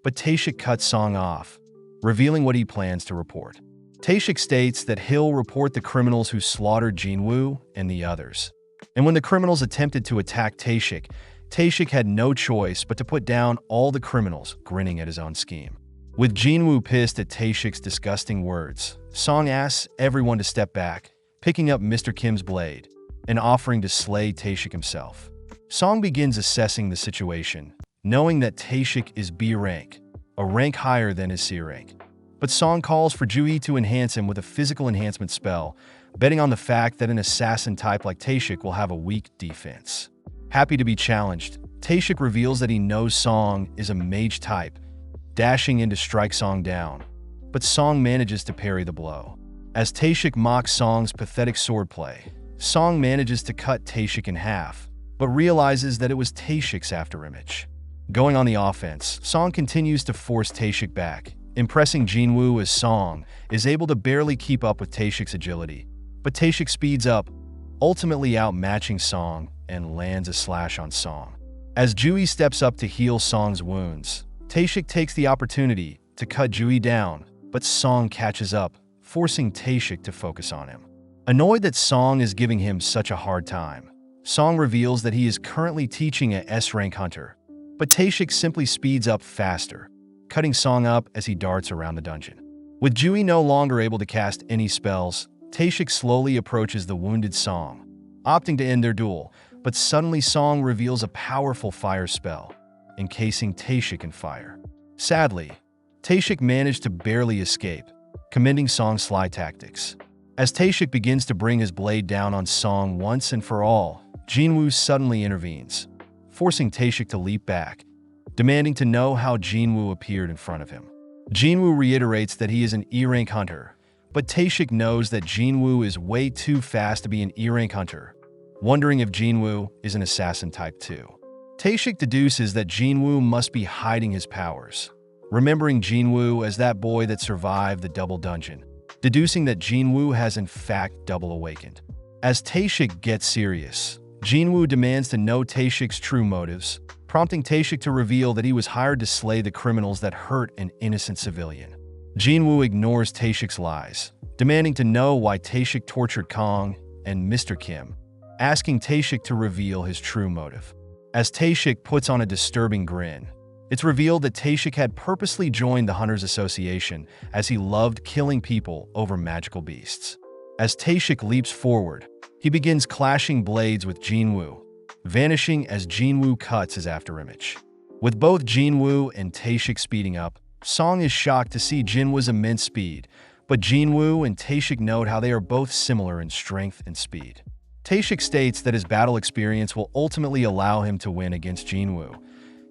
but Taeshik cuts Song off, revealing what he plans to report. Taeshik states that he'll report the criminals who slaughtered Jinwoo and the others. And when the criminals attempted to attack Taeshik, Taeshik had no choice but to put down all the criminals, grinning at his own scheme. With Jinwoo pissed at Taeshik's disgusting words, Song asks everyone to step back, picking up Mr. Kim's blade and offering to slay Taeshik himself. Song begins assessing the situation, knowing that Taeshik is B rank, a rank higher than his C rank. But Song calls for Juhi to enhance him with a physical enhancement spell, betting on the fact that an assassin type like Taeshik will have a weak defense. Happy to be challenged, Taeshik reveals that he knows Song is a mage type, dashing in to strike Song down, but Song manages to parry the blow. As Taeshik mocks Song's pathetic swordplay, Song manages to cut Taeshik in half, but realizes that it was Taeshik's afterimage. Going on the offense, Song continues to force Taeshik back, impressing Jinwoo as Song is able to barely keep up with Taeshik's agility. But Taeshik speeds up, ultimately outmatching Song and lands a slash on Song. As Jui steps up to heal Song's wounds, Taeshik takes the opportunity to cut Jui down, but Song catches up, forcing Taeshik to focus on him. Annoyed that Song is giving him such a hard time, Song reveals that he is currently teaching a S-rank hunter, but Taeshik simply speeds up faster, cutting Song up as he darts around the dungeon. With Jui no longer able to cast any spells, Taeshik slowly approaches the wounded Song, opting to end their duel, but suddenly Song reveals a powerful fire spell, encasing Taeshik in fire. Sadly, Taeshik managed to barely escape, commending Song's sly tactics. As Taeshik begins to bring his blade down on Song once and for all, Jinwoo suddenly intervenes, forcing Taeshik to leap back, demanding to know how Jinwoo appeared in front of him. Jinwoo reiterates that he is an E-rank hunter, but Taeshik knows that Jinwoo is way too fast to be an E-rank hunter, wondering if Jinwoo is an assassin type 2. Taeshik deduces that Jinwoo must be hiding his powers, remembering Jinwoo as that boy that survived the double dungeon, deducing that Jinwoo has in fact double awakened. As Taeshik gets serious, Jinwoo demands to know Taeshik's true motives, prompting Taeshik to reveal that he was hired to slay the criminals that hurt an innocent civilian. Jinwoo ignores Taeshik's lies, demanding to know why Taeshik tortured Kong and Mr. Kim, asking Taeshik to reveal his true motive. As Taeshik puts on a disturbing grin, it's revealed that Taeshik had purposely joined the Hunters Association as he loved killing people over magical beasts. As Taeshik leaps forward, he begins clashing blades with Jinwoo, vanishing as Jinwoo cuts his afterimage. With both Jinwoo and Taeshik speeding up, Song is shocked to see Jinwoo's immense speed, but Jinwoo and Taeshik note how they are both similar in strength and speed. Taeshik states that his battle experience will ultimately allow him to win against Jinwoo,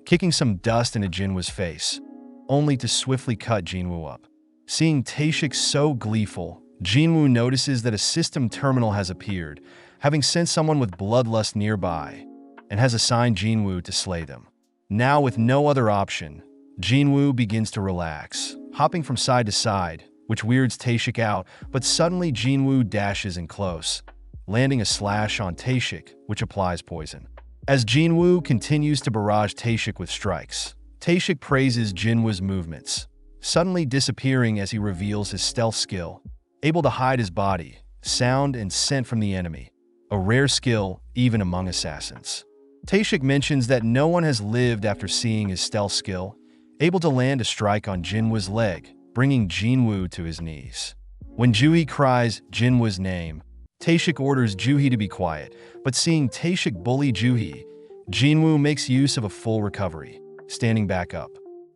kicking some dust into Jinwoo's face, only to swiftly cut Jinwoo up. Seeing Taeshik so gleeful, Jinwoo notices that a system terminal has appeared, having sent someone with bloodlust nearby, and has assigned Jinwoo to slay them. Now with no other option, Jinwoo begins to relax, hopping from side to side, which weirds Taeshik out, but suddenly Jinwoo dashes in close, landing a slash on Taeshik, which applies poison. As Jinwoo continues to barrage Taeshik with strikes, Taeshik praises Jinwoo's movements, suddenly disappearing as he reveals his stealth skill, able to hide his body, sound, and scent from the enemy, a rare skill even among assassins. Taeshik mentions that no one has lived after seeing his stealth skill, able to land a strike on Jinwoo's leg, bringing Jinwoo to his knees. When Jui cries Jinwoo's name, Taeshik orders Juhi to be quiet, but seeing Taeshik bully Juhi, Jinwoo makes use of a full recovery, standing back up.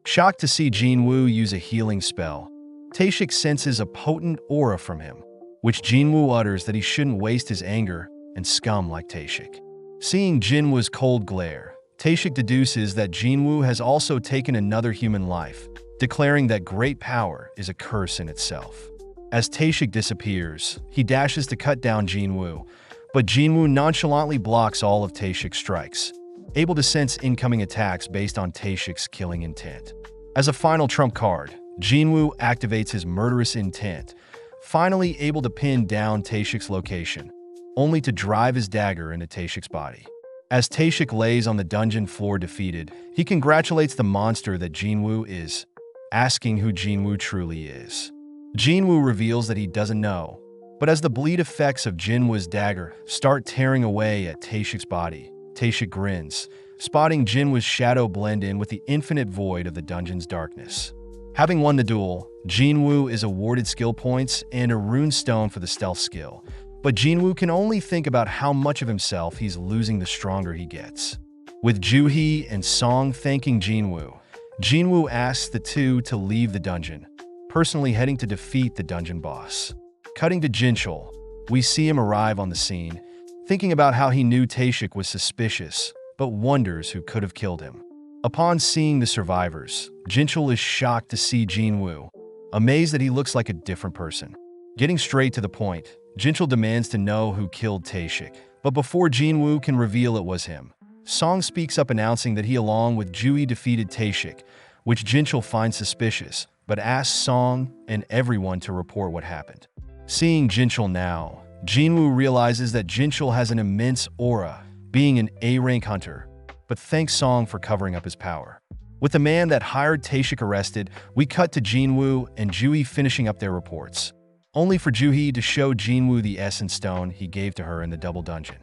Shocked to see Jinwoo use a healing spell, Taeshik senses a potent aura from him, which Jinwoo utters that he shouldn't waste his anger and scum like Taeshik. Seeing Jinwoo's cold glare, Taeshik deduces that Jinwoo has also taken another human life, declaring that great power is a curse in itself. As Taeshik disappears, he dashes to cut down Jinwoo, but Jinwoo nonchalantly blocks all of Taeshik's strikes, able to sense incoming attacks based on Taeshik's killing intent. As a final trump card, Jinwoo activates his murderous intent, finally able to pin down Taeshik's location, only to drive his dagger into Taeshik's body. As Taeshik lays on the dungeon floor defeated, he congratulates the monster that Jinwoo is, asking who Jinwoo truly is. Jinwoo reveals that he doesn't know, but as the bleed effects of Jinwoo's dagger start tearing away at Taeshik's body, Taeshik grins, spotting Jinwoo's shadow blend in with the infinite void of the dungeon's darkness. Having won the duel, Jinwoo is awarded skill points and a rune stone for the stealth skill, but Jinwoo can only think about how much of himself he's losing the stronger he gets. With Juhi and Song thanking Jinwoo, Jinwoo asks the two to leave the dungeon, personally heading to defeat the dungeon boss. Cutting to Jinchul, we see him arrive on the scene, thinking about how he knew Taeshik was suspicious, but wonders who could have killed him. Upon seeing the survivors, Jinchul is shocked to see Jinwoo, amazed that he looks like a different person. Getting straight to the point, Jinchul demands to know who killed Taeshik. But before Jinwoo can reveal it was him, Song speaks up announcing that he along with Jui defeated Taeshik, which Jinchul finds suspicious, but asks Song and everyone to report what happened. Seeing Jinchul now, Jinwoo realizes that Jinchul has an immense aura, being an A-rank hunter, but thanks Song for covering up his power. With the man that hired Taeshik arrested, we cut to Jinwoo and Jui finishing up their reports, only for Juhee to show Jinwoo the essence stone he gave to her in the double dungeon.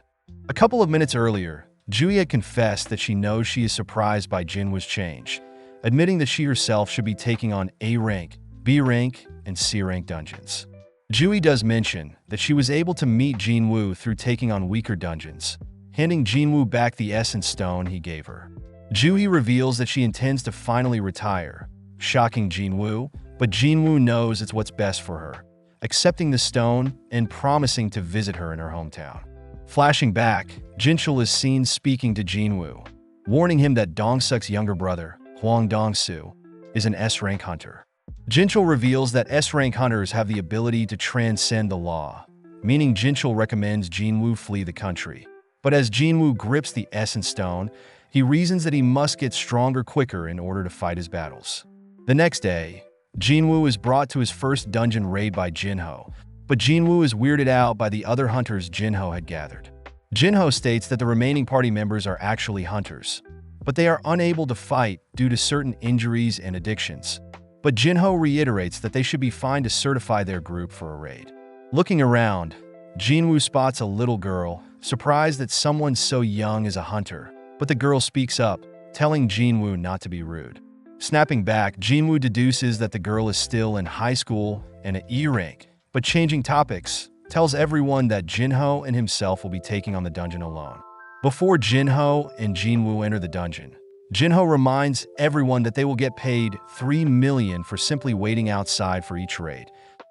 A couple of minutes earlier, Jui had confessed that she knows she is surprised by Jinwoo's change, admitting that she herself should be taking on A-rank, B-rank, and C-rank dungeons. Jui does mention that she was able to meet Jinwoo through taking on weaker dungeons, handing Jinwoo back the essence stone he gave her. Juhee reveals that she intends to finally retire, shocking Jinwoo, but Jinwoo knows it's what's best for her, accepting the stone and promising to visit her in her hometown. Flashing back, Jinchul is seen speaking to Jinwoo, warning him that Dongseok's younger brother, Hwang Dong-soo, is an S-rank hunter. Jinchul reveals that S-rank hunters have the ability to transcend the law, meaning Jinchul recommends Jinwoo flee the country. But as Jinwoo grips the essence stone, he reasons that he must get stronger quicker in order to fight his battles. The next day, Jinwoo is brought to his first dungeon raid by Jinho, but Jinwoo is weirded out by the other hunters Jinho had gathered. Jinho states that the remaining party members are actually hunters, but they are unable to fight due to certain injuries and addictions. But Jinho reiterates that they should be fine to certify their group for a raid. Looking around, Jinwoo spots a little girl, surprised that someone so young is a hunter, but the girl speaks up, telling Jinwoo not to be rude. Snapping back, Jinwoo deduces that the girl is still in high school and an E-rank, but changing topics, tells everyone that Jinho and himself will be taking on the dungeon alone. Before Jinho and Jinwoo enter the dungeon, Jinho reminds everyone that they will get paid $3 million for simply waiting outside for each raid.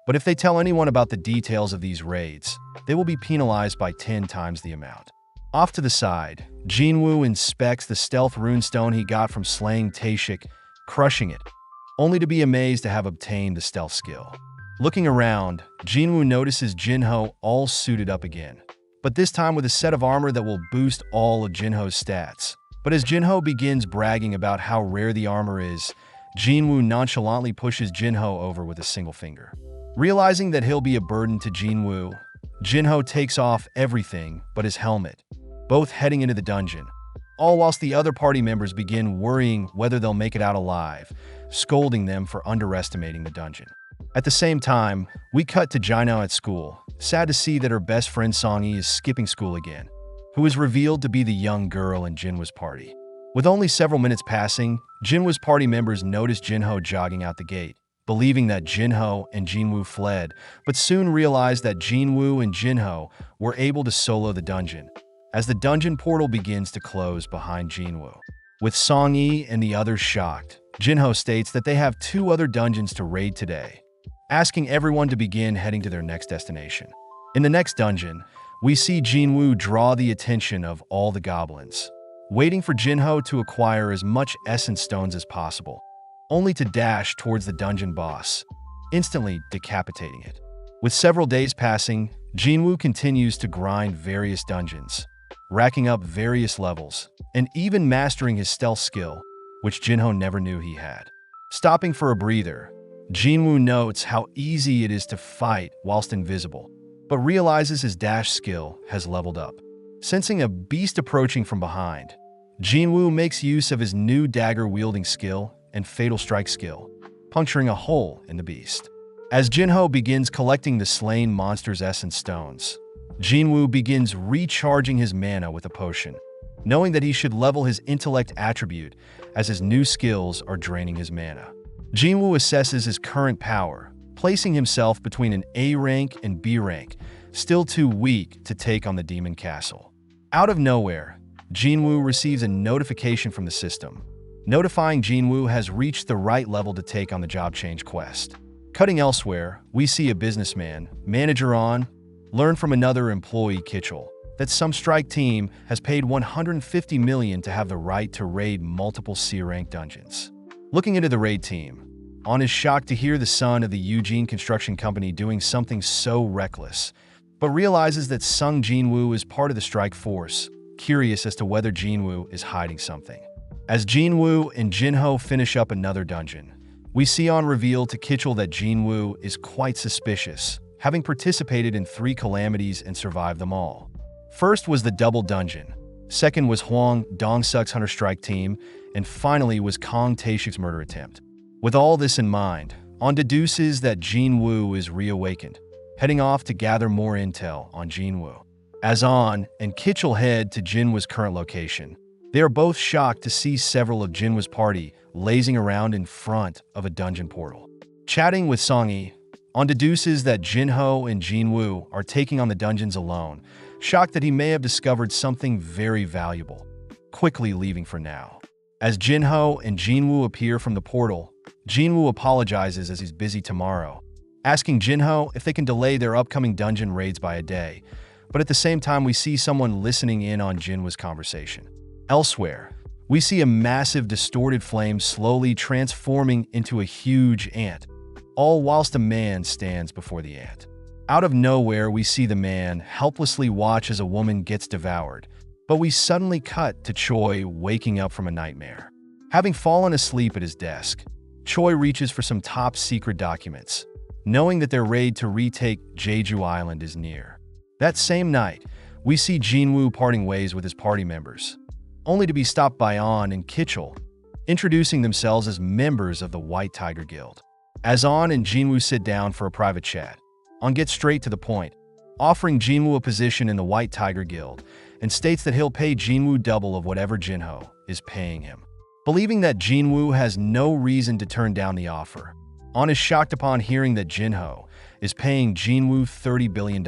But if they tell anyone about the details of these raids, they will be penalized by 10 times the amount. Off to the side, Jinwoo inspects the stealth runestone he got from slaying Taeshik, crushing it, only to be amazed to have obtained the stealth skill. Looking around, Jinwoo notices Jinho all suited up again, but this time with a set of armor that will boost all of Jinho's stats. But as Jinho begins bragging about how rare the armor is, Jinwoo nonchalantly pushes Jinho over with a single finger. Realizing that he'll be a burden to Jinwoo, Jinho takes off everything but his helmet, both heading into the dungeon, all whilst the other party members begin worrying whether they'll make it out alive, scolding them for underestimating the dungeon. At the same time, we cut to Jino at school, sad to see that her best friend Songi is skipping school again, who is revealed to be the young girl in Jinwoo's party. With only several minutes passing, Jinwoo's party members notice Jinho jogging out the gate, believing that Jinho and Jinwoo fled, but soon realize that Jinwoo and Jinho were able to solo the dungeon, as the dungeon portal begins to close behind Jinwoo. With Songi and the others shocked, Jinho states that they have 2 other dungeons to raid today, asking everyone to begin heading to their next destination. In the next dungeon, we see Jinwoo draw the attention of all the goblins, waiting for Jinho to acquire as much essence stones as possible, only to dash towards the dungeon boss, instantly decapitating it. With several days passing, Jinwoo continues to grind various dungeons, racking up various levels, and even mastering his stealth skill, which Jinho never knew he had. Stopping for a breather, Jinwoo notes how easy it is to fight whilst invisible, but realizes his dash skill has leveled up. Sensing a beast approaching from behind, Jinwoo makes use of his new dagger-wielding skill and fatal strike skill, puncturing a hole in the beast. As Jinho begins collecting the slain monster's essence stones, Jinwoo begins recharging his mana with a potion, knowing that he should level his intellect attribute as his new skills are draining his mana. Jinwoo assesses his current power, placing himself between an A rank and B rank, still too weak to take on the Demon Castle. Out of nowhere, Jinwoo receives a notification from the system, notifying Jinwoo has reached the right level to take on the job change quest. Cutting elsewhere, we see a businessman, manager on, learn from another employee, Kitchell, that some strike team has paid $150 million to have the right to raid multiple C-rank dungeons. Looking into the raid team, On is shocked to hear the son of the Eugene Construction Company doing something so reckless, but realizes that Sung Jinwoo is part of the strike force, curious as to whether Jinwoo is hiding something. As Jinwoo and Jinho finish up another dungeon, we see on reveal to Kitchell that Jinwoo is quite suspicious, having participated in 3 calamities and survived them all. First was the double dungeon, second was Hwang Dong-suk's Hunter Strike team, and finally was Kong Tae-shuk's murder attempt. With all this in mind, On deduces that Jinwoo is reawakened, heading off to gather more intel on Jinwoo. As On and Kitchell head to Jinwoo's current location, they are both shocked to see several of Jinwoo's party lazing around in front of a dungeon portal. Chatting with Songi, On deduces that Jinho and Jinwoo are taking on the dungeons alone, shocked that he may have discovered something very valuable, quickly leaving for now. As Jinho and Jinwoo appear from the portal, Jinwoo apologizes as he's busy tomorrow, asking Jinho if they can delay their upcoming dungeon raids by a day, but at the same time we see someone listening in on Jinwoo's conversation. Elsewhere, we see a massive distorted flame slowly transforming into a huge ant, all whilst a man stands before the ant. Out of nowhere, we see the man helplessly watch as a woman gets devoured, but we suddenly cut to Choi waking up from a nightmare. Having fallen asleep at his desk, Choi reaches for some top-secret documents, knowing that their raid to retake Jeju Island is near. That same night, we see Jinwoo parting ways with his party members, only to be stopped by On and Kitchell, introducing themselves as members of the White Tiger Guild. As On and Jinwoo sit down for a private chat, On gets straight to the point, offering Jinwoo a position in the White Tiger Guild, and states that he'll pay Jinwoo double of whatever Jinho is paying him. Believing that Jinwoo has no reason to turn down the offer, On is shocked upon hearing that Jinho is paying Jinwoo $30 billion,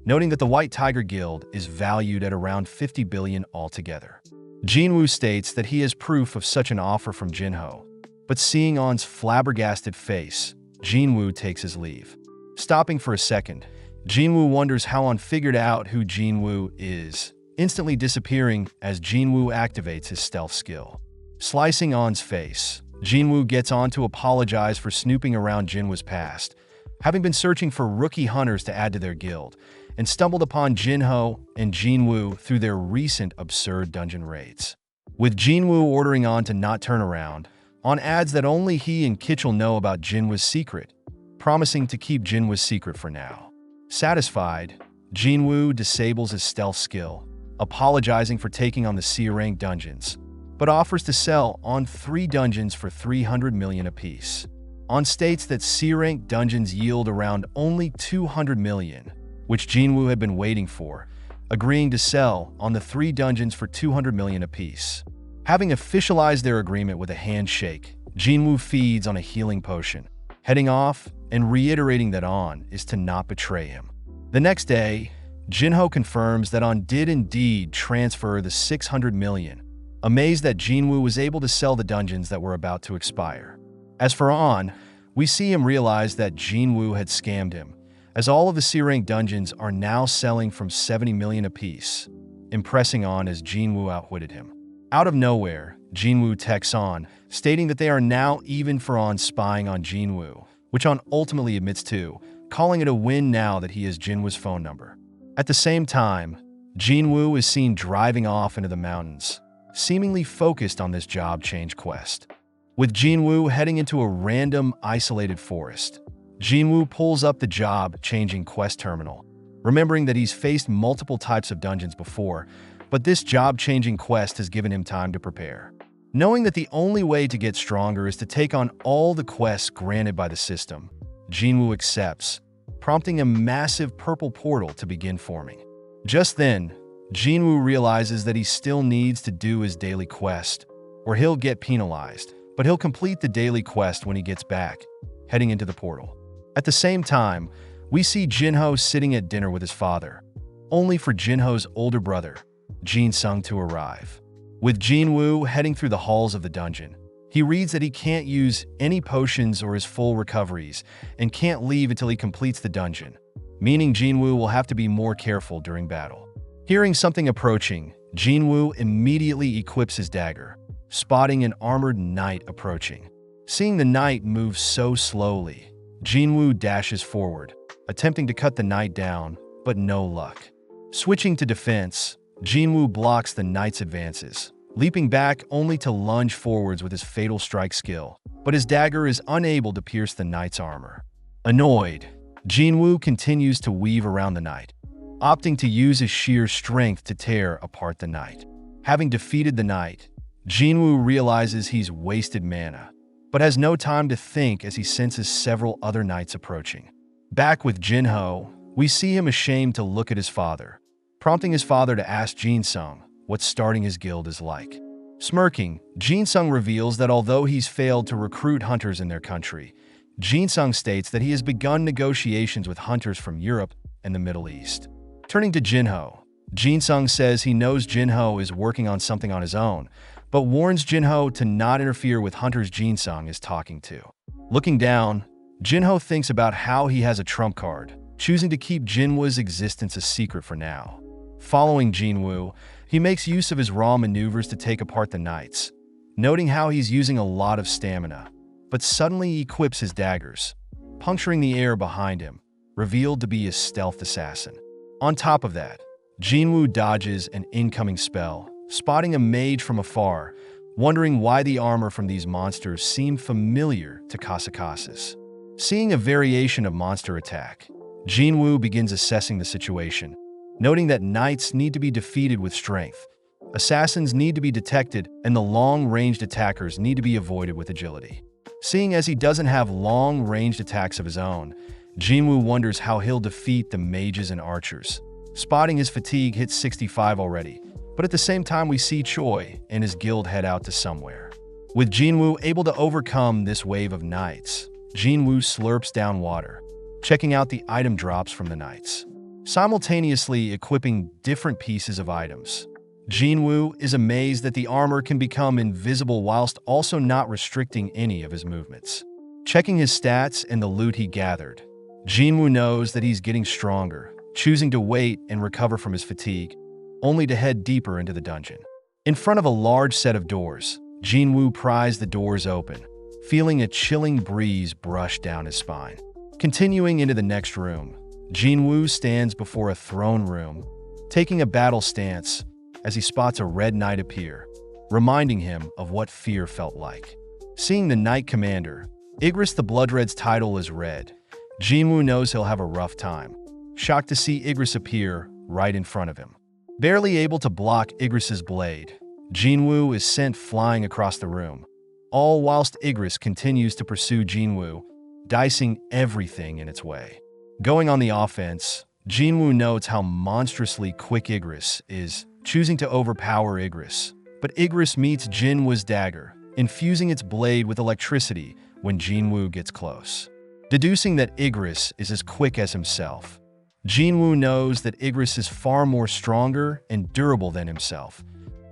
noting that the White Tiger Guild is valued at around $50 billion altogether. Jinwoo states that he has proof of such an offer from Jinho, but seeing On's flabbergasted face, Jinwoo takes his leave. Stopping for a second, Jinwoo wonders how On figured out who Jinwoo is, instantly disappearing as Jinwoo activates his stealth skill. Slicing On's face, Jinwoo gets On to apologize for snooping around Jinwoo's past, having been searching for rookie hunters to add to their guild, and stumbled upon Jinho and Jinwoo through their recent absurd dungeon raids. With Jinwoo ordering On to not turn around, On adds that only he and Kitchell know about Jinwoo's secret, promising to keep Jinwoo's secret for now. Satisfied, Jinwoo disables his stealth skill, apologizing for taking on the C-rank dungeons, but offers to sell On 3 dungeons for 300 million apiece. On states that C-rank dungeons yield around only 200 million, which Jinwoo had been waiting for, agreeing to sell On the 3 dungeons for 200 million apiece. Having officialized their agreement with a handshake, Jinwoo feeds On a healing potion, heading off and reiterating that On is to not betray him. The next day, Jinho confirms that On did indeed transfer the 600 million, amazed that Jinwoo was able to sell the dungeons that were about to expire. As for On, we see him realize that Jinwoo had scammed him, as all of the C-rank dungeons are now selling from 70 million apiece, impressing On as Jinwoo outwitted him. Out of nowhere, Jinwoo texts On, stating that they are now even for On spying on Jinwoo, which On ultimately admits to, calling it a win now that he has Jinwoo's phone number. At the same time, Jinwoo is seen driving off into the mountains, seemingly focused on this job change quest. With Jinwoo heading into a random, isolated forest, Jinwoo pulls up the job-changing quest terminal, remembering that he's faced multiple types of dungeons before, but this job-changing quest has given him time to prepare. Knowing that the only way to get stronger is to take on all the quests granted by the system, Jinwoo accepts, prompting a massive purple portal to begin forming. Just then, Jinwoo realizes that he still needs to do his daily quest, or he'll get penalized, but he'll complete the daily quest when he gets back, heading into the portal. At the same time, we see Jinho sitting at dinner with his father, only for Jinho's older brother, Jin-sung, to arrive. With Jinwoo heading through the halls of the dungeon, he reads that he can't use any potions or his full recoveries and can't leave until he completes the dungeon, meaning Jinwoo will have to be more careful during battle. Hearing something approaching, Jinwoo immediately equips his dagger, spotting an armored knight approaching. Seeing the knight move so slowly, Jinwoo dashes forward, attempting to cut the knight down, but no luck. Switching to defense, Jinwoo blocks the knight's advances, leaping back only to lunge forwards with his fatal strike skill, but his dagger is unable to pierce the knight's armor. Annoyed, Jinwoo continues to weave around the knight, opting to use his sheer strength to tear apart the knight. Having defeated the knight, Jinwoo realizes he's wasted mana, but has no time to think as he senses several other knights approaching. Back with Jinho, we see him ashamed to look at his father, prompting his father to ask Jinsung what starting his guild is like. Smirking, Jinsung reveals that although he's failed to recruit hunters in their country, Jinsung states that he has begun negotiations with hunters from Europe and the Middle East. Turning to Jinho, Jinsung says he knows Jinho is working on something on his own, but warns Jinho to not interfere with hunters Jinsung is talking to. Looking down, Jinho thinks about how he has a trump card, choosing to keep Jinwoo's existence a secret for now. Following Jinwoo, he makes use of his raw maneuvers to take apart the knights, noting how he's using a lot of stamina, but suddenly equips his daggers, puncturing the air behind him, revealed to be a stealth assassin. On top of that, Jinwoo dodges an incoming spell, spotting a mage from afar, wondering why the armor from these monsters seemed familiar to Kasakasa's. Seeing a variation of monster attack, Jinwoo begins assessing the situation, noting that knights need to be defeated with strength, assassins need to be detected, and the long-ranged attackers need to be avoided with agility. Seeing as he doesn't have long-ranged attacks of his own, Jinwoo wonders how he'll defeat the mages and archers. Spotting his fatigue hits 65 already, but at the same time we see Choi and his guild head out to somewhere. With Jinwoo able to overcome this wave of knights, Jinwoo slurps down water, checking out the item drops from the knights, simultaneously equipping different pieces of items. Jinwoo is amazed that the armor can become invisible whilst also not restricting any of his movements. Checking his stats and the loot he gathered, Jinwoo knows that he's getting stronger, choosing to wait and recover from his fatigue, only to head deeper into the dungeon. In front of a large set of doors, Jinwoo pries the doors open, feeling a chilling breeze brush down his spine. Continuing into the next room, Jinwoo stands before a throne room, taking a battle stance as he spots a red knight appear, reminding him of what fear felt like. Seeing the knight commander, Igris the Bloodred's title is red, Jinwoo knows he'll have a rough time. Shocked to see Igris appear right in front of him. Barely able to block Igris's blade, Jinwoo is sent flying across the room, all whilst Igris continues to pursue Jinwoo, dicing everything in its way. Going on the offense, Jinwoo notes how monstrously quick Igris is, choosing to overpower Igris. But Igris meets Jinwoo's dagger, infusing its blade with electricity when Jinwoo gets close. Deducing that Igris is as quick as himself, Jinwoo knows that Igris is far more stronger and durable than himself,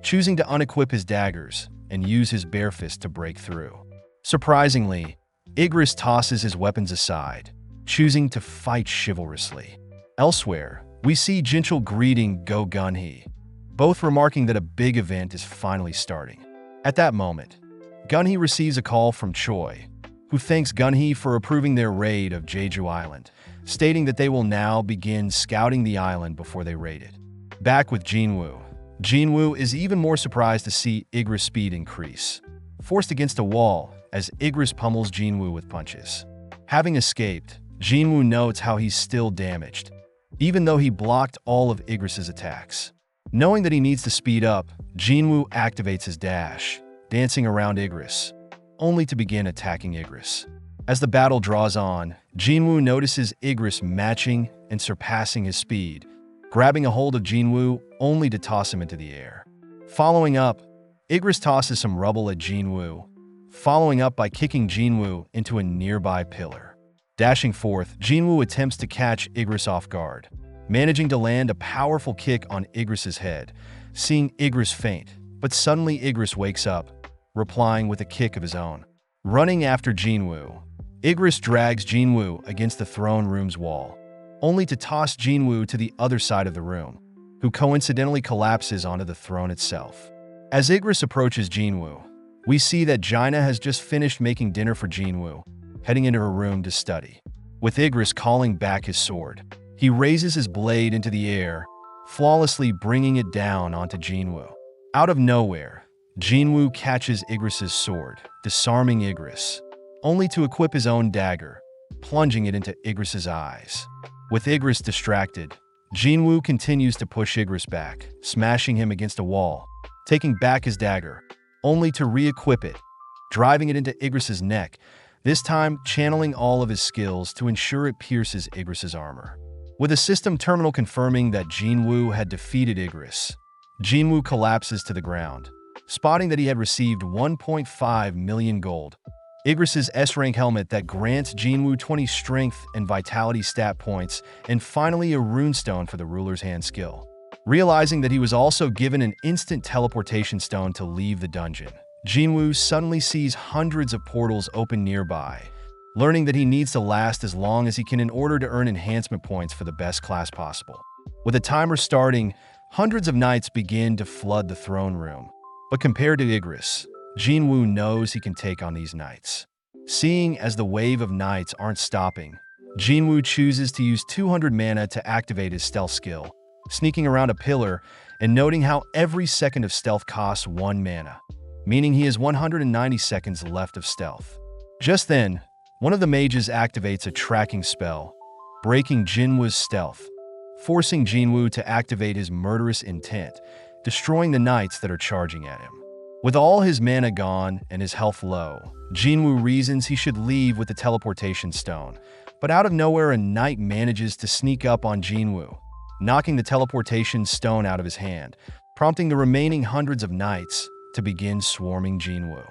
choosing to unequip his daggers and use his bare fist to break through. Surprisingly, Igris tosses his weapons aside, choosing to fight chivalrously. Elsewhere, we see Jinchul greeting Go Gunhee, both remarking that a big event is finally starting. At that moment, Gunhee receives a call from Choi, who thanks Gunhee for approving their raid of Jeju Island, stating that they will now begin scouting the island before they raid it. Back with Jinwoo, Jinwoo is even more surprised to see Igris' speed increase, forced against a wall as Igris pummels Jinwoo with punches. Having escaped, Jinwoo notes how he's still damaged, even though he blocked all of Igris' attacks. Knowing that he needs to speed up, Jinwoo activates his dash, dancing around Igris, only to begin attacking Igris. As the battle draws on, Jinwoo notices Igris matching and surpassing his speed, grabbing a hold of Jinwoo only to toss him into the air. Following up, Igris tosses some rubble at Jinwoo, following up by kicking Jinwoo into a nearby pillar. Dashing forth, Jinwoo attempts to catch Igris off guard, managing to land a powerful kick on Igris' head, seeing Igris faint, but suddenly Igris wakes up, replying with a kick of his own. Running after Jinwoo, Igris drags Jinwoo against the throne room's wall, only to toss Jinwoo to the other side of the room, who coincidentally collapses onto the throne itself. As Igris approaches Jinwoo, we see that Jaina has just finished making dinner for Jinwoo, heading into her room to study. With Igris calling back his sword, he raises his blade into the air, flawlessly bringing it down onto Jinwoo. Out of nowhere, Jinwoo catches Igris's sword, disarming Igris, only to equip his own dagger, plunging it into Igris's eyes. With Igris distracted, Jinwoo continues to push Igris back, smashing him against a wall, taking back his dagger, only to re-equip it, driving it into Igris's neck, this time channeling all of his skills to ensure it pierces Igris's armor. With a system terminal confirming that Jinwoo had defeated Igris, Jinwoo collapses to the ground, spotting that he had received 1.5 million gold, Igris's S-Rank helmet that grants Jinwoo 20 strength and vitality stat points, and finally a runestone for the ruler's hand skill. Realizing that he was also given an instant teleportation stone to leave the dungeon, Jinwoo suddenly sees hundreds of portals open nearby, learning that he needs to last as long as he can in order to earn enhancement points for the best class possible. With a timer starting, hundreds of knights begin to flood the throne room. But compared to Igris, Jinwoo knows he can take on these knights. Seeing as the wave of knights aren't stopping, Jinwoo chooses to use 200 mana to activate his stealth skill, sneaking around a pillar and noting how every second of stealth costs 1 mana, meaning he has 190 seconds left of stealth. Just then, one of the mages activates a tracking spell, breaking Jinwoo's stealth, forcing Jinwoo to activate his murderous intent, destroying the knights that are charging at him. With all his mana gone and his health low, Jinwoo reasons he should leave with the teleportation stone, but out of nowhere a knight manages to sneak up on Jinwoo, knocking the teleportation stone out of his hand, prompting the remaining hundreds of knights to begin swarming Jinwoo.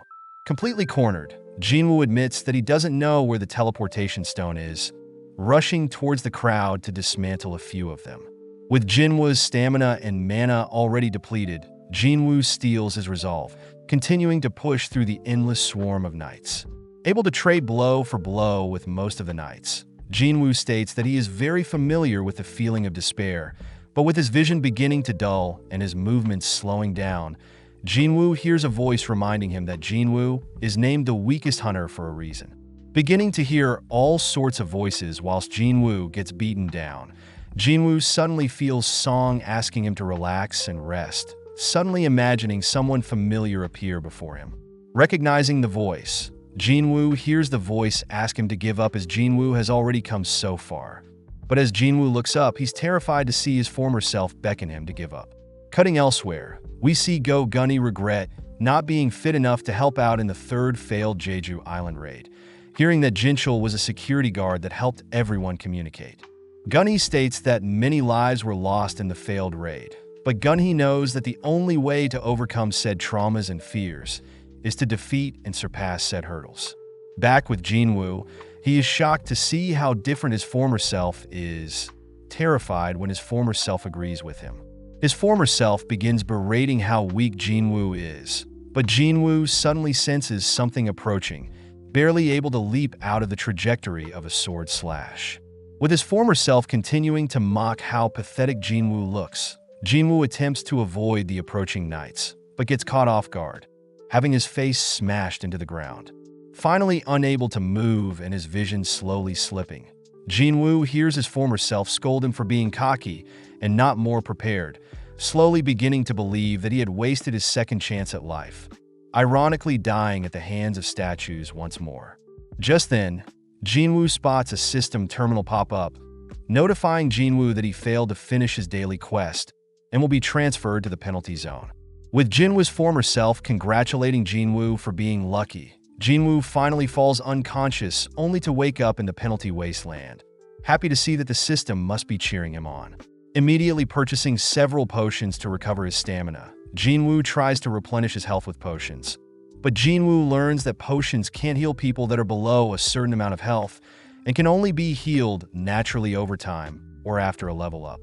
Completely cornered, Jinwoo admits that he doesn't know where the teleportation stone is, rushing towards the crowd to dismantle a few of them. With Jinwoo's stamina and mana already depleted, Jinwoo steals his resolve, continuing to push through the endless swarm of knights. Able to trade blow for blow with most of the knights, Jinwoo states that he is very familiar with the feeling of despair, but with his vision beginning to dull and his movements slowing down, Jinwoo hears a voice reminding him that Jinwoo is named the weakest hunter for a reason. Beginning to hear all sorts of voices whilst Jinwoo gets beaten down, Jinwoo suddenly feels Song asking him to relax and rest, suddenly imagining someone familiar appear before him. Recognizing the voice, Jinwoo hears the voice ask him to give up as Jinwoo has already come so far. But as Jinwoo looks up, he's terrified to see his former self beckon him to give up. Cutting elsewhere, we see Go Gunny regret not being fit enough to help out in the third failed Jeju Island raid, hearing that Jinchul was a security guard that helped everyone communicate. Gunny states that many lives were lost in the failed raid, but Gunny knows that the only way to overcome said traumas and fears is to defeat and surpass said hurdles. Back with Jinwoo, he is shocked to see how different his former self is, terrified when his former self agrees with him. His former self begins berating how weak Jinwoo is, but Jinwoo suddenly senses something approaching, barely able to leap out of the trajectory of a sword slash. With his former self continuing to mock how pathetic Jinwoo looks, Jinwoo attempts to avoid the approaching knights, but gets caught off guard, having his face smashed into the ground. Finally unable to move and his vision slowly slipping, Jinwoo hears his former self scold him for being cocky and not more prepared, slowly beginning to believe that he had wasted his second chance at life, ironically dying at the hands of statues once more. Just then, Jinwoo spots a system terminal pop up, notifying Jinwoo that he failed to finish his daily quest and will be transferred to the penalty zone. With Jinwoo's former self congratulating Jinwoo for being lucky, Jinwoo finally falls unconscious only to wake up in the penalty wasteland, happy to see that the system must be cheering him on. Immediately purchasing several potions to recover his stamina, Jinwoo tries to replenish his health with potions. But Jinwoo learns that potions can't heal people that are below a certain amount of health and can only be healed naturally over time or after a level up.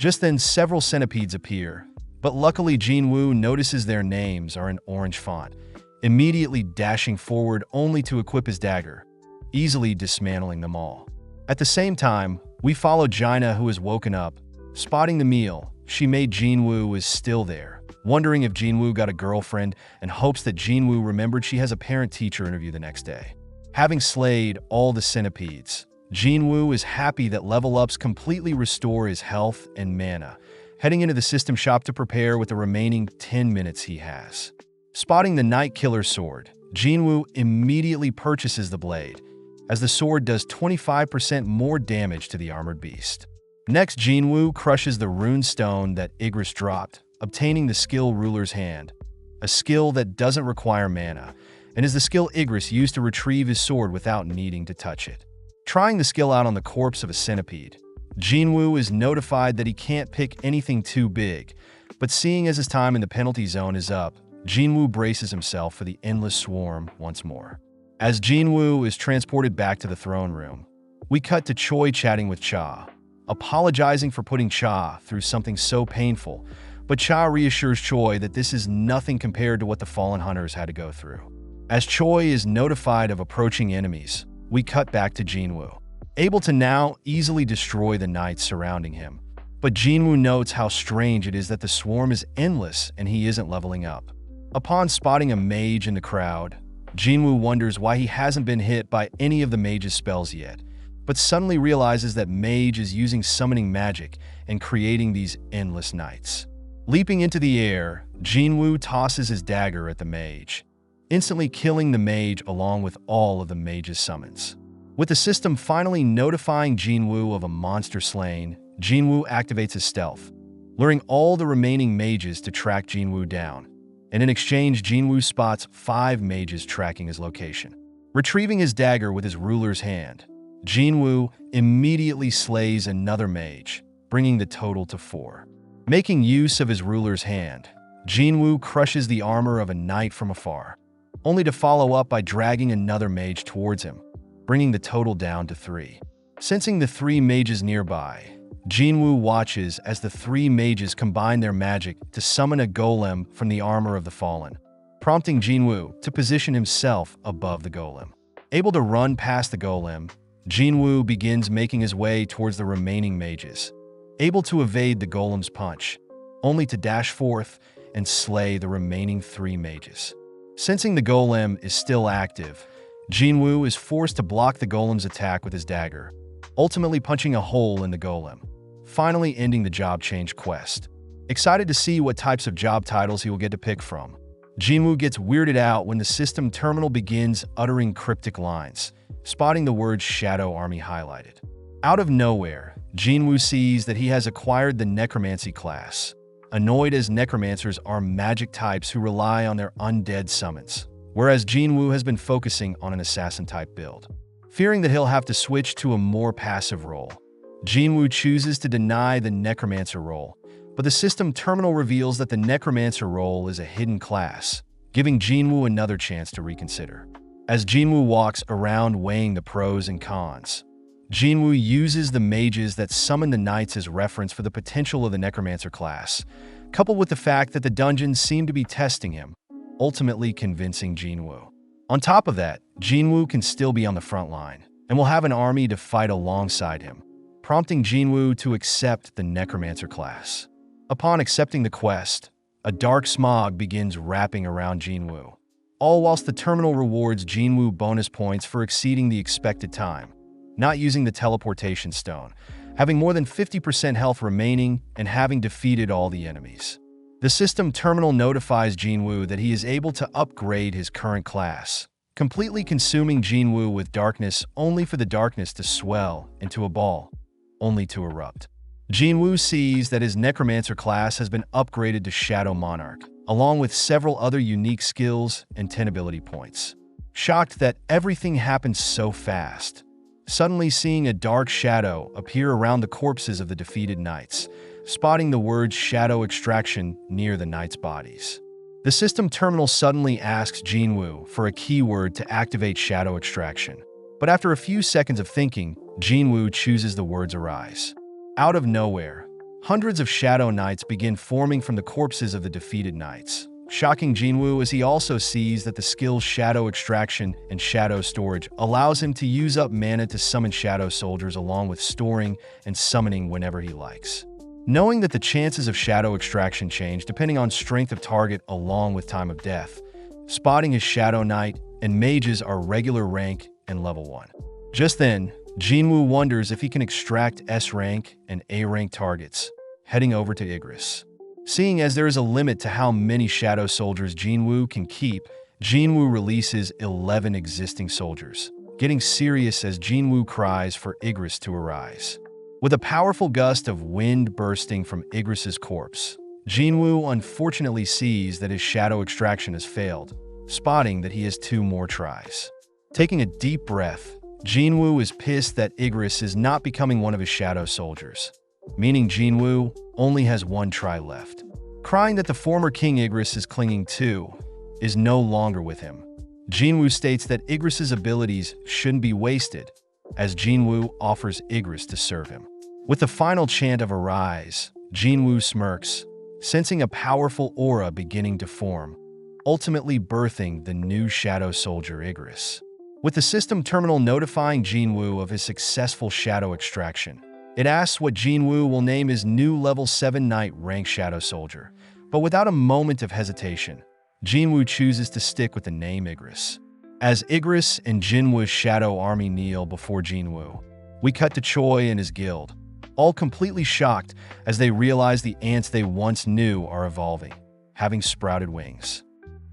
Just then several centipedes appear, but luckily Jinwoo notices their names are in orange font, immediately dashing forward only to equip his dagger, easily dismantling them all. At the same time, we follow Jaina, who has woken up. Spotting the meal she made Jinwoo is still there, wondering if Jinwoo got a girlfriend and hopes that Jinwoo remembered she has a parent-teacher interview the next day. Having slayed all the centipedes, Jinwoo is happy that level-ups completely restore his health and mana, heading into the system shop to prepare with the remaining 10 minutes he has. Spotting the Night Killer sword, Jinwoo immediately purchases the blade, as the sword does 25% more damage to the armored beast. Next, Jinwoo crushes the rune stone that Igris dropped, obtaining the skill Ruler's Hand, a skill that doesn't require mana, and is the skill Igris used to retrieve his sword without needing to touch it. Trying the skill out on the corpse of a centipede, Jinwoo is notified that he can't pick anything too big, but seeing as his time in the penalty zone is up, Jinwoo braces himself for the endless swarm once more. As Jinwoo is transported back to the throne room, we cut to Choi chatting with Cha, apologizing for putting Cha through something so painful, but Cha reassures Choi that this is nothing compared to what the fallen hunters had to go through. As Choi is notified of approaching enemies, we cut back to Jinwoo, able to now easily destroy the knights surrounding him. But Jinwoo notes how strange it is that the swarm is endless and he isn't leveling up. Upon spotting a mage in the crowd, Jinwoo wonders why he hasn't been hit by any of the mage's spells yet, but suddenly realizes that mage is using summoning magic and creating these endless knights. Leaping into the air, Jinwoo tosses his dagger at the mage, instantly killing the mage along with all of the mage's summons. With the system finally notifying Jinwoo of a monster slain, Jinwoo activates his stealth, luring all the remaining mages to track Jinwoo down, and in exchange Jinwoo spots 5 mages tracking his location. Retrieving his dagger with his ruler's hand, Jinwoo immediately slays another mage, bringing the total to 4. Making use of his ruler's hand, Jinwoo crushes the armor of a knight from afar, only to follow up by dragging another mage towards him, bringing the total down to 3. Sensing the 3 mages nearby, Jinwoo watches as the 3 mages combine their magic to summon a golem from the armor of the fallen, prompting Jinwoo to position himself above the golem. Able to run past the golem, Jinwoo begins making his way towards the remaining mages, able to evade the golem's punch, only to dash forth and slay the remaining 3 mages. Sensing the golem is still active, Jinwoo is forced to block the golem's attack with his dagger, ultimately punching a hole in the golem, finally ending the job change quest. Excited to see what types of job titles he will get to pick from, Jinwoo gets weirded out when the system terminal begins uttering cryptic lines, spotting the word Shadow Army highlighted. Out of nowhere, Jinwoo sees that he has acquired the Necromancy class, annoyed as necromancers are magic types who rely on their undead summons, whereas Jinwoo has been focusing on an assassin-type build. Fearing that he'll have to switch to a more passive role, Jinwoo chooses to deny the Necromancer role, but the system terminal reveals that the Necromancer role is a hidden class, giving Jinwoo another chance to reconsider. As Jinwoo walks around weighing the pros and cons, Jinwoo uses the mages that summon the knights as reference for the potential of the Necromancer class, coupled with the fact that the dungeons seem to be testing him, ultimately convincing Jinwoo. On top of that, Jinwoo can still be on the front line, and will have an army to fight alongside him, prompting Jinwoo to accept the Necromancer class. Upon accepting the quest, a dark smog begins wrapping around Jinwoo, all whilst the terminal rewards Jinwoo bonus points for exceeding the expected time, not using the teleportation stone, having more than 50% health remaining, and having defeated all the enemies. The system terminal notifies Jinwoo that he is able to upgrade his current class, completely consuming Jinwoo with darkness only for the darkness to swell into a ball, only to erupt. Jinwoo sees that his Necromancer class has been upgraded to Shadow Monarch, along with several other unique skills and 10 ability points. Shocked that everything happened so fast, suddenly seeing a dark shadow appear around the corpses of the defeated knights, spotting the word Shadow Extraction near the knights' bodies. The system terminal suddenly asks Jinwoo for a keyword to activate Shadow Extraction, but after a few seconds of thinking, Jinwoo chooses the words Arise. Out of nowhere, hundreds of Shadow Knights begin forming from the corpses of the defeated knights, shocking Jinwoo as he also sees that the skills Shadow Extraction and Shadow Storage allows him to use up mana to summon Shadow Soldiers along with storing and summoning whenever he likes. Knowing that the chances of shadow extraction change depending on strength of target along with time of death, spotting his Shadow Knight and mages are regular rank and level 1. Just then, Jinwoo wonders if he can extract S rank and A rank targets, heading over to Igris. Seeing as there is a limit to how many shadow soldiers Jinwoo can keep, Jinwoo releases 11 existing soldiers, getting serious as Jinwoo cries for Igris to arise. With a powerful gust of wind bursting from Igris's corpse, Jinwoo unfortunately sees that his shadow extraction has failed, spotting that he has 2 more tries. Taking a deep breath, Jinwoo is pissed that Igris is not becoming one of his shadow soldiers, meaning Jinwoo only has 1 try left. Crying that the former King Igris is clinging to is no longer with him, Jinwoo states that Igris's abilities shouldn't be wasted, as Jinwoo offers Igris to serve him. With the final chant of Arise, Jinwoo smirks, sensing a powerful aura beginning to form, ultimately birthing the new shadow soldier Igris. With the system terminal notifying Jinwoo of his successful shadow extraction, it asks what Jinwoo will name his new level 7 Knight rank shadow soldier, but without a moment of hesitation, Jinwoo chooses to stick with the name Igris. As Igris and Jinwoo's shadow army kneel before Jinwoo, we cut to Choi and his guild, all completely shocked as they realize the ants they once knew are evolving, having sprouted wings.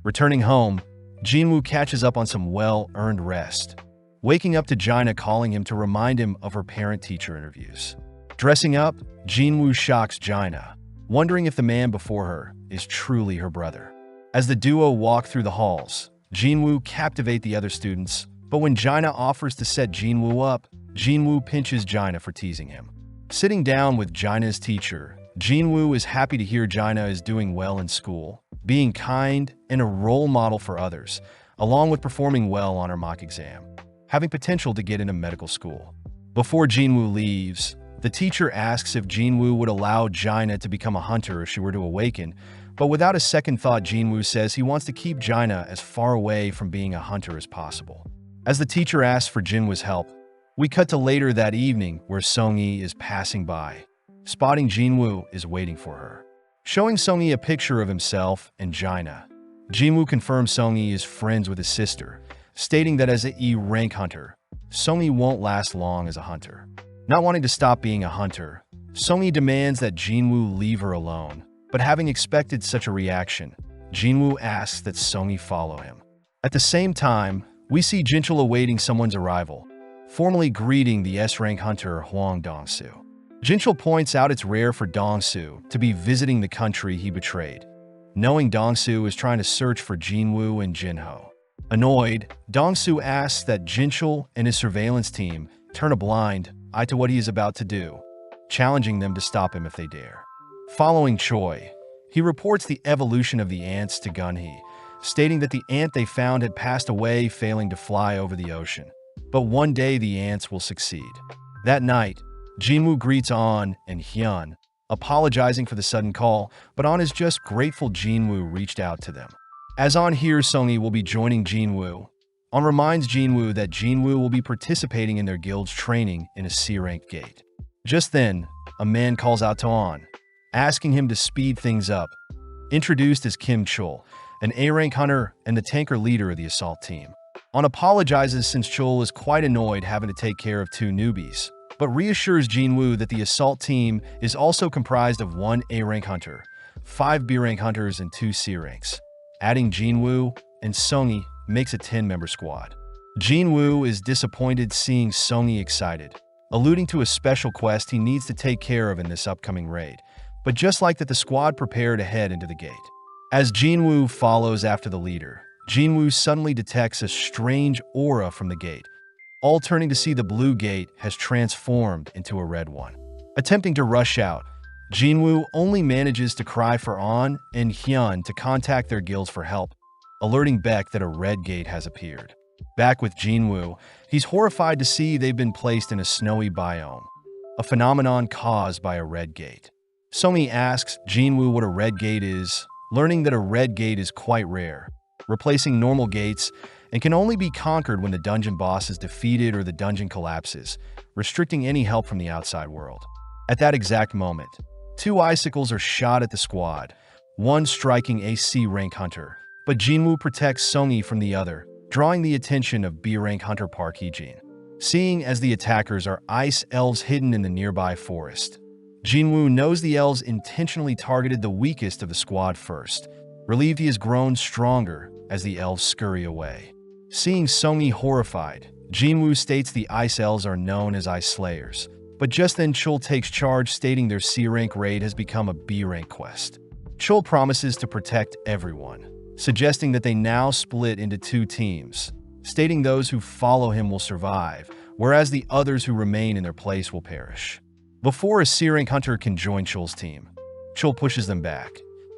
Returning home, Jinwoo catches up on some well-earned rest, waking up to Jaina calling him to remind him of her parent-teacher interviews. Dressing up, Jinwoo shocks Jaina, wondering if the man before her is truly her brother. As the duo walk through the halls, Jinwoo captivates the other students, but when Jaina offers to set Jinwoo up, Jinwoo pinches Jaina for teasing him. Sitting down with Jaina's teacher, Jinwoo is happy to hear Jaina is doing well in school, being kind and a role model for others, along with performing well on her mock exam, having potential to get into medical school. Before Jinwoo leaves, the teacher asks if Jinwoo would allow Jaina to become a hunter if she were to awaken, but without a second thought, Jinwoo says he wants to keep Jaina as far away from being a hunter as possible. As the teacher asks for Jinwoo's help, we cut to later that evening where Seongi is passing by. Spotting Jinwoo is waiting for her, showing Seongi a picture of himself and Jaina. Jinwoo confirms Seongi is friends with his sister, stating that as an E-rank hunter, Seongi won't last long as a hunter. Not wanting to stop being a hunter, Seongi demands that Jinwoo leave her alone, but having expected such a reaction, Jinwoo asks that Seongi follow him. At the same time, we see Jinchul awaiting someone's arrival, formally greeting the S-rank hunter Hwang Dong-soo. Jinchul points out it's rare for Dong-soo to be visiting the country he betrayed, knowing Dong-soo is trying to search for Jinwoo and Jinho. Annoyed, Dong-soo asks that Jinchul and his surveillance team turn a blind eye to what he is about to do, challenging them to stop him if they dare. Following Choi, he reports the evolution of the ants to Gunhee, stating that the ant they found had passed away, failing to fly over the ocean. But one day the ants will succeed. That night, Jinwoo greets An and Hyun, apologizing for the sudden call, but An is just grateful Jinwoo reached out to them. As An hears Seongi will be joining Jinwoo, An reminds Jinwoo that Jinwoo will be participating in their guild's training in a C-rank gate. Just then, a man calls out to An, asking him to speed things up. Introduced as Kim Chul, an A-rank hunter and the tanker leader of the assault team. An apologizes since Chul is quite annoyed having to take care of 2 newbies, but reassures Jinwoo that the assault team is also comprised of 1 A-rank hunter, 5 B-rank hunters, and 2 C-ranks. Adding Jinwoo and Seongi makes a 10-member squad. Jinwoo is disappointed seeing Seongi excited, alluding to a special quest he needs to take care of in this upcoming raid, but just like that the squad prepare to head into the gate. As Jinwoo follows after the leader, Jinwoo suddenly detects a strange aura from the gate, all turning to see the blue gate has transformed into a red one. Attempting to rush out, Jinwoo only manages to cry for An and Hyun to contact their guilds for help, alerting Baek that a red gate has appeared. Back with Jinwoo, he's horrified to see they've been placed in a snowy biome, a phenomenon caused by a red gate. Seongi asks Jinwoo what a red gate is, learning that a red gate is quite rare, replacing normal gates, and can only be conquered when the dungeon boss is defeated or the dungeon collapses, restricting any help from the outside world. At that exact moment, Two icicles are shot at the squad, one striking a C-rank hunter, but Jinwoo protects Songi from the other, drawing the attention of B-rank hunter Park Heejin. Seeing as the attackers are ice elves hidden in the nearby forest, Jinwoo knows the elves intentionally targeted the weakest of the squad first. Relieved, he has grown stronger as the elves scurry away. Seeing Songi horrified, Jinwoo states the ice elves are known as ice slayers, but just then Chul takes charge, stating their C-rank raid has become a B-rank quest. Chul promises to protect everyone, suggesting that they now split into two teams, stating those who follow him will survive, whereas the others who remain in their place will perish. Before a C-rank hunter can join Chul's team, Chul pushes them back,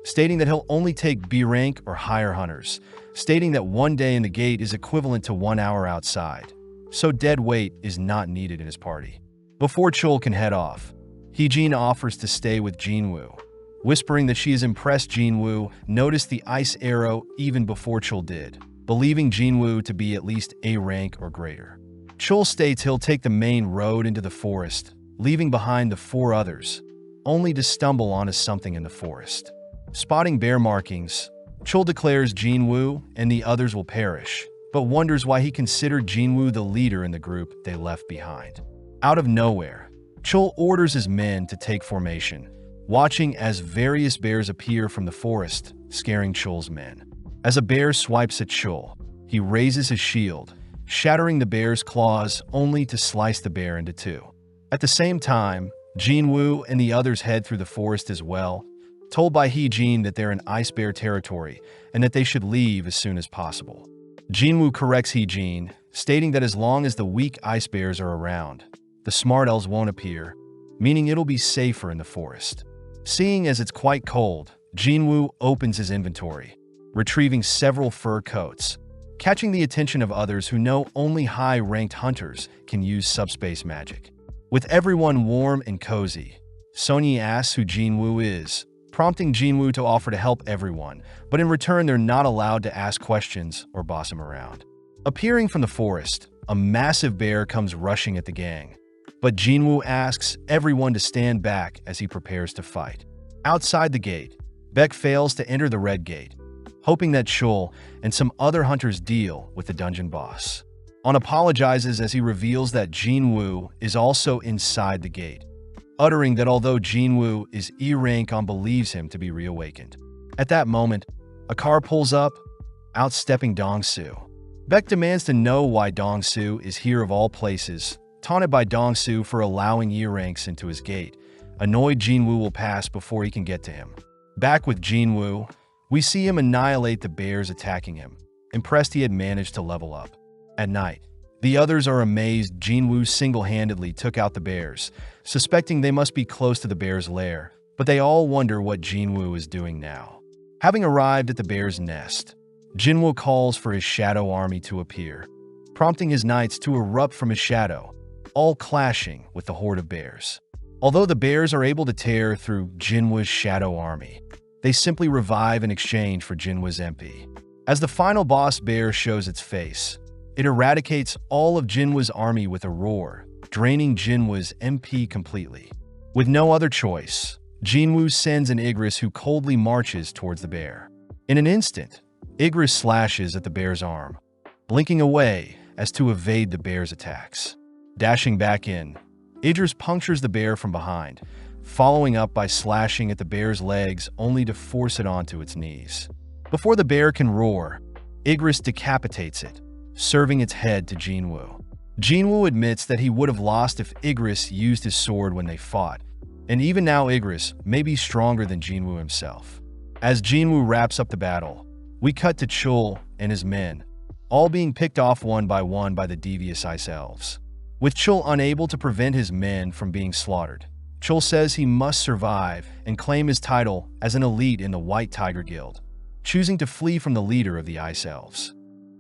stating that he'll only take B-rank or higher hunters, stating that 1 day in the gate is equivalent to 1 hour outside, so dead weight is not needed in his party. Before Chul can head off, Heejin offers to stay with Jinwoo, whispering that she is impressed Jinwoo noticed the ice arrow even before Chul did, believing Jinwoo to be at least A rank or greater. Chul states he'll take the main road into the forest, leaving behind the 4 others, only to stumble onto something in the forest. Spotting bear markings, Chul declares Jinwoo and the others will perish, but wonders why he considered Jinwoo the leader in the group they left behind. Out of nowhere, Chul orders his men to take formation, watching as various bears appear from the forest, scaring Chul's men. As a bear swipes at Chul, he raises his shield, shattering the bear's claws only to slice the bear into 2. At the same time, Jinwoo and the others head through the forest as well, told by Heejin that they're in ice bear territory and that they should leave as soon as possible. Jinwoo corrects Heejin, stating that as long as the weak ice bears are around, the smart elves won't appear, meaning it'll be safer in the forest. Seeing as it's quite cold, Jinwoo opens his inventory, retrieving several fur coats, catching the attention of others who know only high-ranked hunters can use subspace magic. With everyone warm and cozy, Songi asks who Jinwoo is, prompting Jinwoo to offer to help everyone, but in return they're not allowed to ask questions or boss him around. Appearing from the forest, a massive bear comes rushing at the gang, but Jinwoo asks everyone to stand back as he prepares to fight. Outside the gate, Baek fails to enter the red gate, hoping that Chul and some other hunters deal with the dungeon boss. On apologizes as he reveals that Jinwoo is also inside the gate, uttering that although Jinwoo is E-rank on believes him to be reawakened. At that moment, a car pulls up, outstepping Dong-soo. Baek demands to know why Dong-soo is here of all places, taunted by Dong-soo for allowing E-ranks into his gate. Annoyed, Jinwoo will pass before he can get to him. Back with Jinwoo, we see him annihilate the bears attacking him, impressed he had managed to level up. At night, the others are amazed Jinwoo single-handedly took out the bears, suspecting they must be close to the bear's lair, but they all wonder what Jinwoo is doing now. Having arrived at the bear's nest, Jinwoo calls for his shadow army to appear, prompting his knights to erupt from his shadow, all clashing with the horde of bears. Although the bears are able to tear through Jinwoo's shadow army, they simply revive in exchange for Jinwoo's MP. As the final boss bear shows its face, it eradicates all of Jinwoo's army with a roar, draining Jinwoo's MP completely. With no other choice, Jinwoo sends an Igris who coldly marches towards the bear. In an instant, Igris slashes at the bear's arm, blinking away as to evade the bear's attacks. Dashing back in, Idris punctures the bear from behind, following up by slashing at the bear's legs only to force it onto its knees. Before the bear can roar, Igris decapitates it, serving its head to Jinwoo. Jinwoo admits that he would have lost if Igris used his sword when they fought, and even now Igris may be stronger than Jinwoo himself. As Jinwoo wraps up the battle, we cut to Chul and his men, all being picked off one by the devious ice elves. With Chul unable to prevent his men from being slaughtered, Chul says he must survive and claim his title as an elite in the White Tiger Guild, choosing to flee from the leader of the ice elves.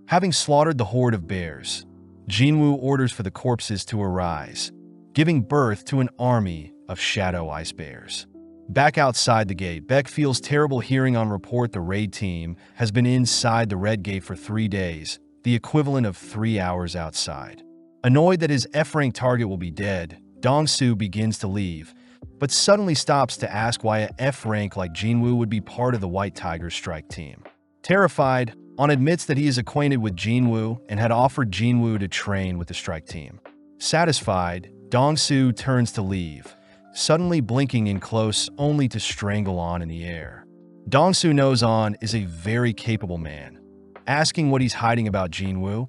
Having slaughtered the horde of bears, Jinwoo orders for the corpses to arise, giving birth to an army of shadow ice bears. Back outside the gate, Baek feels terrible hearing on report the raid team has been inside the red gate for 3 days, the equivalent of 3 hours outside. Annoyed that his F-rank target will be dead, Dong-soo begins to leave, but suddenly stops to ask why a F rank like Jinwoo would be part of the White Tiger's strike team. Terrified, On admits that he is acquainted with Jinwoo and had offered Jinwoo to train with the strike team. Satisfied, Dong-soo turns to leave, suddenly blinking in close only to strangle On in the air. Dong-soo knows On is a very capable man, asking what he's hiding about Jinwoo,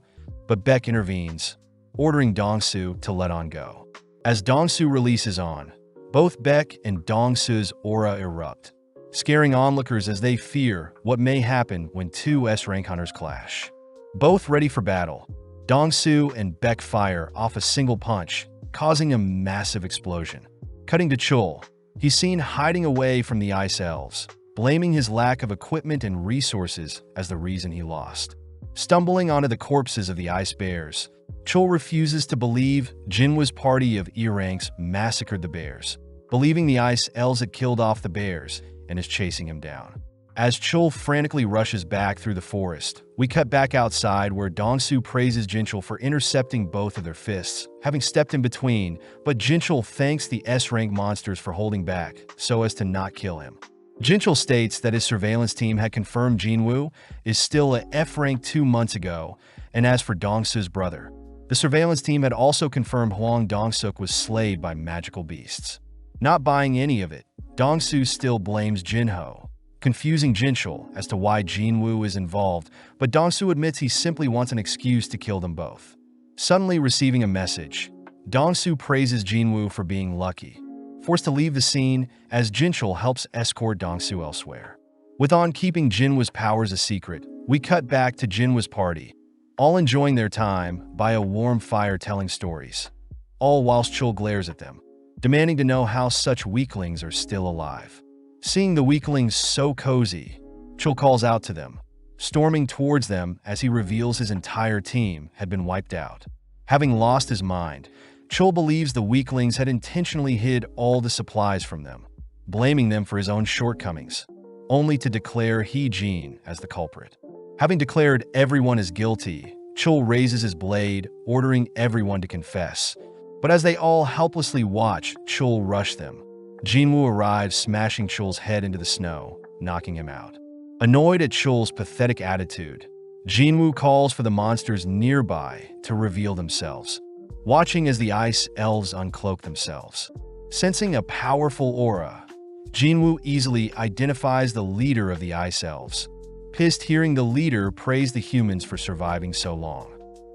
but Baek intervenes, ordering Dong-soo to let On go. As Dong-soo releases On, both Baek and Dong-soo's aura erupt, scaring onlookers as they fear what may happen when two S-rank hunters clash. Both ready for battle, Dong-soo and Baek fire off a single punch, causing a massive explosion. Cutting to Chul, he's seen hiding away from the Ice Elves, blaming his lack of equipment and resources as the reason he lost. Stumbling onto the corpses of the Ice Bears, Chul refuses to believe Jinwoo's party of E-ranks massacred the bears, believing the Ice Elves had killed off the bears and is chasing him down. As Chul frantically rushes back through the forest, we cut back outside where Dong-soo praises Jinchul for intercepting both of their fists, having stepped in between, but Jinchul thanks the S-rank monsters for holding back so as to not kill him. Jinchul states that his surveillance team had confirmed Jinwoo is still at F-rank 2 months ago, and as for Dong-soo's brother, the surveillance team had also confirmed Hwang Dong-suk was slayed by magical beasts. Not buying any of it, Dong-soo still blames Jinho, confusing Jinchul as to why Jinwoo is involved, but Dong-soo admits he simply wants an excuse to kill them both. Suddenly receiving a message, Dong-soo praises Jinwoo for being lucky, forced to leave the scene as Jinchul helps escort Dong-soo elsewhere. With On keeping Jinwoo's powers a secret, we cut back to Jinwoo's party, all enjoying their time by a warm fire telling stories, all whilst Chul glares at them, demanding to know how such weaklings are still alive. Seeing the weaklings so cozy, Chul calls out to them, storming towards them as he reveals his entire team had been wiped out. Having lost his mind, Chul believes the weaklings had intentionally hid all the supplies from them, blaming them for his own shortcomings, only to declare Hee-jin as the culprit. Having declared everyone as guilty, Chul raises his blade, ordering everyone to confess. But as they all helplessly watch Chul rush them, Jinwoo arrives, smashing Chul's head into the snow, knocking him out. Annoyed at Chul's pathetic attitude, Jinwoo calls for the monsters nearby to reveal themselves, watching as the Ice Elves uncloak themselves. Sensing a powerful aura, Jinwoo easily identifies the leader of the Ice Elves, pissed hearing the leader praise the humans for surviving so long.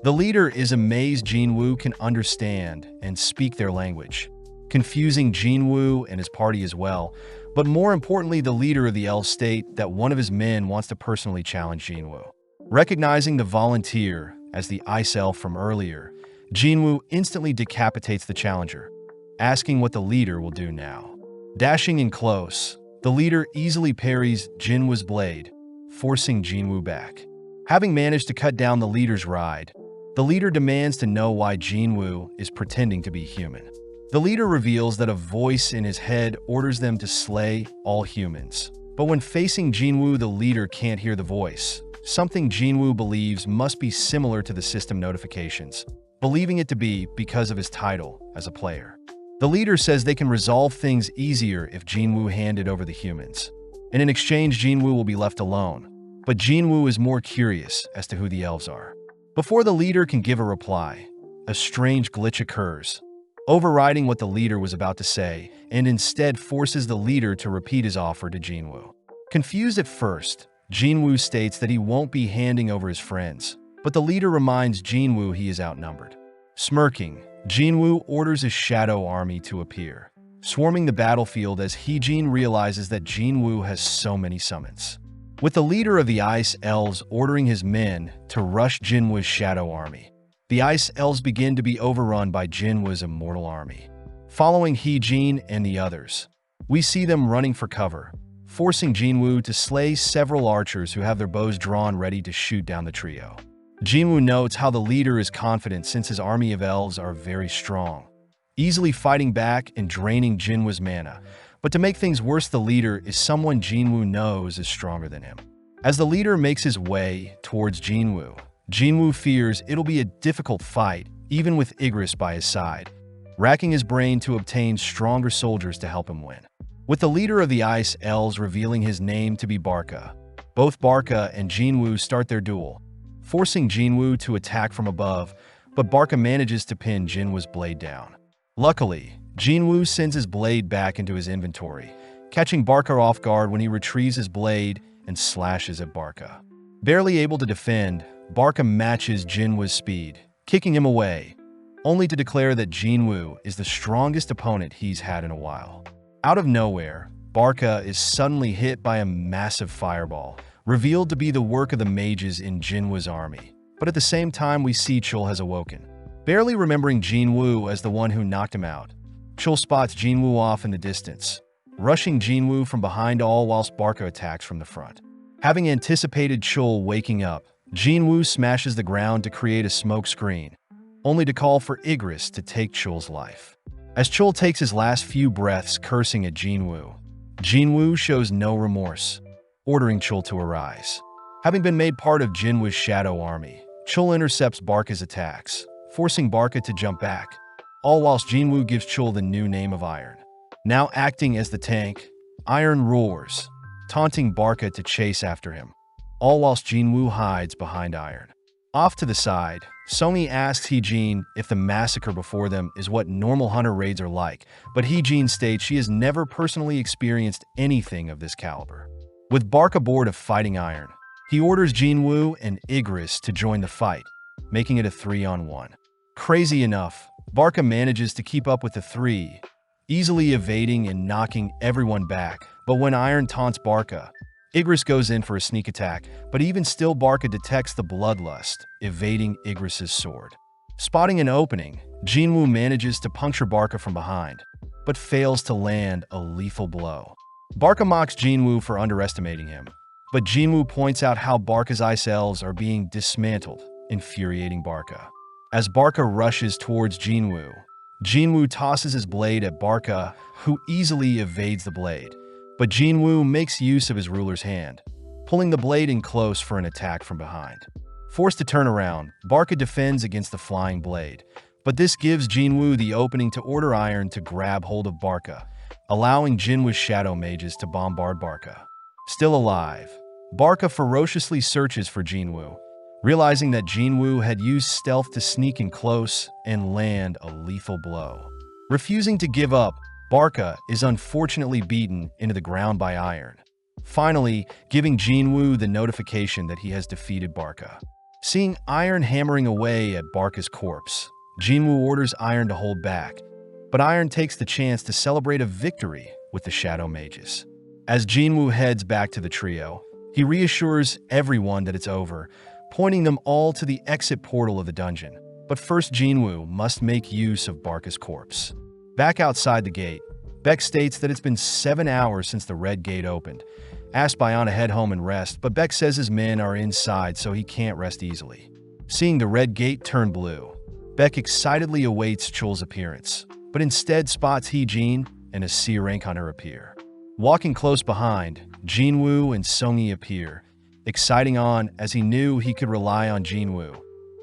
The leader is amazed Jinwoo can understand and speak their language, confusing Jinwoo and his party as well, but more importantly, the leader of the elves state that one of his men wants to personally challenge Jinwoo. Recognizing the volunteer as the Ice Elf from earlier, Jinwoo instantly decapitates the challenger, asking what the leader will do now. Dashing in close, the leader easily parries Jinwoo's blade, forcing Jinwoo back. Having managed to cut down the leader's ride, the leader demands to know why Jinwoo is pretending to be human. The leader reveals that a voice in his head orders them to slay all humans. But when facing Jinwoo, the leader can't hear the voice, something Jinwoo believes must be similar to the system notifications, believing it to be because of his title as a player. The leader says they can resolve things easier if Jinwoo handed over the humans, and in exchange Jinwoo will be left alone. But Jinwoo is more curious as to who the elves are. Before the leader can give a reply, a strange glitch occurs, overriding what the leader was about to say, and instead forces the leader to repeat his offer to Jinwoo. Confused at first, Jinwoo states that he won't be handing over his friends, but the leader reminds Jinwoo he is outnumbered. Smirking, Jinwoo orders his shadow army to appear, swarming the battlefield as Hee-jin realizes that Jinwoo has so many summons. With the leader of the Ice Elves ordering his men to rush Jinwoo's shadow army, the Ice Elves begin to be overrun by Jinwoo's immortal army. Following Hee-jin and the others, we see them running for cover, forcing Jinwoo to slay several archers who have their bows drawn ready to shoot down the trio. Jinwoo notes how the leader is confident since his army of elves are very strong, easily fighting back and draining Jinwoo's mana. But to make things worse, the leader is someone Jinwoo knows is stronger than him. As the leader makes his way towards Jinwoo, Jinwoo fears it'll be a difficult fight, even with Igris by his side. racking his brain to obtain stronger soldiers to help him win. With the leader of the Ice Elves revealing his name to be Barca, both Barca and Jinwoo start their duel, forcing Jinwoo to attack from above, but Barca manages to pin Jinwoo's blade down. Luckily, Jinwoo sends his blade back into his inventory, catching Barca off guard when he retrieves his blade and slashes at Barca. Barely able to defend, Barca matches Jinwoo's speed, kicking him away, only to declare that Jinwoo is the strongest opponent he's had in a while. Out of nowhere, Barca is suddenly hit by a massive fireball, revealed to be the work of the mages in Jinwoo's army. But at the same time, we see Chul has awoken. Barely remembering Jinwoo as the one who knocked him out, Chul spots Jinwoo off in the distance, rushing Jinwoo from behind all whilst Barca attacks from the front. Having anticipated Chul waking up, Jinwoo smashes the ground to create a smoke screen, only to call for Igris to take Chul's life. As Chul takes his last few breaths cursing at Jinwoo, Jinwoo shows no remorse, ordering Chul to arise. Having been made part of Jinwoo's shadow army, Chul intercepts Barca's attacks, forcing Barca to jump back, all whilst Jinwoo gives Chul the new name of Iron. Now acting as the tank, Iron roars, taunting Barca to chase after him, all whilst Jinwoo hides behind Iron. Off to the side, Sony asks Heejin if the massacre before them is what normal hunter raids are like, but Heejin states she has never personally experienced anything of this caliber. With Barca bored of fighting Iron, he orders Jinwoo and Igris to join the fight, making it a 3-on-1. Crazy enough, Barca manages to keep up with the three, easily evading and knocking everyone back, but when Iron taunts Barca, Igris goes in for a sneak attack, but even still Barca detects the bloodlust, evading Igris' sword. Spotting an opening, Jinwoo manages to puncture Barca from behind, but fails to land a lethal blow. Barca mocks Jinwoo for underestimating him, but Jinwoo points out how Barca's ice elves are being dismantled, infuriating Barca. As Barca rushes towards Jinwoo, Jinwoo tosses his blade at Barca, who easily evades the blade, but Jinwoo makes use of his ruler's hand, pulling the blade in close for an attack from behind. Forced to turn around, Barca defends against the flying blade, but this gives Jinwoo the opening to order Iron to grab hold of Barca, allowing Jinwoo's shadow mages to bombard Barca. Still alive, Barca ferociously searches for Jinwoo, realizing that Jinwoo had used stealth to sneak in close and land a lethal blow. Refusing to give up, Barca is unfortunately beaten into the ground by Iron, finally giving Jinwoo the notification that he has defeated Barca. Seeing Iron hammering away at Barca's corpse, Jinwoo orders Iron to hold back, but Iron takes the chance to celebrate a victory with the Shadow Mages. As Jinwoo heads back to the trio, he reassures everyone that it's over, pointing them all to the exit portal of the dungeon. But first, Jinwoo must make use of Barca's corpse. Back outside the gate, Beck states that it's been 7 hours since the red gate opened. Asked by Anna to head home and rest, but Beck says his men are inside so he can't rest easily. Seeing the red gate turn blue, Beck excitedly awaits Chul's appearance, but instead spots Heejin and a C-rank hunter appear. Walking close behind, Jinwoo and Songi appear, exciting On as he knew he could rely on Jinwoo.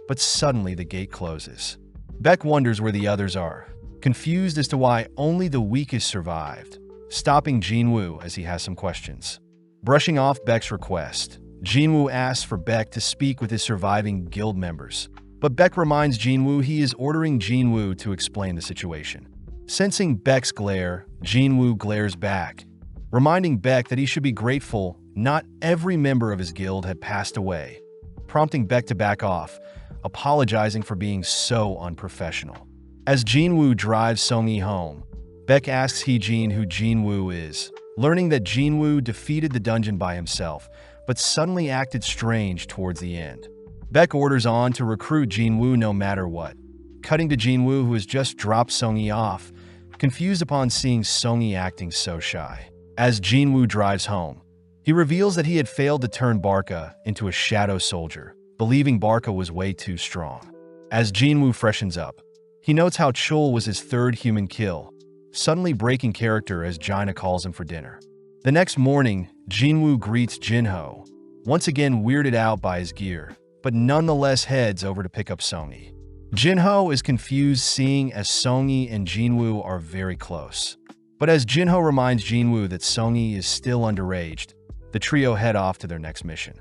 But suddenly the gate closes. Beck wonders where the others are, confused as to why only the weakest survived, stopping Jinwoo as he has some questions. Brushing off Beck's request, Jinwoo asks for Beck to speak with his surviving guild members, but Beck reminds Jinwoo he is ordering Jinwoo to explain the situation. Sensing Beck's glare, Jinwoo glares back, reminding Beck that he should be grateful not every member of his guild had passed away, prompting Beck to back off, apologizing for being so unprofessional. As Jinwoo drives Songi home, Beck asks Heejin who Jinwoo is, learning that Jinwoo defeated the dungeon by himself, but suddenly acted strange towards the end. Beck orders On to recruit Jinwoo no matter what, cutting to Jinwoo who has just dropped Songi off, confused upon seeing Songi acting so shy. As Jinwoo drives home, he reveals that he had failed to turn Barca into a shadow soldier, believing Barca was way too strong. As Jinwoo freshens up, he notes how Chul was his third human kill, suddenly breaking character as Jaina calls him for dinner. The next morning, Jinwoo greets Jinho, once again weirded out by his gear, but nonetheless heads over to pick up Songi. Jinho is confused, seeing as Songi and Jinwoo are very close. But as Jinho reminds Jinwoo that Songi is still underage, the trio head off to their next mission.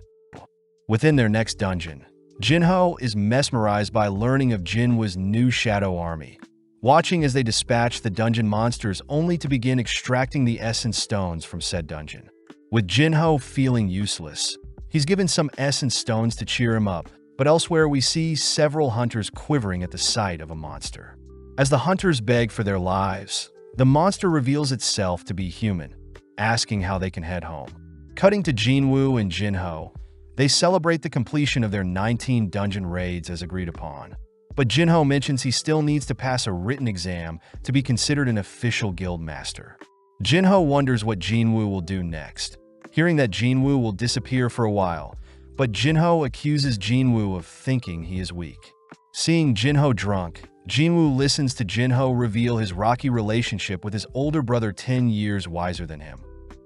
Within their next dungeon, Jinho is mesmerized by learning of Jinwoo's new shadow army, watching as they dispatch the dungeon monsters only to begin extracting the essence stones from said dungeon. With Jinho feeling useless, he's given some essence stones to cheer him up, but elsewhere we see several hunters quivering at the sight of a monster. As the hunters beg for their lives, the monster reveals itself to be human, asking how they can head home. Cutting to Jinwoo and Jinho, they celebrate the completion of their 19 dungeon raids as agreed upon. But Jinho mentions he still needs to pass a written exam to be considered an official guild master. Jinho wonders what Jinwoo will do next, hearing that Jinwoo will disappear for a while, but Jinho accuses Jinwoo of thinking he is weak. Seeing Jinho drunk, Jinwoo listens to Jinho reveal his rocky relationship with his older brother 10 years wiser than him,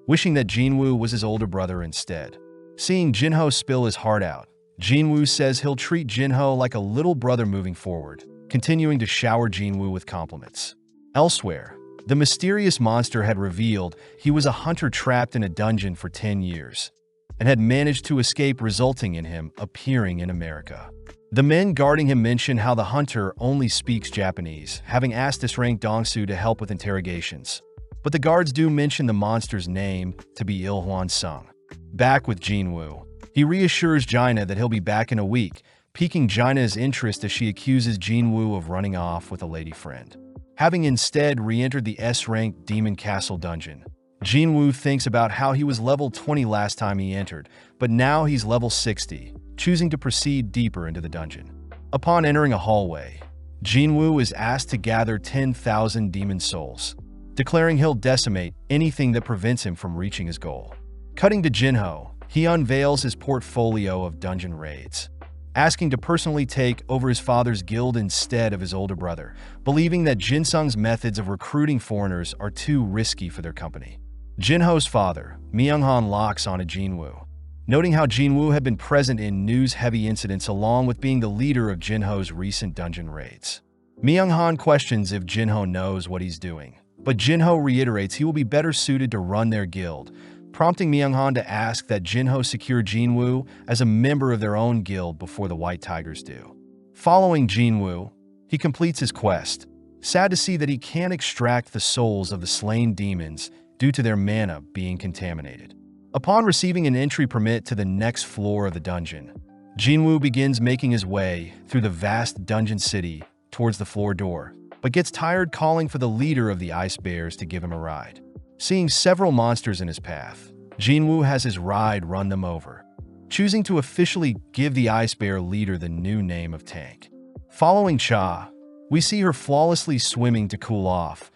wishing that Jinwoo was his older brother instead. Seeing Jinho spill his heart out, Jinwoo says he'll treat Jinho like a little brother moving forward, continuing to shower Jinwoo with compliments. Elsewhere, the mysterious monster had revealed he was a hunter trapped in a dungeon for 10 years, and had managed to escape, resulting in him appearing in America. The men guarding him mention how the hunter only speaks Japanese, having asked SSS-RANK Dongsu to help with interrogations. But the guards do mention the monster's name to be Il-hwan Sung. Back with Jinwoo, he reassures Jaina that he'll be back in a week, piquing Jaina's interest as she accuses Jinwoo of running off with a lady friend. Having instead re-entered the S-Rank Demon Castle dungeon, Jinwoo thinks about how he was level 20 last time he entered, but now he's level 60, choosing to proceed deeper into the dungeon. Upon entering a hallway, Jinwoo is asked to gather 10,000 demon souls, declaring he'll decimate anything that prevents him from reaching his goal. Cutting to Jinho, he unveils his portfolio of dungeon raids, asking to personally take over his father's guild instead of his older brother, believing that Jinsung's methods of recruiting foreigners are too risky for their company. Jinho's father, Myung-han, locks on to Jinwoo, noting how Jinwoo had been present in news-heavy incidents along with being the leader of Jinho's recent dungeon raids. Myung-han questions if Jinho knows what he's doing, but Jinho reiterates he will be better suited to run their guild, prompting Myung-han to ask that Jinho secure Jinwoo as a member of their own guild before the White Tigers do. Following Jinwoo, he completes his quest, sad to see that he can't extract the souls of the slain demons due to their mana being contaminated. Upon receiving an entry permit to the next floor of the dungeon, Jinwoo begins making his way through the vast dungeon city towards the floor door, but gets tired calling for the leader of the Ice Bears to give him a ride. Seeing several monsters in his path, Jinwoo has his ride run them over, choosing to officially give the Ice Bear leader the new name of Tank. Following Cha, we see her flawlessly swimming to cool off,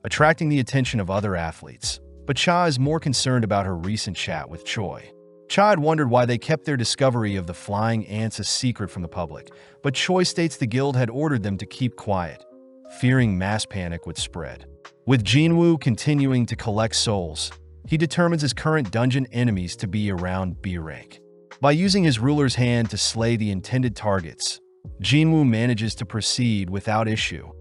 attracting the attention of other athletes, but Cha is more concerned about her recent chat with Choi. Cha had wondered why they kept their discovery of the flying ants a secret from the public, but Choi states the guild had ordered them to keep quiet, fearing mass panic would spread. With Jinwoo continuing to collect souls, he determines his current dungeon enemies to be around B rank. By using his ruler's hand to slay the intended targets, Jinwoo manages to proceed without issue,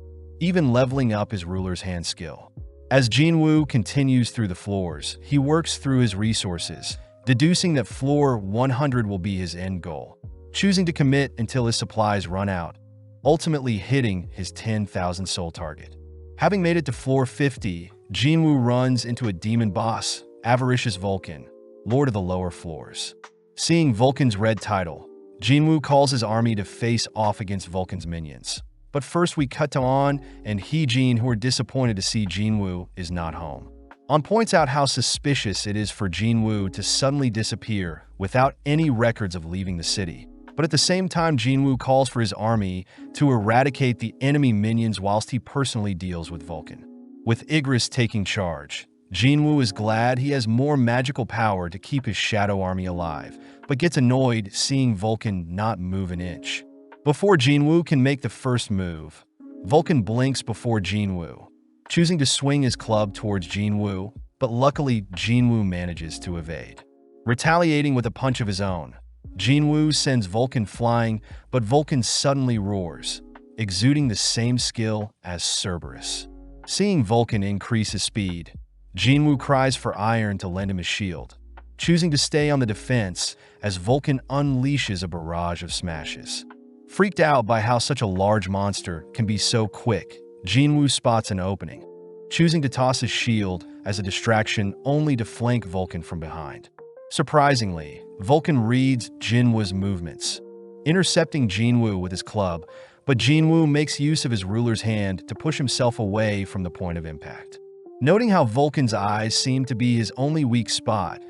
even leveling up his ruler's hand skill. As Jinwoo continues through the floors, he works through his resources, deducing that floor 100 will be his end goal, choosing to commit until his supplies run out, ultimately hitting his 10,000 soul target. Having made it to floor 50, Jinwoo runs into a demon boss, Avaricious Vulcan, lord of the lower floors. Seeing Vulcan's red title, Jinwoo calls his army to face off against Vulcan's minions. But first we cut to An and Heejin, who are disappointed to see Jinwoo is not home. An points out how suspicious it is for Jinwoo to suddenly disappear without any records of leaving the city. But at the same time, Jinwoo calls for his army to eradicate the enemy minions whilst he personally deals with Vulcan. With Igris taking charge, Jinwoo is glad he has more magical power to keep his shadow army alive, but gets annoyed seeing Vulcan not move an inch. Before Jinwoo can make the first move, Vulcan blinks before Jinwoo, choosing to swing his club towards Jinwoo, but luckily Jinwoo manages to evade. Retaliating with a punch of his own, Jinwoo sends Vulcan flying, but Vulcan suddenly roars, exuding the same skill as Cerberus. Seeing Vulcan increase his speed, Jinwoo cries for Iron to lend him his shield, choosing to stay on the defense as Vulcan unleashes a barrage of smashes. Freaked out by how such a large monster can be so quick, Jinwoo spots an opening, choosing to toss his shield as a distraction only to flank Vulcan from behind. Surprisingly, Vulcan reads Jinwoo's movements, intercepting Jinwoo with his club, but Jinwoo makes use of his ruler's hand to push himself away from the point of impact. Noting how Vulcan's eyes seem to be his only weak spot,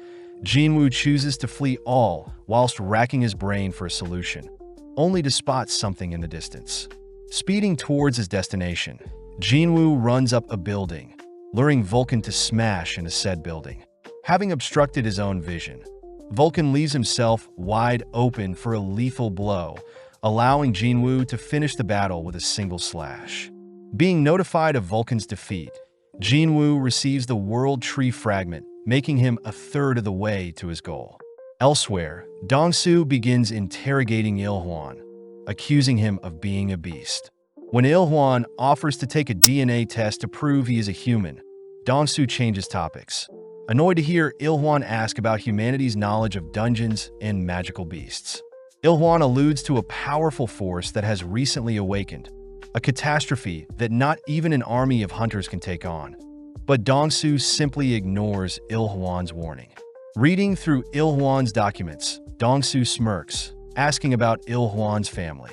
Jinwoo chooses to flee all whilst racking his brain for a solution, only to spot something in the distance. Speeding towards his destination, Jinwoo runs up a building, luring Vulcan to smash into said building. Having obstructed his own vision, Vulcan leaves himself wide open for a lethal blow, allowing Jinwoo to finish the battle with a single slash. Being notified of Vulcan's defeat, Jinwoo receives the World Tree Fragment, making him a third of the way to his goal. Elsewhere, Dongsu begins interrogating Ilhwan, accusing him of being a beast. When Ilhwan offers to take a DNA test to prove he is a human, Dongsu changes topics, annoyed to hear Ilhwan ask about humanity's knowledge of dungeons and magical beasts. Ilhwan alludes to a powerful force that has recently awakened, a catastrophe that not even an army of hunters can take on. But Dongsu simply ignores Ilhwan's warning. Reading through Ilhwan's documents, Dongsu smirks, asking about Ilhwan's family.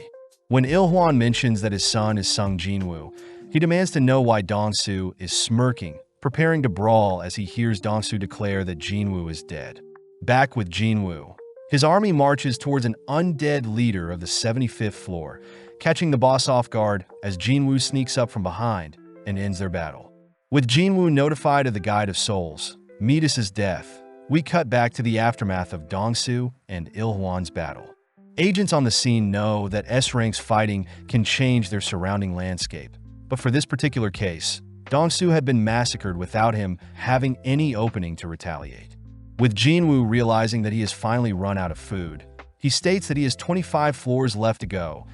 When Ilhwan mentions that his son is Sung Jinwoo, he demands to know why Dongsu is smirking, preparing to brawl as he hears Dongsu declare that Jinwoo is dead. Back with Jinwoo, his army marches towards an undead leader of the 75th floor, catching the boss off guard as Jinwoo sneaks up from behind and ends their battle. With Jinwoo notified of the Guide of Souls, Midas's death, we cut back to the aftermath of Dongsu and Ilhwan's battle. Agents on the scene know that S-Rank's fighting can change their surrounding landscape, but for this particular case, Dongsu had been massacred without him having any opening to retaliate. With Jinwoo realizing that he has finally run out of food, he states that he has 25 floors left to go,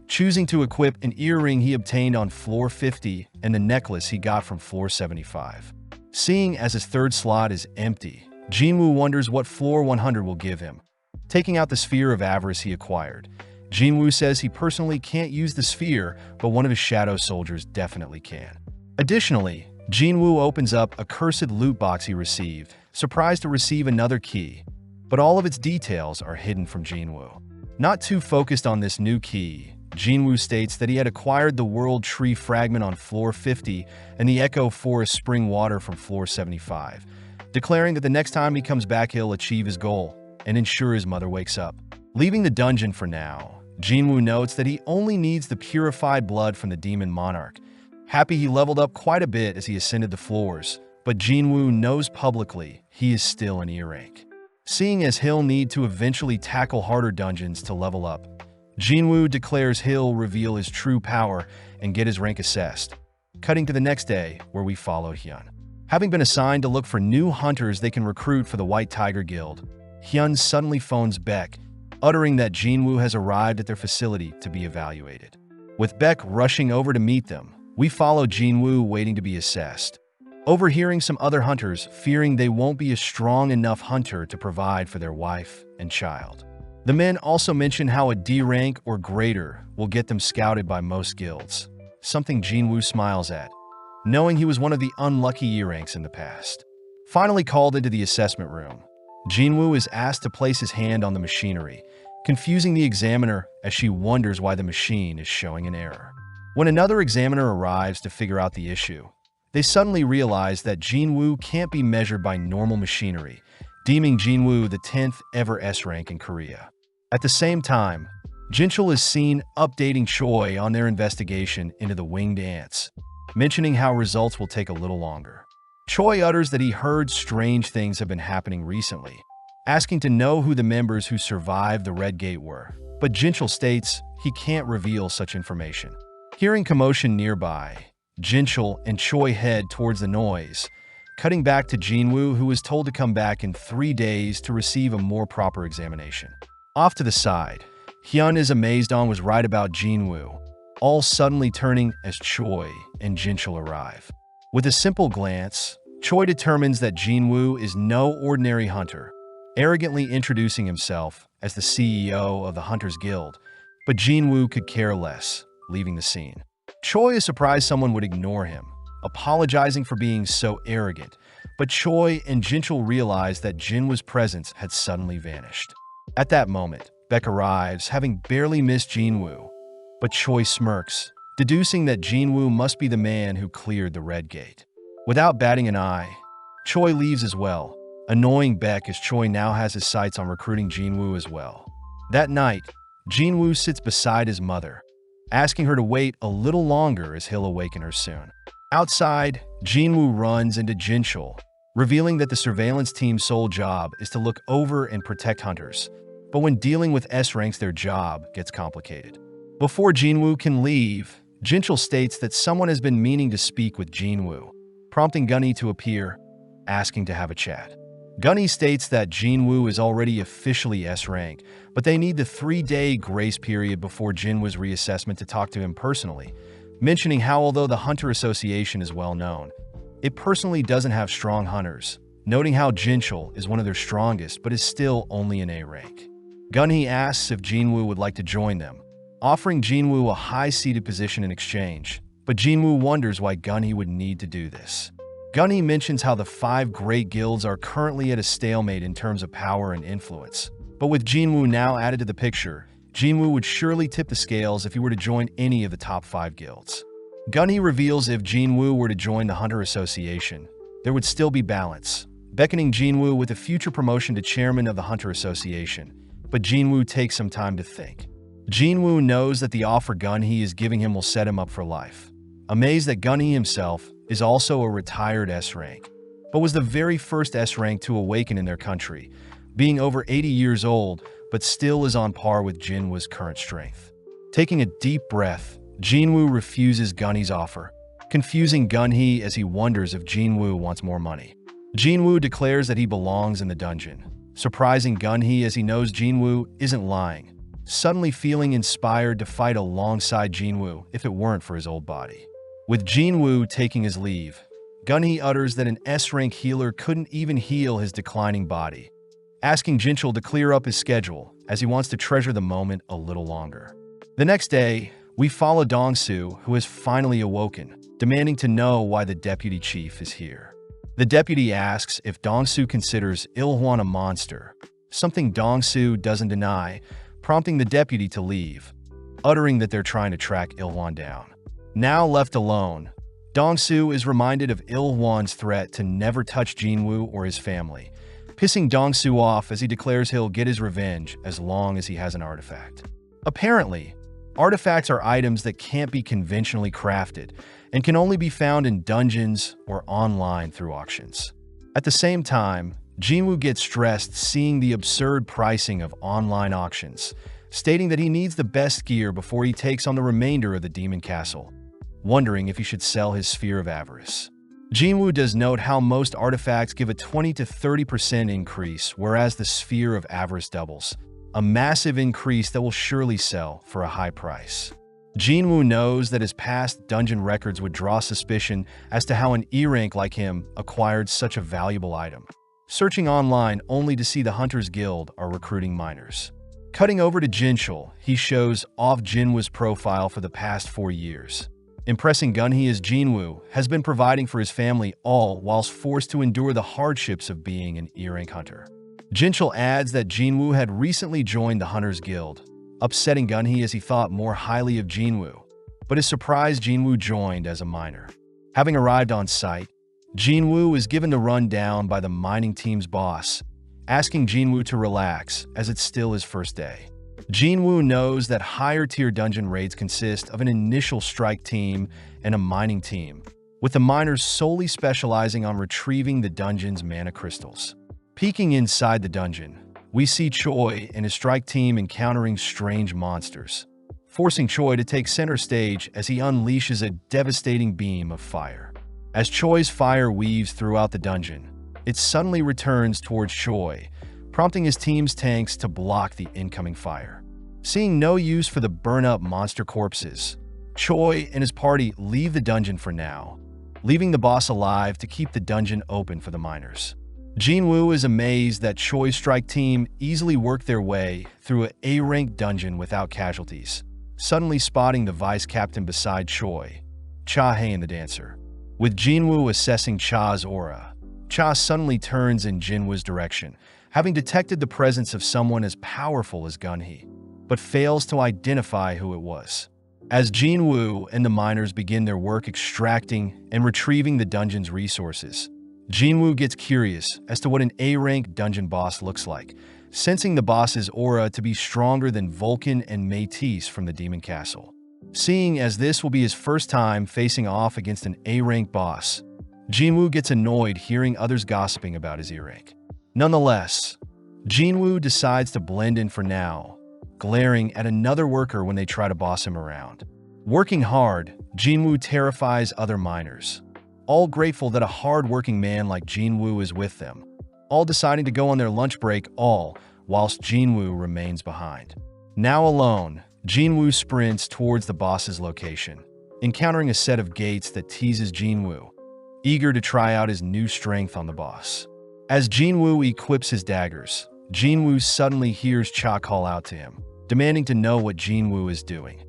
choosing to equip an earring he obtained on floor 50 and the necklace he got from floor 75. Seeing as his third slot is empty, Jinwoo wonders what floor 100 will give him. Taking out the sphere of avarice he acquired, Jinwoo says he personally can't use the sphere, but one of his shadow soldiers definitely can. Additionally, Jinwoo opens up a cursed loot box he received, surprised to receive another key, but all of its details are hidden from Jinwoo. Not too focused on this new key, Jinwoo states that he had acquired the World Tree Fragment on floor 50 and the Echo Forest Spring Water from floor 75, declaring that the next time he comes back he'll achieve his goal and ensure his mother wakes up. Leaving the dungeon for now, Jinwoo notes that he only needs the purified blood from the Demon Monarch. Happy he leveled up quite a bit as he ascended the floors, but Jinwoo knows publicly he is still an E rank. Seeing as he'll need to eventually tackle harder dungeons to level up, Jinwoo declares he'll reveal his true power and get his rank assessed. Cutting to the next day, where we follow Hyun. Having been assigned to look for new hunters they can recruit for the White Tiger Guild, Hyun suddenly phones Beck, uttering that Jinwoo has arrived at their facility to be evaluated. With Beck rushing over to meet them, we follow Jinwoo waiting to be assessed, overhearing some other hunters fearing they won't be a strong enough hunter to provide for their wife and child. The men also mention how a D rank or greater will get them scouted by most guilds, something Jinwoo smiles at, knowing he was one of the unlucky E ranks in the past. Finally called into the assessment room, Jinwoo is asked to place his hand on the machinery, confusing the examiner as she wonders why the machine is showing an error. When another examiner arrives to figure out the issue, they suddenly realize that Jinwoo can't be measured by normal machinery, deeming Jinwoo the 10th ever S rank in Korea. At the same time, Jinchul is seen updating Choi on their investigation into the winged ants, mentioning how results will take a little longer. Choi utters that he heard strange things have been happening recently, asking to know who the members who survived the Red Gate were, but Jinchul states he can't reveal such information. Hearing commotion nearby, Jinchul and Choi head towards the noise, cutting back to Jinwoo, who is told to come back in 3 days to receive a more proper examination. Off to the side, Hyun is amazed on was right about Jinwoo, all suddenly turning as Choi and Jinchul arrive. With a simple glance, Choi determines that Jinwoo is no ordinary hunter, arrogantly introducing himself as the CEO of the Hunters Guild, but Jinwoo could care less, leaving the scene. Choi is surprised someone would ignore him, apologizing for being so arrogant, but Choi and Jinchul realize that Jinwoo's presence had suddenly vanished. At that moment, Beck arrives, having barely missed Jinwoo, but Choi smirks, deducing that Jinwoo must be the man who cleared the red gate. Without batting an eye, Choi leaves as well, annoying Beck as Choi now has his sights on recruiting Jinwoo as well. That night, Jinwoo sits beside his mother, asking her to wait a little longer as he'll awaken her soon. Outside, Jinwoo runs into Jinchul, revealing that the surveillance team's sole job is to look over and protect hunters. But when dealing with S-ranks, their job gets complicated. Before Jinwoo can leave, Jinchul states that someone has been meaning to speak with Jinwoo, prompting Gunny to appear, asking to have a chat. Gunny states that Jinwoo is already officially S-rank, but they need the 3-day grace period before Jinwoo's reassessment to talk to him personally, mentioning how although the Hunter Association is well known, it personally doesn't have strong hunters, noting how Jinchul is one of their strongest but is still only an A rank. Gunny asks if Jinwoo would like to join them, offering Jinwoo a high-seated position in exchange, but Jinwoo wonders why Gunny would need to do this. Gunny mentions how the 5 great guilds are currently at a stalemate in terms of power and influence, but with Jinwoo now added to the picture, Jinwoo would surely tip the scales if he were to join any of the top 5 guilds. Gunny reveals if Jinwoo were to join the Hunter Association, there would still be balance, beckoning Jinwoo with a future promotion to chairman of the Hunter Association, but Jinwoo takes some time to think. Jinwoo knows that the offer Gunny is giving him will set him up for life, amazed that Gunny himself is also a retired S-rank, but was the very first S-rank to awaken in their country, being over 80 years old, but still is on par with Jinwoo's current strength. Taking a deep breath, Jinwoo refuses Gunny's offer, confusing Gunny as he wonders if Jinwoo wants more money. Jinwoo declares that he belongs in the dungeon, surprising Gunny as he knows Jinwoo isn't lying, suddenly feeling inspired to fight alongside Jinwoo if it weren't for his old body. With Jinwoo taking his leave, Gunny utters that an S-rank healer couldn't even heal his declining body, asking Jinchul to clear up his schedule as he wants to treasure the moment a little longer. The next day, we follow Dong-soo, who has finally awoken, demanding to know why the deputy chief is here. The deputy asks if Dong-soo considers Il-hwan a monster, something Dong-soo doesn't deny, prompting the deputy to leave, uttering that they're trying to track Il-hwan down. Now left alone, Dong-soo is reminded of Il-hwan's threat to never touch Jinwoo or his family, pissing Dong-soo off as he declares he'll get his revenge as long as he has an artifact. Apparently, artifacts are items that can't be conventionally crafted and can only be found in dungeons or online through auctions. At the same time, Jinwoo gets stressed seeing the absurd pricing of online auctions, stating that he needs the best gear before he takes on the remainder of the Demon Castle, wondering if he should sell his Sphere of Avarice. Jinwoo does note how most artifacts give a 20 to 30% increase, whereas the Sphere of Avarice doubles, a massive increase that will surely sell for a high price. Jinwoo knows that his past dungeon records would draw suspicion as to how an E-rank like him acquired such a valuable item, searching online only to see the Hunters Guild are recruiting minors. Cutting over to Jinchul, he shows off Jinwoo's profile for the past 4 years, impressing Gunny as Jinwoo has been providing for his family all whilst forced to endure the hardships of being an E-rank hunter. Jinchul adds that Jinwoo had recently joined the Hunters Guild, upsetting Gunny as he thought more highly of Jinwoo, but is surprised Jinwoo joined as a minor. Having arrived on site, Jinwoo is given the rundown by the mining team's boss, asking Jinwoo to relax as it's still his first day. Jinwoo knows that higher-tier dungeon raids consist of an initial strike team and a mining team, with the miners solely specializing on retrieving the dungeon's mana crystals. Peeking inside the dungeon, we see Choi and his strike team encountering strange monsters, forcing Choi to take center stage as he unleashes a devastating beam of fire. As Choi's fire weaves throughout the dungeon, it suddenly returns towards Choi, prompting his team's tanks to block the incoming fire. Seeing no use for the burn-up monster corpses, Choi and his party leave the dungeon for now, leaving the boss alive to keep the dungeon open for the miners. Jinwoo is amazed that Choi's strike team easily worked their way through an A-rank dungeon without casualties, suddenly spotting the vice captain beside Choi, Cha-hae the dancer. With Jinwoo assessing Cha's aura, Cha suddenly turns in Jinwoo's direction, having detected the presence of someone as powerful as Gunhee, but fails to identify who it was. As Jinwoo and the miners begin their work extracting and retrieving the dungeon's resources, Jinwoo gets curious as to what an A-rank dungeon boss looks like, sensing the boss's aura to be stronger than Vulcan and Métis from the Demon Castle. Seeing as this will be his first time facing off against an A-rank boss, Jinwoo gets annoyed hearing others gossiping about his E-rank. Nonetheless, Jinwoo decides to blend in for now, glaring at another worker when they try to boss him around. Working hard, Jinwoo terrifies other miners, all grateful that a hard-working man like Jinwoo is with them, all deciding to go on their lunch break whilst Jinwoo remains behind. Now alone, Jinwoo sprints towards the boss's location, encountering a set of gates that teases Jinwoo, eager to try out his new strength on the boss. As Jinwoo equips his daggers, Jinwoo suddenly hears Cha call out to him, demanding to know what Jinwoo is doing.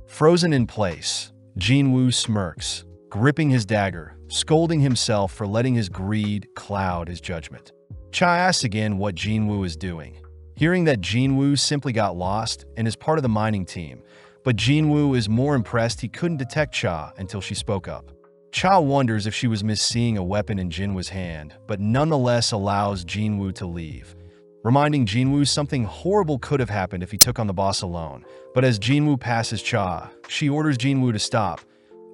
Frozen in place, Jinwoo smirks, gripping his dagger, scolding himself for letting his greed cloud his judgment. Cha asks again what Jinwoo is doing, hearing that Jinwoo simply got lost and is part of the mining team, but Jinwoo is more impressed he couldn't detect Cha until she spoke up. Cha wonders if she was misseeing a weapon in Jinwoo's hand, but nonetheless allows Jinwoo to leave, reminding Jinwoo something horrible could have happened if he took on the boss alone. But as Jinwoo passes Cha, she orders Jinwoo to stop,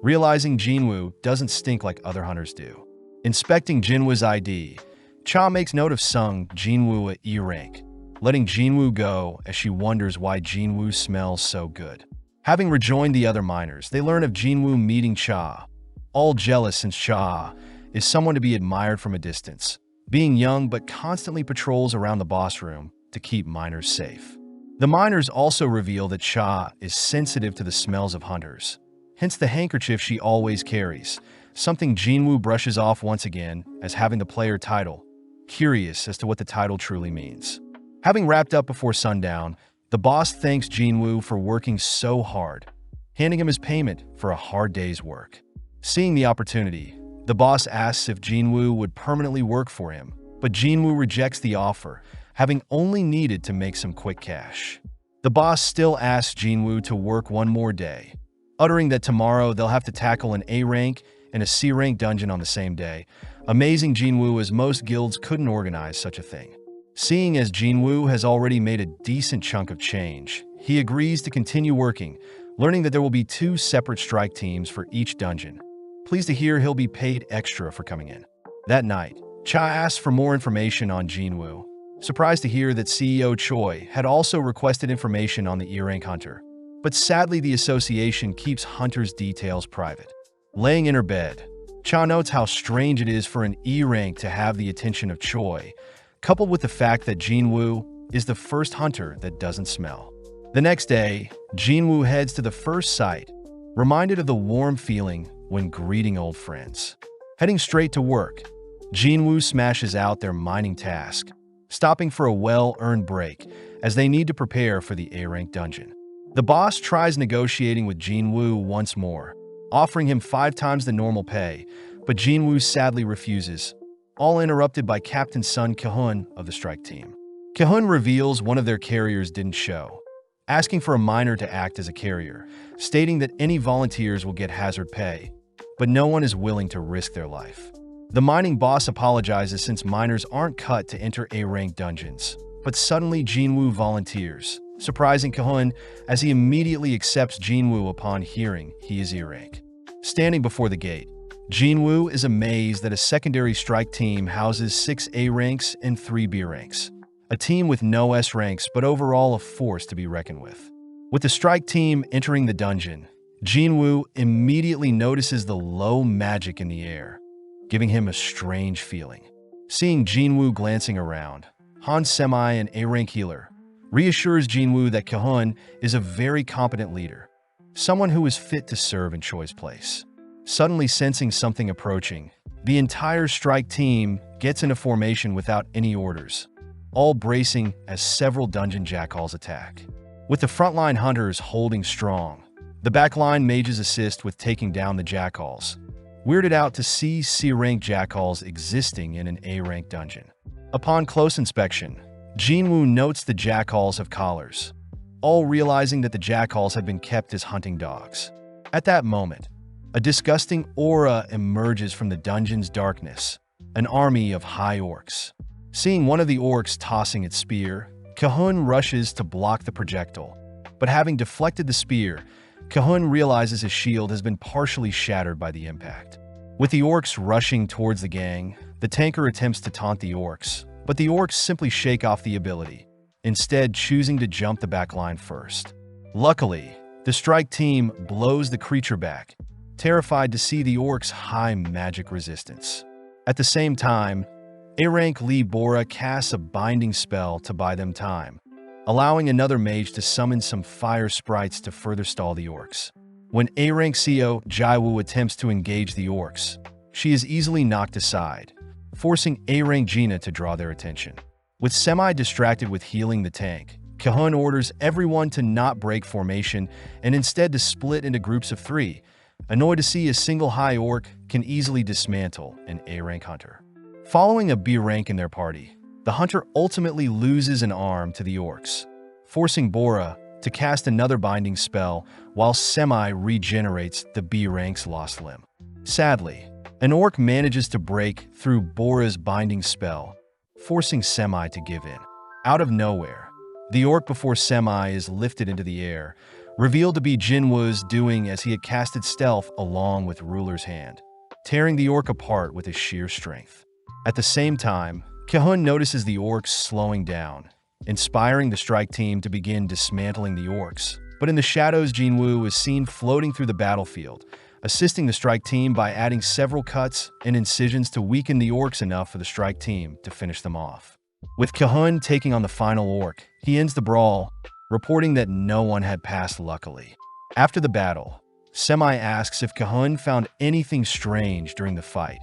realizing Jinwoo doesn't stink like other hunters do. Inspecting Jinwoo's ID, Cha makes note of Sung Jinwoo at E-rank, letting Jinwoo go as she wonders why Jinwoo smells so good. Having rejoined the other miners, they learn of Jinwoo meeting Cha, all jealous since Cha is someone to be admired from a distance, being young but constantly patrols around the boss room to keep miners safe. The miners also reveal that Cha is sensitive to the smells of hunters, hence the handkerchief she always carries, something Jinwoo brushes off once again as having the player title, curious as to what the title truly means. Having wrapped up before sundown, the boss thanks Jinwoo for working so hard, handing him his payment for a hard day's work. Seeing the opportunity, the boss asks if Jinwoo would permanently work for him, but Jinwoo rejects the offer, having only needed to make some quick cash. The boss still asks Jinwoo to work one more day, uttering that tomorrow they'll have to tackle an A-rank and a C-rank dungeon on the same day, amazing Jinwoo as most guilds couldn't organize such a thing. Seeing as Jinwoo has already made a decent chunk of change, he agrees to continue working, learning that there will be 2 separate strike teams for each dungeon. Pleased to hear he'll be paid extra for coming in. That night, Cha asks for more information on Jinwoo, surprised to hear that CEO Choi had also requested information on the E-rank hunter, but sadly the association keeps hunters' details private. Laying in her bed, Cha notes how strange it is for an E-rank to have the attention of Choi, coupled with the fact that Jinwoo is the first hunter that doesn't smell. The next day, Jinwoo heads to the first site, reminded of the warm feeling when greeting old friends. Heading straight to work, Jinwoo smashes out their mining task, stopping for a well-earned break as they need to prepare for the A-rank dungeon. The boss tries negotiating with Jinwoo once more, offering him 5 times the normal pay, but Jinwoo sadly refuses, all interrupted by Captain Sun Ki-hun of the strike team. Ki-hun reveals one of their carriers didn't show, asking for a miner to act as a carrier, stating that any volunteers will get hazard pay, but no one is willing to risk their life. The mining boss apologizes since miners aren't cut to enter A-rank dungeons, but suddenly Jinwoo volunteers, surprising Ki-hun as he immediately accepts Jinwoo upon hearing he is E-rank. Standing before the gate, Jinwoo is amazed that a secondary strike team houses 6 A ranks and 3 B ranks, a team with no S ranks but overall a force to be reckoned with. With the strike team entering the dungeon, Jinwoo immediately notices the low magic in the air, giving him a strange feeling. Seeing Jinwoo glancing around, Han Semi, an A-rank healer, reassures Jinwoo that Ki-hun is a very competent leader, someone who is fit to serve in Choi's place. Suddenly sensing something approaching, the entire strike team gets into formation without any orders, all bracing as several dungeon jackals attack. With the frontline hunters holding strong, the backline mages assist with taking down the jackals, weirded out to see C-rank jackals existing in an A-rank dungeon. Upon close inspection, Jinwoo notes the jackals have collars, all realizing that the jackals have been kept as hunting dogs. At that moment, a disgusting aura emerges from the dungeon's darkness, an army of high orcs. Seeing one of the orcs tossing its spear, Kahun rushes to block the projectile, but having deflected the spear, Kahun realizes his shield has been partially shattered by the impact. With the orcs rushing towards the gang, the tanker attempts to taunt the orcs, but the orcs simply shake off the ability, instead choosing to jump the backline first. Luckily, the strike team blows the creature back, terrified to see the orcs' high magic resistance. At the same time, A-rank Lee Bora casts a binding spell to buy them time, allowing another mage to summon some fire sprites to further stall the orcs. When A-rank CO Jaiwoo attempts to engage the orcs, she is easily knocked aside, forcing A-rank Gina to draw their attention. With semi-distracted with healing the tank, Kahun orders everyone to not break formation and instead to split into groups of 3, annoyed to see a single high orc can easily dismantle an A-rank hunter. Following a B rank in their party, the hunter ultimately loses an arm to the orcs, forcing Bora to cast another binding spell while Semi regenerates the B rank's lost limb. Sadly, an orc manages to break through Bora's binding spell, forcing Semi to give in. Out of nowhere, the orc before Semi is lifted into the air, revealed to be Jinwoo's doing as he had casted stealth along with Ruler's hand, tearing the orc apart with his sheer strength. At the same time, Kahun notices the orcs slowing down, inspiring the strike team to begin dismantling the orcs. But in the shadows, Jinwoo is seen floating through the battlefield, assisting the strike team by adding several cuts and incisions to weaken the orcs enough for the strike team to finish them off. With Kahun taking on the final orc, he ends the brawl, reporting that no one had passed luckily. After the battle, Semi asks if Kahun found anything strange during the fight,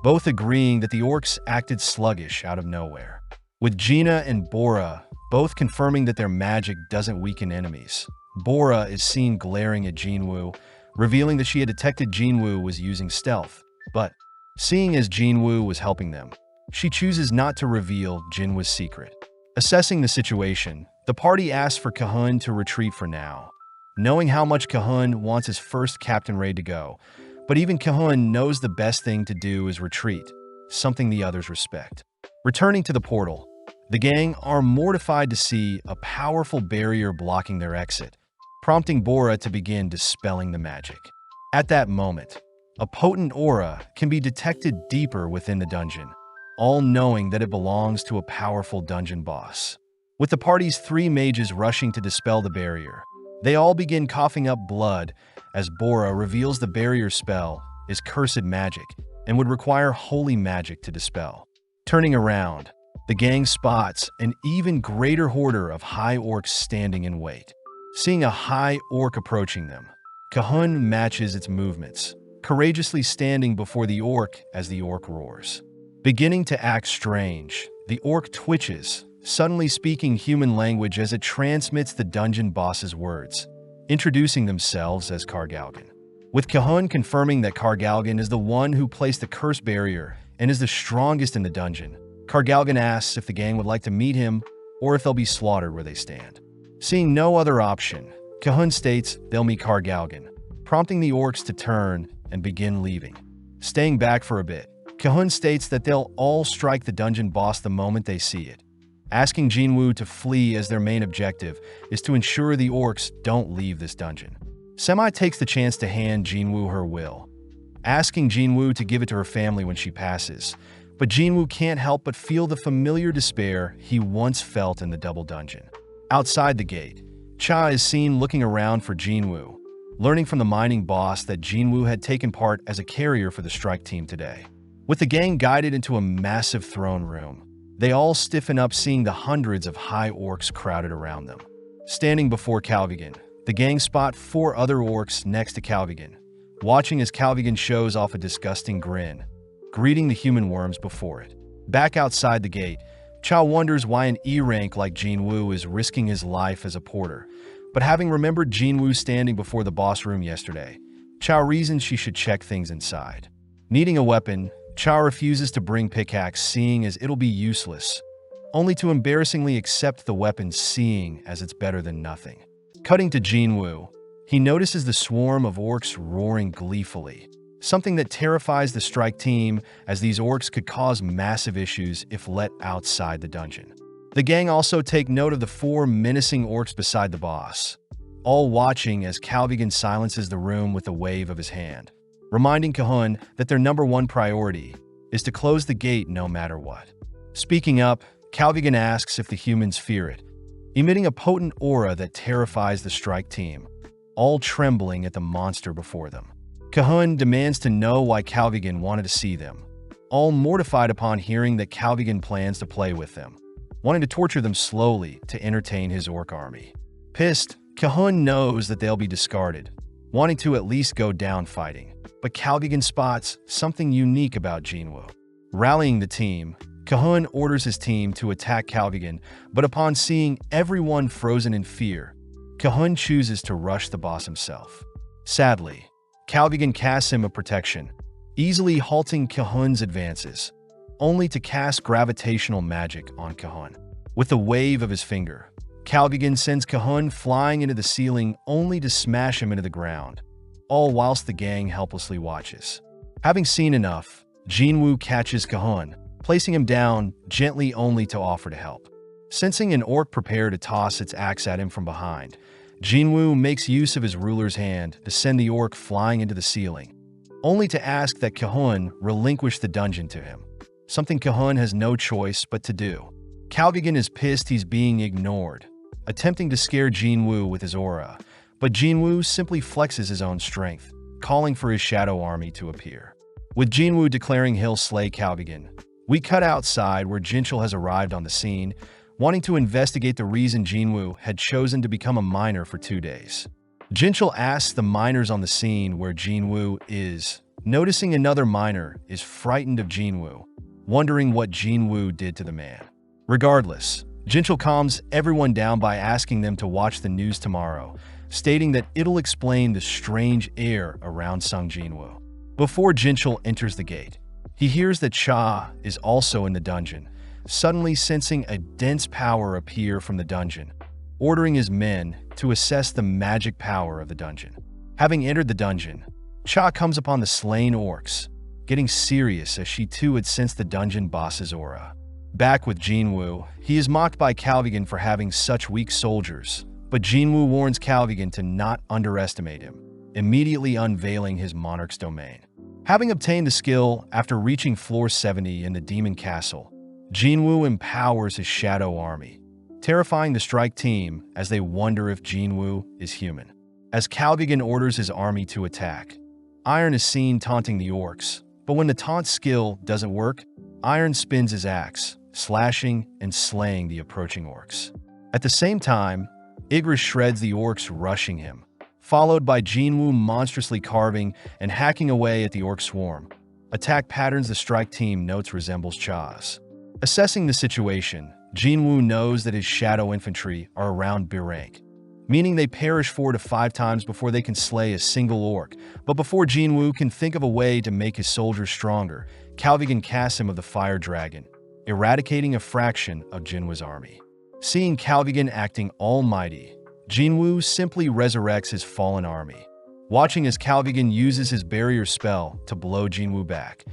both agreeing that the orcs acted sluggish out of nowhere. With Gina and Bora both confirming that their magic doesn't weaken enemies, Bora is seen glaring at Jinwoo, revealing that she had detected Jinwoo was using stealth. But, seeing as Jinwoo was helping them, she chooses not to reveal Jinwoo's secret. Assessing the situation, the party asks for Kahun to retreat for now, knowing how much Kahun wants his first captain raid to go. But even Kahun knows the best thing to do is retreat, something the others respect. Returning to the portal, the gang are mortified to see a powerful barrier blocking their exit, prompting Bora to begin dispelling the magic. At that moment, a potent aura can be detected deeper within the dungeon, all knowing that it belongs to a powerful dungeon boss. With the party's 3 mages rushing to dispel the barrier, they all begin coughing up blood as Bora reveals the barrier spell is cursed magic and would require holy magic to dispel. Turning around, the gang spots an even greater horde of high orcs standing in wait. Seeing a high orc approaching them, Kahun matches its movements, courageously standing before the orc as the orc roars. Beginning to act strange, the orc twitches, suddenly speaking human language as it transmits the dungeon boss's words, introducing themselves as Kargalgan. With Kahun confirming that Kargalgan is the one who placed the curse barrier and is the strongest in the dungeon, Kargalgan asks if the gang would like to meet him or if they'll be slaughtered where they stand. Seeing no other option, Kahun states they'll meet Kargalgan, prompting the orcs to turn and begin leaving. Staying back for a bit, Kahun states that they'll all strike the dungeon boss the moment they see it, asking Jinwoo to flee as their main objective is to ensure the orcs don't leave this dungeon. Semi takes the chance to hand Jinwoo her will, asking Jinwoo to give it to her family when she passes, but Jinwoo can't help but feel the familiar despair he once felt in the double dungeon. Outside the gate, Cha is seen looking around for Jinwoo, learning from the mining boss that Jinwoo had taken part as a carrier for the strike team today. With the gang guided into a massive throne room, they all stiffen up seeing the hundreds of high orcs crowded around them. Standing before Kargalgan, The gang spot 4 other orcs next to Calvigan, watching as Calvigan shows off a disgusting grin, greeting the human worms before it. Back outside the gate, Chow wonders why an E-rank like Jinwoo is risking his life as a porter, but having remembered Jinwoo standing before the boss room yesterday, Chow reasons she should check things inside. Needing a weapon, Chow refuses to bring pickaxe, seeing as it'll be useless, only to embarrassingly accept the weapon, seeing as it's better than nothing. Cutting to Jinwoo, he notices the swarm of orcs roaring gleefully, something that terrifies the strike team, as these orcs could cause massive issues if let outside the dungeon. The gang also take note of the 4 menacing orcs beside the boss, all watching as Calvigan silences the room with a wave of his hand, reminding Cahun that their #1 priority is to close the gate no matter what. Speaking up, Calvigan asks if the humans fear it, emitting a potent aura that terrifies the strike team, all trembling at the monster before them. Cahun demands to know why Calvigan wanted to see them, all mortified upon hearing that Calvigan plans to play with them, wanting to torture them slowly to entertain his orc army. Pissed, Cahun knows that they'll be discarded, wanting to at least go down fighting, but Calvigan spots something unique about Jinwoo. Rallying the team, Cahun orders his team to attack Calvigan, but upon seeing everyone frozen in fear, Cahun chooses to rush the boss himself. Sadly, Calvigan casts him a protection, easily halting Cahun's advances, only to cast gravitational magic on Cahun. With a wave of his finger, Calvigan sends Cahun flying into the ceiling, only to smash him into the ground, all whilst the gang helplessly watches. Having seen enough, Jinwoo catches Cahun, placing him down gently, only to offer to help. Sensing an orc prepare to toss its axe at him from behind, Jinwoo makes use of his ruler's hand to send the orc flying into the ceiling, only to ask that Cahun relinquish the dungeon to him, something Cahun has no choice but to do. Calvigan is pissed he's being ignored, attempting to scare Jinwoo with his aura, but Jinwoo simply flexes his own strength, calling for his shadow army to appear. With Jinwoo declaring he'll slay Calvigan, we cut outside where Jinchul has arrived on the scene, wanting to investigate the reason Jinwoo had chosen to become a miner for 2 days. Jinchul asks the miners on the scene where Jinwoo is, noticing another miner is frightened of Jinwoo, wondering what Jinwoo did to the man. Regardless, Jinchul calms everyone down by asking them to watch the news tomorrow, stating that it'll explain the strange air around Sung Jinwoo. Before Jinchul enters the gate, he hears that Cha is also in the dungeon, suddenly sensing a dense power appear from the dungeon, ordering his men to assess the magic power of the dungeon. Having entered the dungeon, Cha comes upon the slain orcs, getting serious as she too had sensed the dungeon boss's aura. Back with Jinwoo, he is mocked by Calvigan for having such weak soldiers, but Jinwoo warns Calvigan to not underestimate him, immediately unveiling his monarch's domain. Having obtained the skill after reaching floor 70 in the Demon Castle, Jinwoo empowers his shadow army, terrifying the strike team as they wonder if Jinwoo is human. As Calvigan orders his army to attack, Iron is seen taunting the orcs, but when the taunt skill doesn't work, Iron spins his axe, slashing and slaying the approaching orcs. At the same time, Igris shreds the orcs rushing him, followed by Jinwoo monstrously carving and hacking away at the orc swarm. Attack patterns the strike team notes resembles Cha's. Assessing the situation, Jinwoo knows that his shadow infantry are around B rank, meaning they perish 4 to 5 times before they can slay a single orc. But before Jinwoo can think of a way to make his soldiers stronger, Calvigan casts him of the Fire Dragon, eradicating a fraction of Jinwoo's army. Seeing Calvigan acting almighty, Jinwoo simply resurrects his fallen army, watching as Calvigan uses his barrier spell to blow Jinwoo back,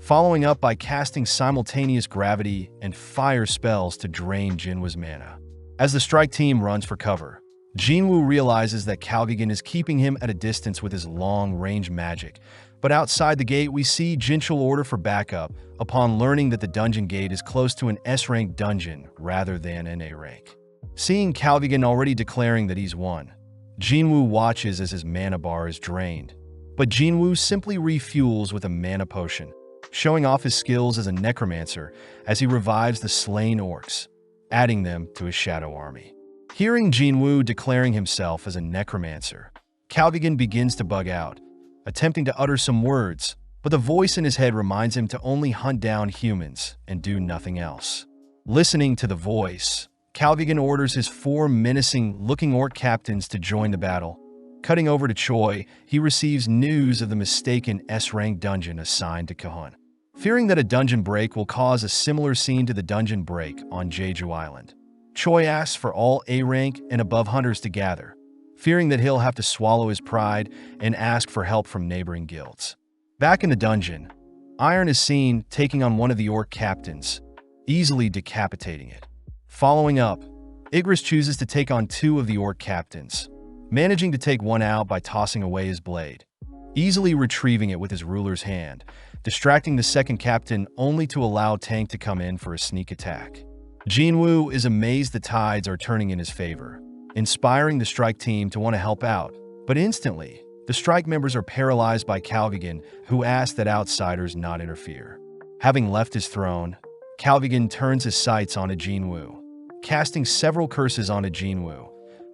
following up by casting simultaneous gravity and fire spells to drain Jinwoo's mana. As the strike team runs for cover, Jinwoo realizes that Calvigan is keeping him at a distance with his long-range magic, but outside the gate we see Jinchul order for backup upon learning that the dungeon gate is close to an S-rank dungeon rather than an A rank. Seeing Calvigan already declaring that he's won, Jinwoo watches as his mana bar is drained, but Jinwoo simply refuels with a mana potion, showing off his skills as a necromancer as he revives the slain orcs, adding them to his shadow army. Hearing Jinwoo declaring himself as a necromancer, Calvigan begins to bug out, attempting to utter some words, but the voice in his head reminds him to only hunt down humans and do nothing else. Listening to the voice, Calvigan orders his 4 menacing-looking orc captains to join the battle. Cutting over to Choi, he receives news of the mistaken S-rank dungeon assigned to Kahun. Fearing that a dungeon break will cause a similar scene to the dungeon break on Jeju Island, Choi asks for all A-rank and above hunters to gather, fearing that he'll have to swallow his pride and ask for help from neighboring guilds. Back in the dungeon, Iron is seen taking on one of the orc captains, easily decapitating it. Following up, Igris chooses to take on 2 of the orc captains, managing to take one out by tossing away his blade, easily retrieving it with his ruler's hand, distracting the second captain only to allow Tank to come in for a sneak attack. Jinwoo is amazed the tides are turning in his favor, inspiring the strike team to want to help out, but instantly, the strike members are paralyzed by Calvigan, who asks that outsiders not interfere. Having left his throne, Calvigan turns his sights onto Jinwoo, casting several curses onto Jinwoo,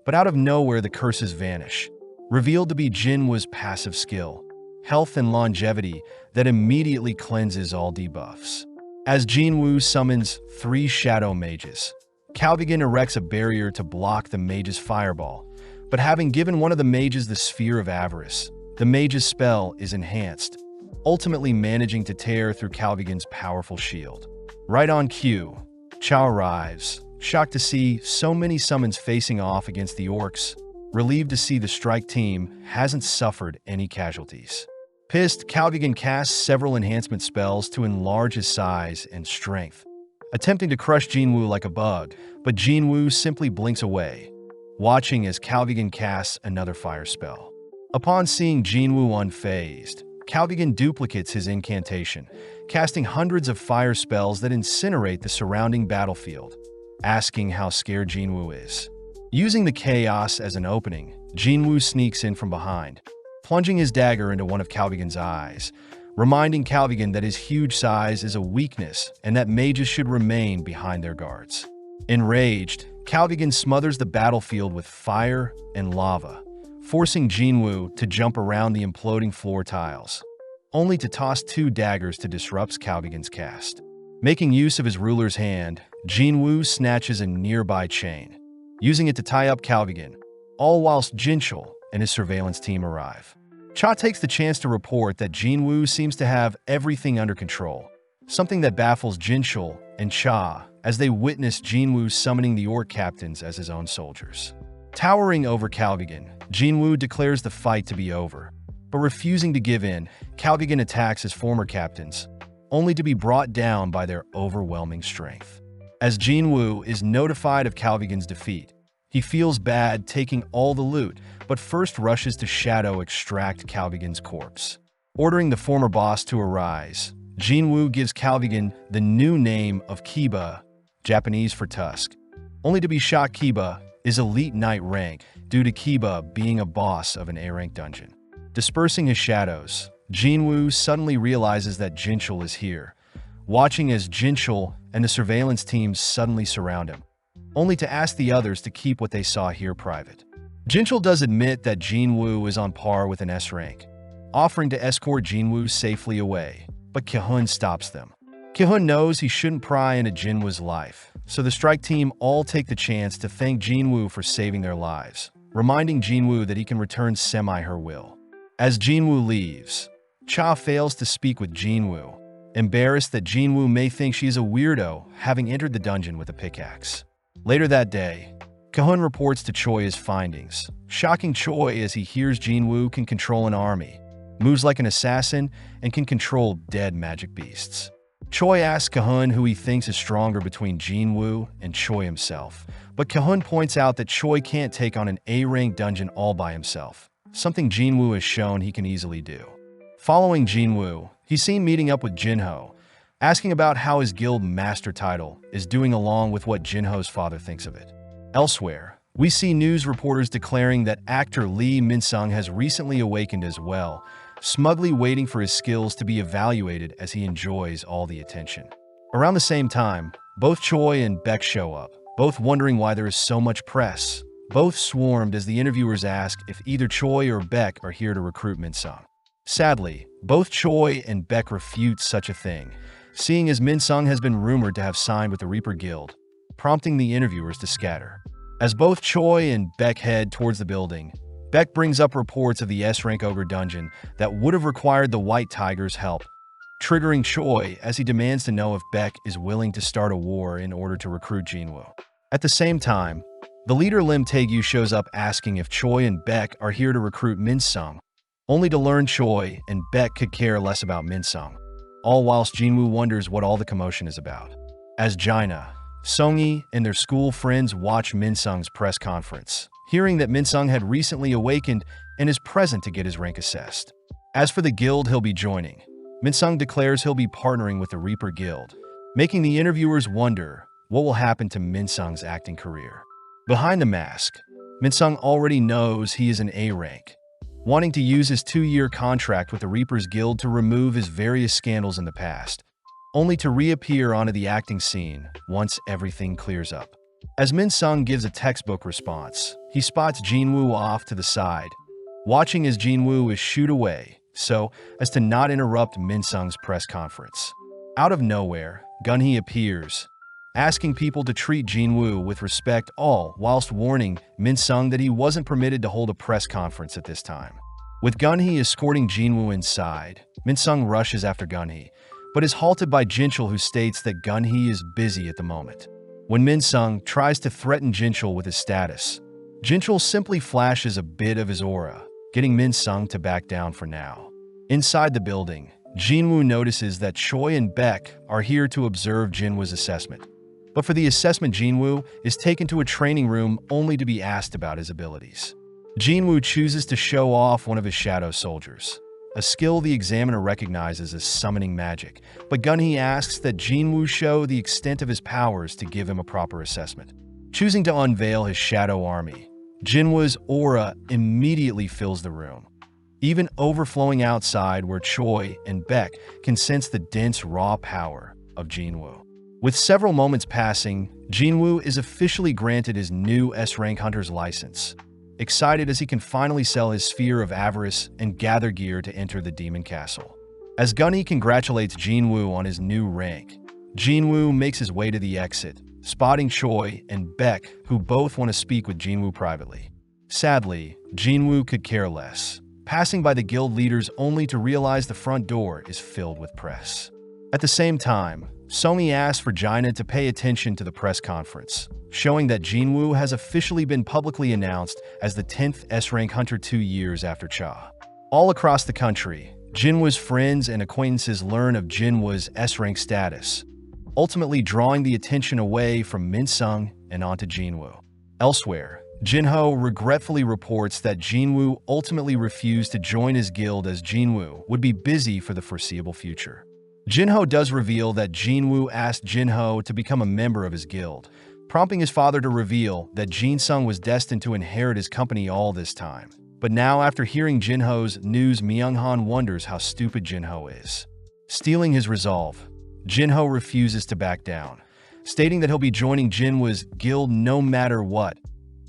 but out of nowhere the curses vanish, revealed to be Jinwoo's passive skill, health and longevity that immediately cleanses all debuffs. As Jinwoo summons 3 shadow mages, Calvigan erects a barrier to block the mage's fireball, but having given one of the mages the Sphere of Avarice, the mage's spell is enhanced, ultimately managing to tear through Calvigan's powerful shield. Right on cue, Chao arrives, shocked to see so many summons facing off against the orcs, relieved to see the strike team hasn't suffered any casualties. Pissed, Calvigan casts several enhancement spells to enlarge his size and strength, attempting to crush Jinwoo like a bug, but Jinwoo simply blinks away, watching as Calvigan casts another fire spell. Upon seeing Jinwoo unfazed, Calvigan duplicates his incantation, casting hundreds of fire spells that incinerate the surrounding battlefield, asking how scared Jinwoo is. Using the chaos as an opening, Jinwoo sneaks in from behind, plunging his dagger into one of Calvigan's eyes, reminding Calvigan that his huge size is a weakness and that mages should remain behind their guards. Enraged, Calvigan smothers the battlefield with fire and lava, forcing Jinwoo to jump around the imploding floor tiles, only to toss 2 daggers to disrupt Calvigan's cast. Making use of his ruler's hand, Jinwoo snatches a nearby chain, using it to tie up Calvigan, all whilst Jinchul and his surveillance team arrive. Cha takes the chance to report that Jinwoo seems to have everything under control, something that baffles Jinchul and Cha as they witness Jinwoo summoning the orc captains as his own soldiers. Towering over Calvigan, Jinwoo declares the fight to be over, but refusing to give in, Calvigan attacks his former captains, only to be brought down by their overwhelming strength. As Jinwoo is notified of Calvigan's defeat, he feels bad taking all the loot, but first rushes to shadow extract Calvigan's corpse. Ordering the former boss to arise, Jinwoo gives Calvigan the new name of Kiba, Japanese for Tusk, only to be shot. Kiba is Elite Knight rank due to Kiba being a boss of an A-rank dungeon. Dispersing his shadows, Jinwoo suddenly realizes that Jinchul is here, watching as Jinchul and the surveillance team suddenly surround him, only to ask the others to keep what they saw here private. Jinchul does admit that Jinwoo is on par with an S-rank, offering to escort Jinwoo safely away, but Kahun stops them. Kahun knows he shouldn't pry into Jinwoo's life, so the strike team all take the chance to thank Jinwoo for saving their lives, reminding Jinwoo that he can return semi-her will. As Jinwoo leaves, Cha fails to speak with Jinwoo, embarrassed that Jinwoo may think she is a weirdo having entered the dungeon with a pickaxe. Later that day, Kahun reports to Choi his findings, shocking Choi as he hears Jinwoo can control an army, moves like an assassin, and can control dead magic beasts. Choi asks Kahun who he thinks is stronger between Jinwoo and Choi himself, but Kahun points out that Choi can't take on an A-rank dungeon all by himself, something Jinwoo has shown he can easily do. Following Jinwoo, he's seen meeting up with Jinho, asking about how his guild master title is doing along with what Jinho's father thinks of it. Elsewhere, we see news reporters declaring that actor Lee Min-sung has recently awakened as well, smugly waiting for his skills to be evaluated as he enjoys all the attention. Around the same time, both Choi and Beck show up, both wondering why there is so much press. Both swarmed as the interviewers ask if either Choi or Beck are here to recruit Min-sung. Sadly, both Choi and Beck refute such a thing, seeing as Min-sung has been rumored to have signed with the Reaper Guild, prompting the interviewers to scatter. As both Choi and Beck head towards the building, Beck brings up reports of the S-Rank Ogre dungeon that would have required the White Tiger's help, triggering Choi as he demands to know if Beck is willing to start a war in order to recruit Jinwoo. At the same time, the leader Lim Taegyu shows up asking if Choi and Beck are here to recruit Min-sung, only to learn Choi and Beck could care less about Min-sung, all whilst Jinwoo wonders what all the commotion is about. As Jaina, Songi, and their school friends watch Min-sung's press conference, hearing that Min-sung had recently awakened and is present to get his rank assessed. As for the guild he'll be joining, Min-sung declares he'll be partnering with the Reaper Guild, making the interviewers wonder what will happen to Min-sung's acting career. Behind the mask, Min-sung already knows he is an A rank, wanting to use his 2-year contract with the Reapers Guild to remove his various scandals in the past, only to reappear onto the acting scene once everything clears up. As Min-sung gives a textbook response, he spots Jinwoo off to the side, watching as Jinwoo is shooed away so as to not interrupt Min-sung's press conference. Out of nowhere, Gunhee appears, asking people to treat Jinwoo with respect, all whilst warning Min-sung that he wasn't permitted to hold a press conference at this time. With Gunhee escorting Jinwoo inside, Min-sung rushes after Gunhee, but is halted by Jinchul, who states that Gunhee is busy at the moment. When Min-sung tries to threaten Jinchul with his status, Jinchul simply flashes a bit of his aura, getting Min-sung to back down for now. Inside the building, Jinwoo notices that Choi and Beck are here to observe Jinwoo's assessment. But for the assessment, Jinwoo is taken to a training room only to be asked about his abilities. Jinwoo chooses to show off one of his shadow soldiers, a skill the examiner recognizes as summoning magic, but Gunhee asks that Jinwoo show the extent of his powers to give him a proper assessment. Choosing to unveil his shadow army, Jinwoo's aura immediately fills the room, even overflowing outside where Choi and Beck can sense the dense raw power of Jinwoo. With several moments passing, Jinwoo is officially granted his new S-Rank Hunter's license, excited as he can finally sell his Sphere of Avarice and gather gear to enter the Demon Castle. As Gunhee congratulates Jinwoo on his new rank, Jinwoo makes his way to the exit, spotting Choi and Beck, who both want to speak with Jinwoo privately. Sadly, Jinwoo could care less, passing by the guild leaders only to realize the front door is filled with press. At the same time, Songi asks for Jaina to pay attention to the press conference, showing that Jinwoo has officially been publicly announced as the 10th S-Rank Hunter 2 years after Cha. All across the country, Jinwoo's friends and acquaintances learn of Jinwoo's S-Rank status, ultimately drawing the attention away from Min-sung and onto Jinwoo. Elsewhere, Jinho regretfully reports that Jinwoo ultimately refused to join his guild as Jinwoo would be busy for the foreseeable future. Jinho does reveal that Jinwoo asked Jinho to become a member of his guild, prompting his father to reveal that Jin-sung was destined to inherit his company all this time. But now, after hearing Jinho's news, Myung-han wonders how stupid Jinho is. Stealing his resolve, Jinho refuses to back down, stating that he'll be joining Jinwoo's guild no matter what,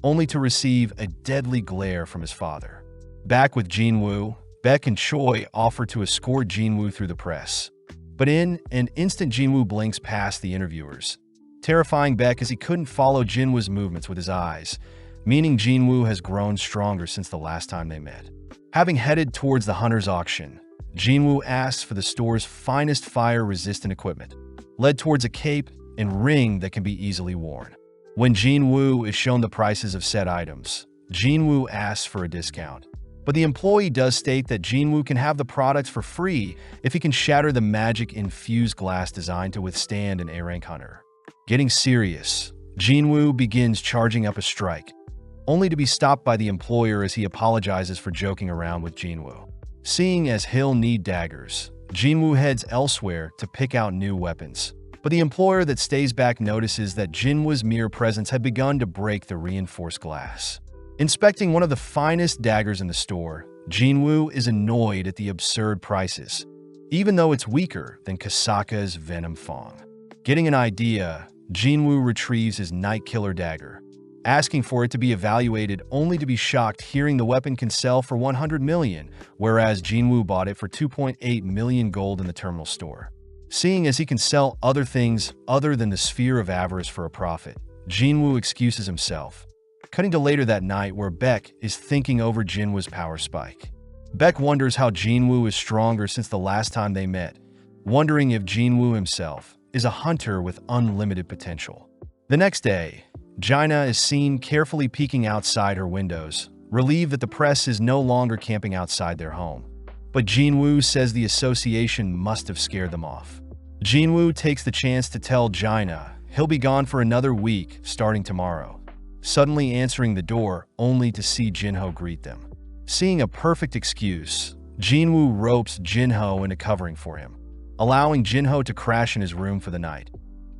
only to receive a deadly glare from his father. Back with Jinwoo, Beck and Choi offer to escort Jinwoo through the press. But in an instant, Jinwoo blinks past the interviewers, terrifying Beck as he couldn't follow Jinwoo's movements with his eyes, meaning Jinwoo has grown stronger since the last time they met. Having headed towards the hunter's auction, Jinwoo asks for the store's finest fire-resistant equipment, led towards a cape and ring that can be easily worn. When Jinwoo is shown the prices of said items, Jinwoo asks for a discount. But the employee does state that Jinwoo can have the products for free if he can shatter the magic-infused glass designed to withstand an A-Rank Hunter. Getting serious, Jinwoo begins charging up a strike, only to be stopped by the employer as he apologizes for joking around with Jinwoo. Seeing as he'll need daggers, Jinwoo heads elsewhere to pick out new weapons. But the employer that stays back notices that Jinwoo's mere presence had begun to break the reinforced glass. Inspecting one of the finest daggers in the store, Jinwoo is annoyed at the absurd prices, even though it's weaker than Kasaka's Venom Fong. Getting an idea, Jinwoo retrieves his Night Killer dagger, asking for it to be evaluated only to be shocked hearing the weapon can sell for 100 million, whereas Jinwoo bought it for 2.8 million gold in the terminal store. Seeing as he can sell other things other than the sphere of avarice for a profit, Jinwoo excuses himself. Cutting to later that night where Beck is thinking over Jinwoo's power spike. Beck wonders how Jinwoo is stronger since the last time they met, wondering if Jinwoo himself is a hunter with unlimited potential. The next day, Jaina is seen carefully peeking outside her windows, relieved that the press is no longer camping outside their home. But Jinwoo says the association must have scared them off. Jinwoo takes the chance to tell Jaina he'll be gone for another week starting tomorrow, suddenly answering the door only to see Jinho greet them. Seeing a perfect excuse, Jinwoo ropes Jinho into covering for him, allowing Jinho to crash in his room for the night,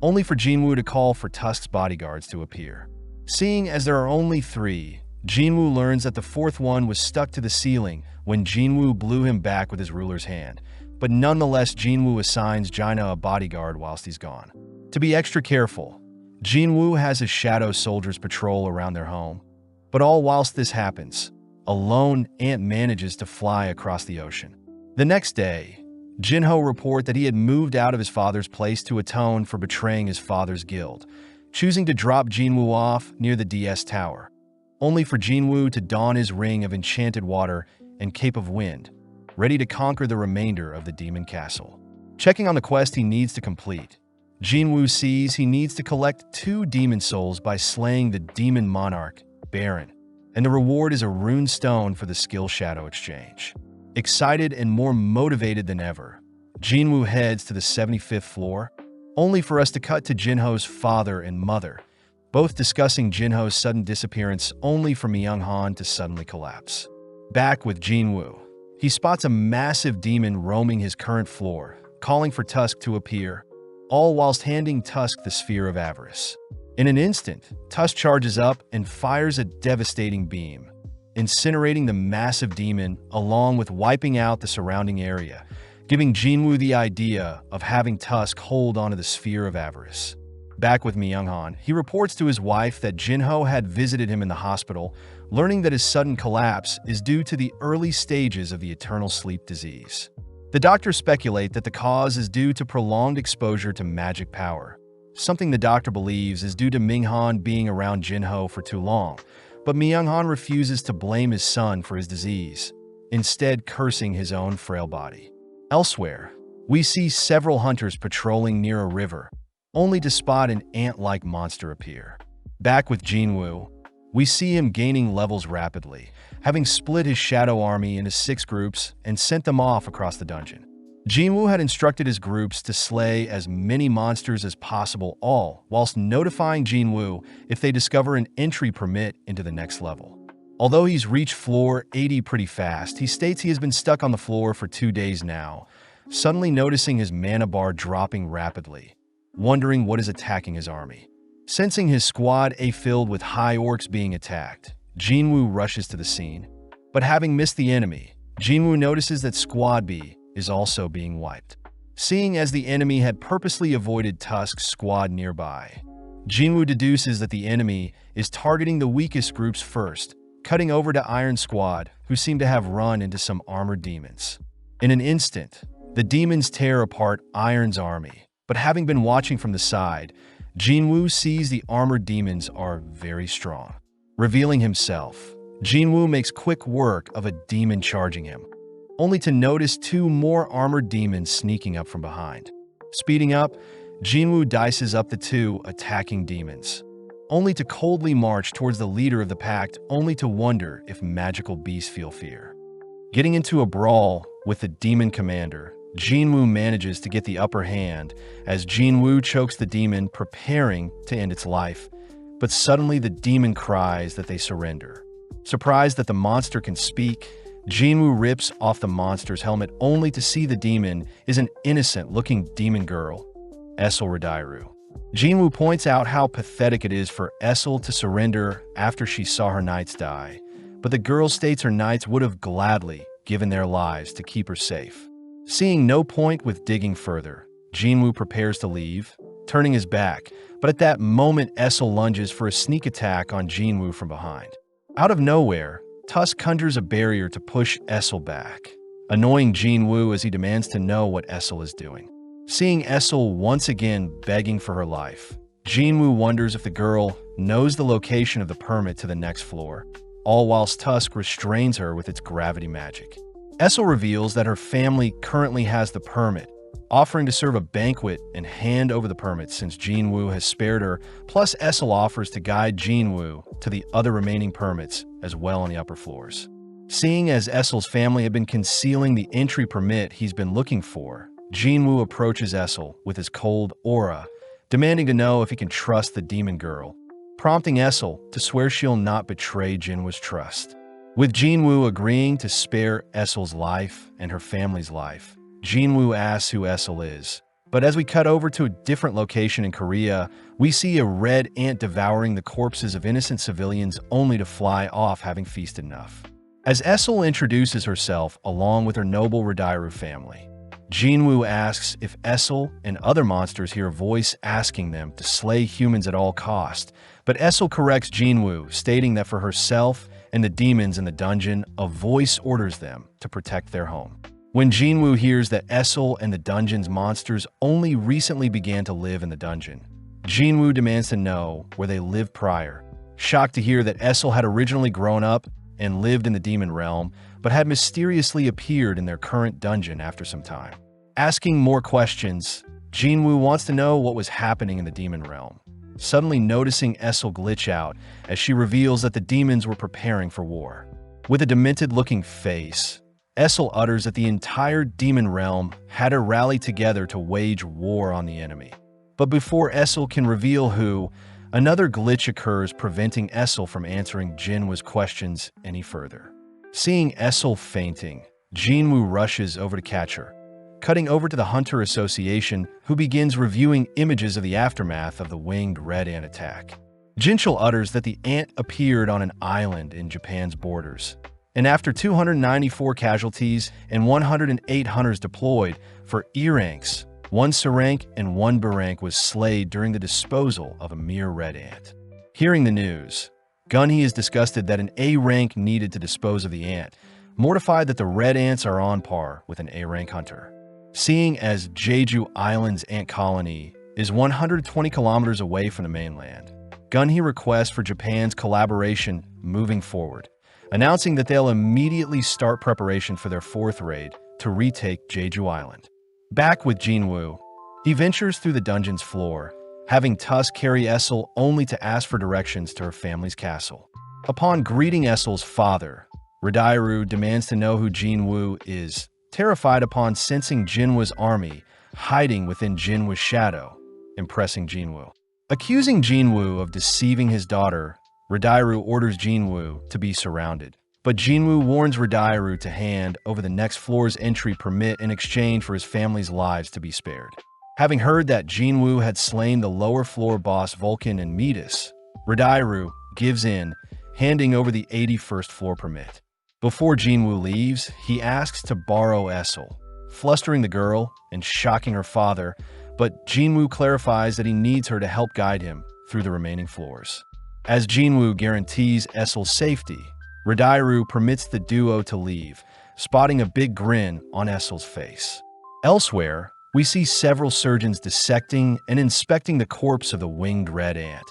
only for Jinwoo to call for Tusk's bodyguards to appear. Seeing as there are only 3, Jinwoo learns that the 4th one was stuck to the ceiling when Jinwoo blew him back with his ruler's hand, but nonetheless Jinwoo assigns Jaina a bodyguard whilst he's gone. To be extra careful, Jinwoo has his shadow soldiers patrol around their home, but all whilst this happens, a lone ant manages to fly across the ocean. The next day, Jinho reports that he had moved out of his father's place to atone for betraying his father's guild, choosing to drop Jinwoo off near the DS Tower, only for Jinwoo to don his ring of enchanted water and Cape of Wind, ready to conquer the remainder of the demon castle. Checking on the quest he needs to complete, Jinwoo sees he needs to collect 2 demon souls by slaying the demon monarch, Baron, and the reward is a rune stone for the skill shadow exchange. Excited and more motivated than ever, Jinwoo heads to the 75th floor, only for us to cut to Jinho's father and mother, both discussing Jinho's sudden disappearance only for Myung-han to suddenly collapse. Back with Jinwoo, he spots a massive demon roaming his current floor, calling for Tusk to appear, all whilst handing Tusk the Sphere of Avarice. In an instant, Tusk charges up and fires a devastating beam, incinerating the massive demon along with wiping out the surrounding area, giving Jinwoo the idea of having Tusk hold onto the Sphere of Avarice. Back with Myung-han, he reports to his wife that Jinho had visited him in the hospital, learning that his sudden collapse is due to the early stages of the eternal sleep disease. The doctors speculate that the cause is due to prolonged exposure to magic power, something the doctor believes is due to Myung-han being around Jinho for too long, but Myung-han refuses to blame his son for his disease, instead cursing his own frail body. Elsewhere, we see several hunters patrolling near a river, only to spot an ant-like monster appear. Back with Jinwoo, we see him gaining levels rapidly, having split his shadow army into 6 groups and sent them off across the dungeon. Jinwoo had instructed his groups to slay as many monsters as possible, all whilst notifying Jinwoo if they discover an entry permit into the next level. Although he's reached floor 80 pretty fast, he states he has been stuck on the floor for 2 days now, suddenly noticing his mana bar dropping rapidly, wondering what is attacking his army. Sensing his squad A filled with high orcs being attacked, Jinwoo rushes to the scene, but having missed the enemy, Jinwoo notices that Squad B is also being wiped. Seeing as the enemy had purposely avoided Tusk's squad nearby, Jinwoo deduces that the enemy is targeting the weakest groups first, cutting over to Iron Squad, who seem to have run into some armored demons. In an instant, the demons tear apart Iron's army, but having been watching from the side, Jinwoo sees the armored demons are very strong. Revealing himself, Jinwoo makes quick work of a demon charging him, only to notice 2 more armored demons sneaking up from behind. Speeding up, Jinwoo dices up the 2 attacking demons, only to coldly march towards the leader of the pact, only to wonder if magical beasts feel fear. Getting into a brawl with the demon commander, Jinwoo manages to get the upper hand as Jinwoo chokes the demon, preparing to end its life, but suddenly the demon cries that they surrender. Surprised that the monster can speak, Jinwoo rips off the monster's helmet only to see the demon is an innocent-looking demon girl, Essel Radairu. Jinwoo points out how pathetic it is for Essel to surrender after she saw her knights die, but the girl states her knights would have gladly given their lives to keep her safe. Seeing no point with digging further, Jinwoo prepares to leave, turning his back, but at that moment Essel lunges for a sneak attack on Jinwoo from behind. Out of nowhere, Tusk conjures a barrier to push Essel back, annoying Jinwoo as he demands to know what Essel is doing. Seeing Essel once again begging for her life, Jinwoo wonders if the girl knows the location of the permit to the next floor, all whilst Tusk restrains her with its gravity magic. Essel reveals that her family currently has the permit, offering to serve a banquet and hand over the permit since Jinwoo has spared her, plus Essel offers to guide Jinwoo to the other remaining permits as well on the upper floors. Seeing as Essel's family had been concealing the entry permit he's been looking for, Jinwoo approaches Essel with his cold aura, demanding to know if he can trust the demon girl, prompting Essel to swear she'll not betray Jinwoo's trust. With Jinwoo agreeing to spare Essel's life and her family's life, Jinwoo asks who Essel is. But as we cut over to a different location in Korea, we see a red ant devouring the corpses of innocent civilians only to fly off having feasted enough. As Essel introduces herself along with her noble Radairu family, Jinwoo asks if Essel and other monsters hear a voice asking them to slay humans at all cost, but Essel corrects Jinwoo, stating that for herself and the demons in the dungeon, a voice orders them to protect their home. When Jinwoo hears that Essel and the dungeon's monsters only recently began to live in the dungeon, Jinwoo demands to know where they lived prior, shocked to hear that Essel had originally grown up and lived in the demon realm, but had mysteriously appeared in their current dungeon after some time. Asking more questions, Jinwoo wants to know what was happening in the demon realm, suddenly noticing Essel glitch out as she reveals that the demons were preparing for war. With a demented-looking face, Essel utters that the entire demon realm had her rally together to wage war on the enemy. But before Essel can reveal who, another glitch occurs, preventing Essel from answering Jinwoo's questions any further. Seeing Essel fainting, Jinwoo rushes over to catch her, cutting over to the Hunter Association, who begins reviewing images of the aftermath of the winged red ant attack. Jinchul utters that the ant appeared on an island in Japan's borders, and after 294 casualties and 108 hunters deployed for E ranks, 1 S rank and 1 B rank was slayed during the disposal of a mere red ant. Hearing the news, Gunhee is disgusted that an A rank needed to dispose of the ant, mortified that the red ants are on par with an A rank hunter. Seeing as Jeju Island's ant colony is 120 kilometers away from the mainland, Gunhee requests for Japan's collaboration moving forward, announcing that they'll immediately start preparation for their 4th raid to retake Jeju Island. Back with Jinwoo, he ventures through the dungeon's floor, having Tusk carry Essel only to ask for directions to her family's castle. Upon greeting Essel's father, Radairu demands to know who Jinwoo is, terrified upon sensing Jinwoo's army hiding within Jinwoo's shadow, impressing Jinwoo. Accusing Jinwoo of deceiving his daughter, Radairu orders Jinwoo to be surrounded, but Jinwoo warns Radairu to hand over the next floor's entry permit in exchange for his family's lives to be spared. Having heard that Jinwoo had slain the lower floor boss Vulcan and Metis, Radairu gives in, handing over the 81st floor permit. Before Jinwoo leaves, he asks to borrow Essel, flustering the girl and shocking her father, but Jinwoo clarifies that he needs her to help guide him through the remaining floors. As Jinwoo guarantees Essel's safety, Radairu permits the duo to leave, spotting a big grin on Essel's face. Elsewhere, we see several surgeons dissecting and inspecting the corpse of the winged red ant,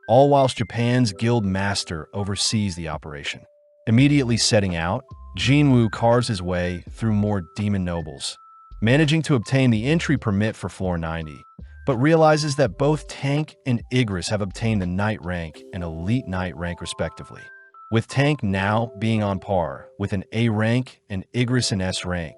all whilst Japan's guild master oversees the operation. Immediately setting out, Jinwoo carves his way through more demon nobles, managing to obtain the entry permit for floor 90, but realizes that both Tank and Igris have obtained the Knight rank and Elite Knight rank respectively, with Tank now being on par with an A rank and Igris an S rank.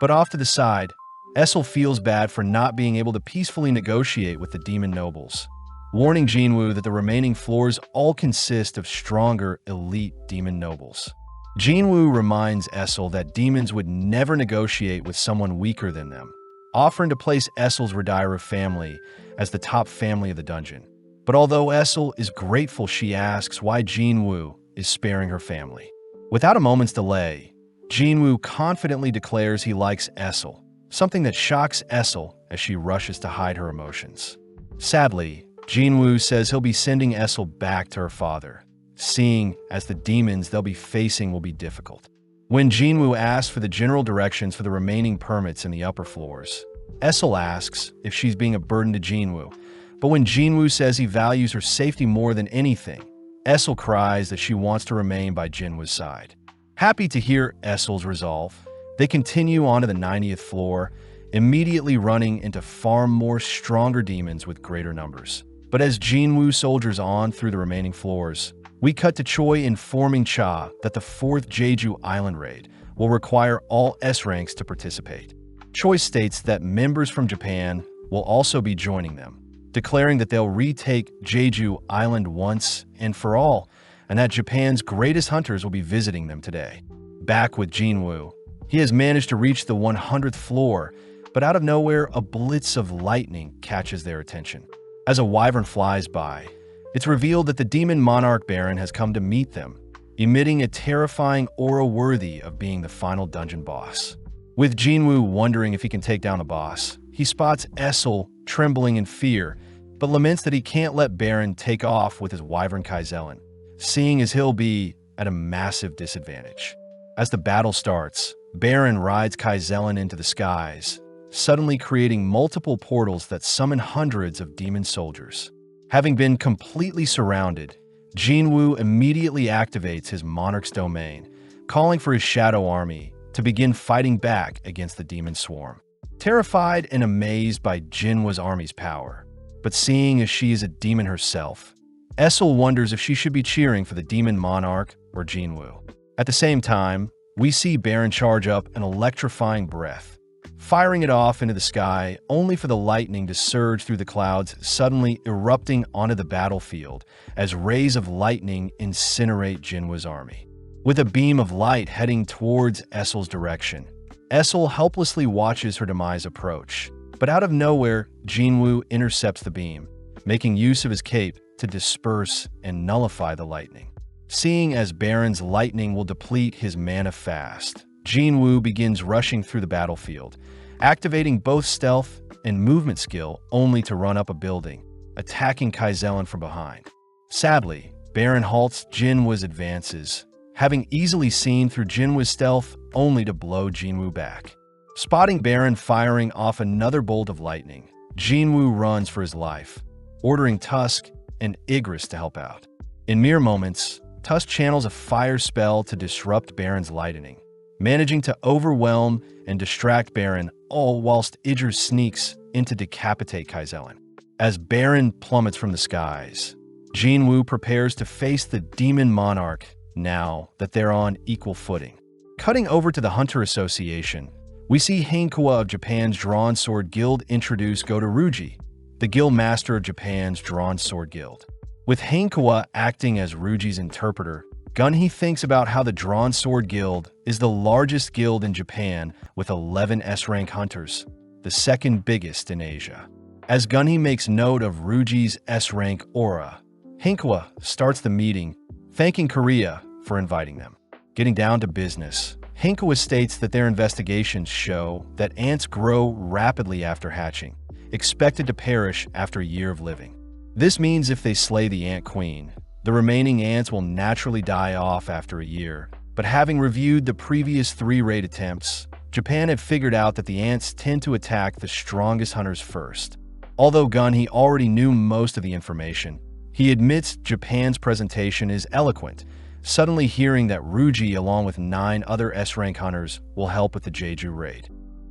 But off to the side, Essel feels bad for not being able to peacefully negotiate with the demon nobles, warning Jinwoo that the remaining floors all consist of stronger elite demon nobles. Jinwoo reminds Essel that demons would never negotiate with someone weaker than them, offering to place Essel's Radairu family as the top family of the dungeon. But although Essel is grateful, she asks why Jinwoo is sparing her family. Without a moment's delay, Jinwoo confidently declares he likes Essel, something that shocks Essel as she rushes to hide her emotions. Sadly, Jinwoo says he'll be sending Essel back to her father, seeing as the demons they'll be facing will be difficult. When Jinwoo asks for the general directions for the remaining permits in the upper floors, Essel asks if she's being a burden to Jinwoo, but when Jinwoo says he values her safety more than anything, Essel cries that she wants to remain by Jinwoo's side. Happy to hear Essel's resolve, they continue on to the 90th floor, immediately running into far more stronger demons with greater numbers. But as Jinwoo soldiers on through the remaining floors, we cut to Choi informing Cha that the 4th Jeju Island raid will require all S-ranks to participate. Choi states that members from Japan will also be joining them, declaring that they'll retake Jeju Island once and for all, and that Japan's greatest hunters will be visiting them today. Back with Jinwoo, he has managed to reach the 100th floor, but out of nowhere, a blitz of lightning catches their attention. As a wyvern flies by, it's revealed that the demon monarch Baron has come to meet them, emitting a terrifying aura worthy of being the final dungeon boss. With Jinwoo wondering if he can take down the boss, he spots Essel trembling in fear, but laments that he can't let Baron take off with his wyvern Kaizelin, seeing as he'll be at a massive disadvantage. As the battle starts, Baron rides Kaizelin into the skies, suddenly creating multiple portals that summon hundreds of demon soldiers. Having been completely surrounded, Jinwoo immediately activates his monarch's domain, calling for his shadow army to begin fighting back against the demon swarm. Terrified and amazed by Jinwoo's army's power, but seeing as she is a demon herself, Essel wonders if she should be cheering for the demon monarch or Jinwoo. At the same time, we see Baron charge up an electrifying breath, firing it off into the sky only for the lightning to surge through the clouds, suddenly erupting onto the battlefield as rays of lightning incinerate Jinwoo's army. With a beam of light heading towards Essel's direction, Essel helplessly watches her demise approach, but out of nowhere, Jinwoo intercepts the beam, making use of his cape to disperse and nullify the lightning. Seeing as Baron's lightning will deplete his mana fast, Jinwoo begins rushing through the battlefield, activating both stealth and movement skill only to run up a building, attacking Kaizelin from behind. Sadly, Baron halts Jinwoo's advances, having easily seen through Jinwoo's stealth only to blow Jinwoo back. Spotting Baron firing off another bolt of lightning, Jinwoo runs for his life, ordering Tusk and Igris to help out. In mere moments, Tusk channels a fire spell to disrupt Baron's lightning, managing to overwhelm and distract Baron, all whilst Igris sneaks in to decapitate Kaizelin. As Baron plummets from the skies, Jinwoo prepares to face the demon monarch now that they're on equal footing. Cutting over to the Hunter Association, we see Hankawa of Japan's Drawn Sword Guild introduce Gotoruji, the guild master of Japan's Drawn Sword Guild. With Hankawa acting as Ruji's interpreter, Gunhee thinks about how the Drawn Sword Guild is the largest guild in Japan with 11 S-rank hunters, the second biggest in Asia. As Gunhee makes note of Ruji's S-rank aura, Hankawa starts the meeting, thanking Korea for inviting them. Getting down to business, Hankawa states that their investigations show that ants grow rapidly after hatching, expected to perish after a year of living. This means if they slay the ant queen, the remaining ants will naturally die off after a year. But having reviewed the previous 3 raid attempts, Japan had figured out that the ants tend to attack the strongest hunters first. Although Gunhee already knew most of the information, he admits Japan's presentation is eloquent, suddenly hearing that Ruji along with 9 other S-rank hunters will help with the Jeju raid.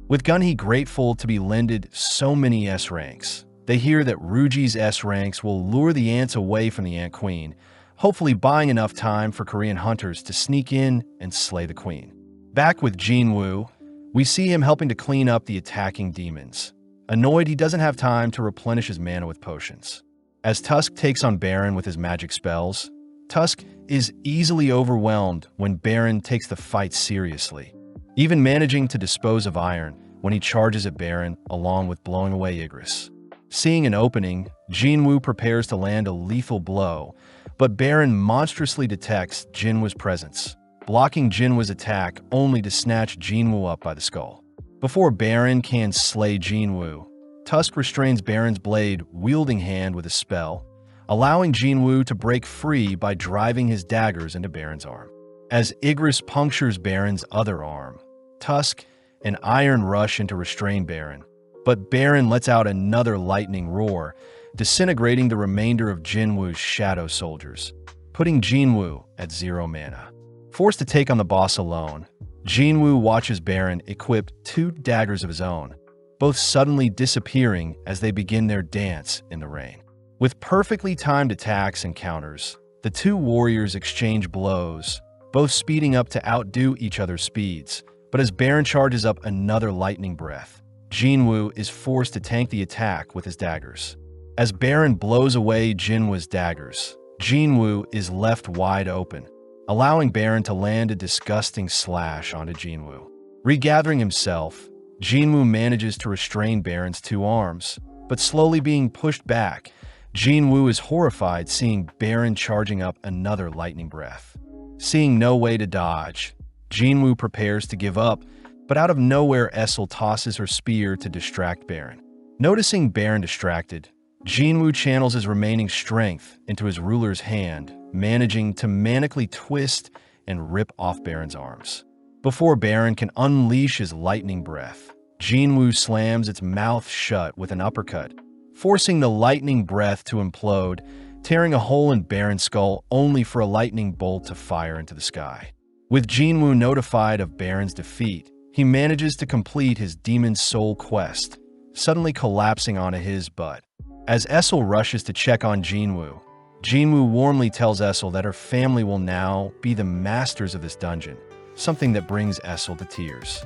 With Gunhee grateful to be lended so many S-ranks, they hear that Ruji's S-ranks will lure the ants away from the Ant Queen, hopefully buying enough time for Korean hunters to sneak in and slay the queen. Back with Jinwoo, we see him helping to clean up the attacking demons. Annoyed he doesn't have time to replenish his mana with potions. As Tusk takes on Baron with his magic spells, Tusk is easily overwhelmed when Baron takes the fight seriously, even managing to dispose of Iron when he charges at Baron along with blowing away Igris. Seeing an opening, Jinwoo prepares to land a lethal blow, but Baron monstrously detects Jinwoo's presence, blocking Jinwoo's attack only to snatch Jinwoo up by the skull. Before Baron can slay Jinwoo, Tusk restrains Baron's blade-wielding hand with a spell, allowing Jinwoo to break free by driving his daggers into Baron's arm. As Igris punctures Baron's other arm, Tusk and Iron rush in to restrain Baron, but Baron lets out another lightning roar, disintegrating the remainder of Jinwoo's shadow soldiers, putting Jinwoo at 0 mana. Forced to take on the boss alone, Jinwoo watches Baron equip 2 daggers of his own, both suddenly disappearing as they begin their dance in the rain. With perfectly timed attacks and counters, the 2 warriors exchange blows, both speeding up to outdo each other's speeds. But as Baron charges up another lightning breath, Jinwoo is forced to tank the attack with his daggers. As Baron blows away Jinwoo's daggers, Jinwoo is left wide open, allowing Baron to land a disgusting slash onto Jinwoo. Regathering himself, Jinwoo manages to restrain Baron's 2 arms, but slowly being pushed back, Jinwoo is horrified seeing Baron charging up another lightning breath. Seeing no way to dodge, Jinwoo prepares to give up, but out of nowhere Essel tosses her spear to distract Baron. Noticing Baron distracted, Jinwoo channels his remaining strength into his ruler's hand, managing to manically twist and rip off Baron's arms. Before Baron can unleash his lightning breath, Jinwoo slams its mouth shut with an uppercut, forcing the lightning breath to implode, tearing a hole in Baron's skull only for a lightning bolt to fire into the sky. With Jinwoo notified of Baron's defeat, he manages to complete his Demon Soul quest, suddenly collapsing onto his butt. As Essel rushes to check on Jinwoo, Jinwoo warmly tells Essel that her family will now be the masters of this dungeon, something that brings Essel to tears.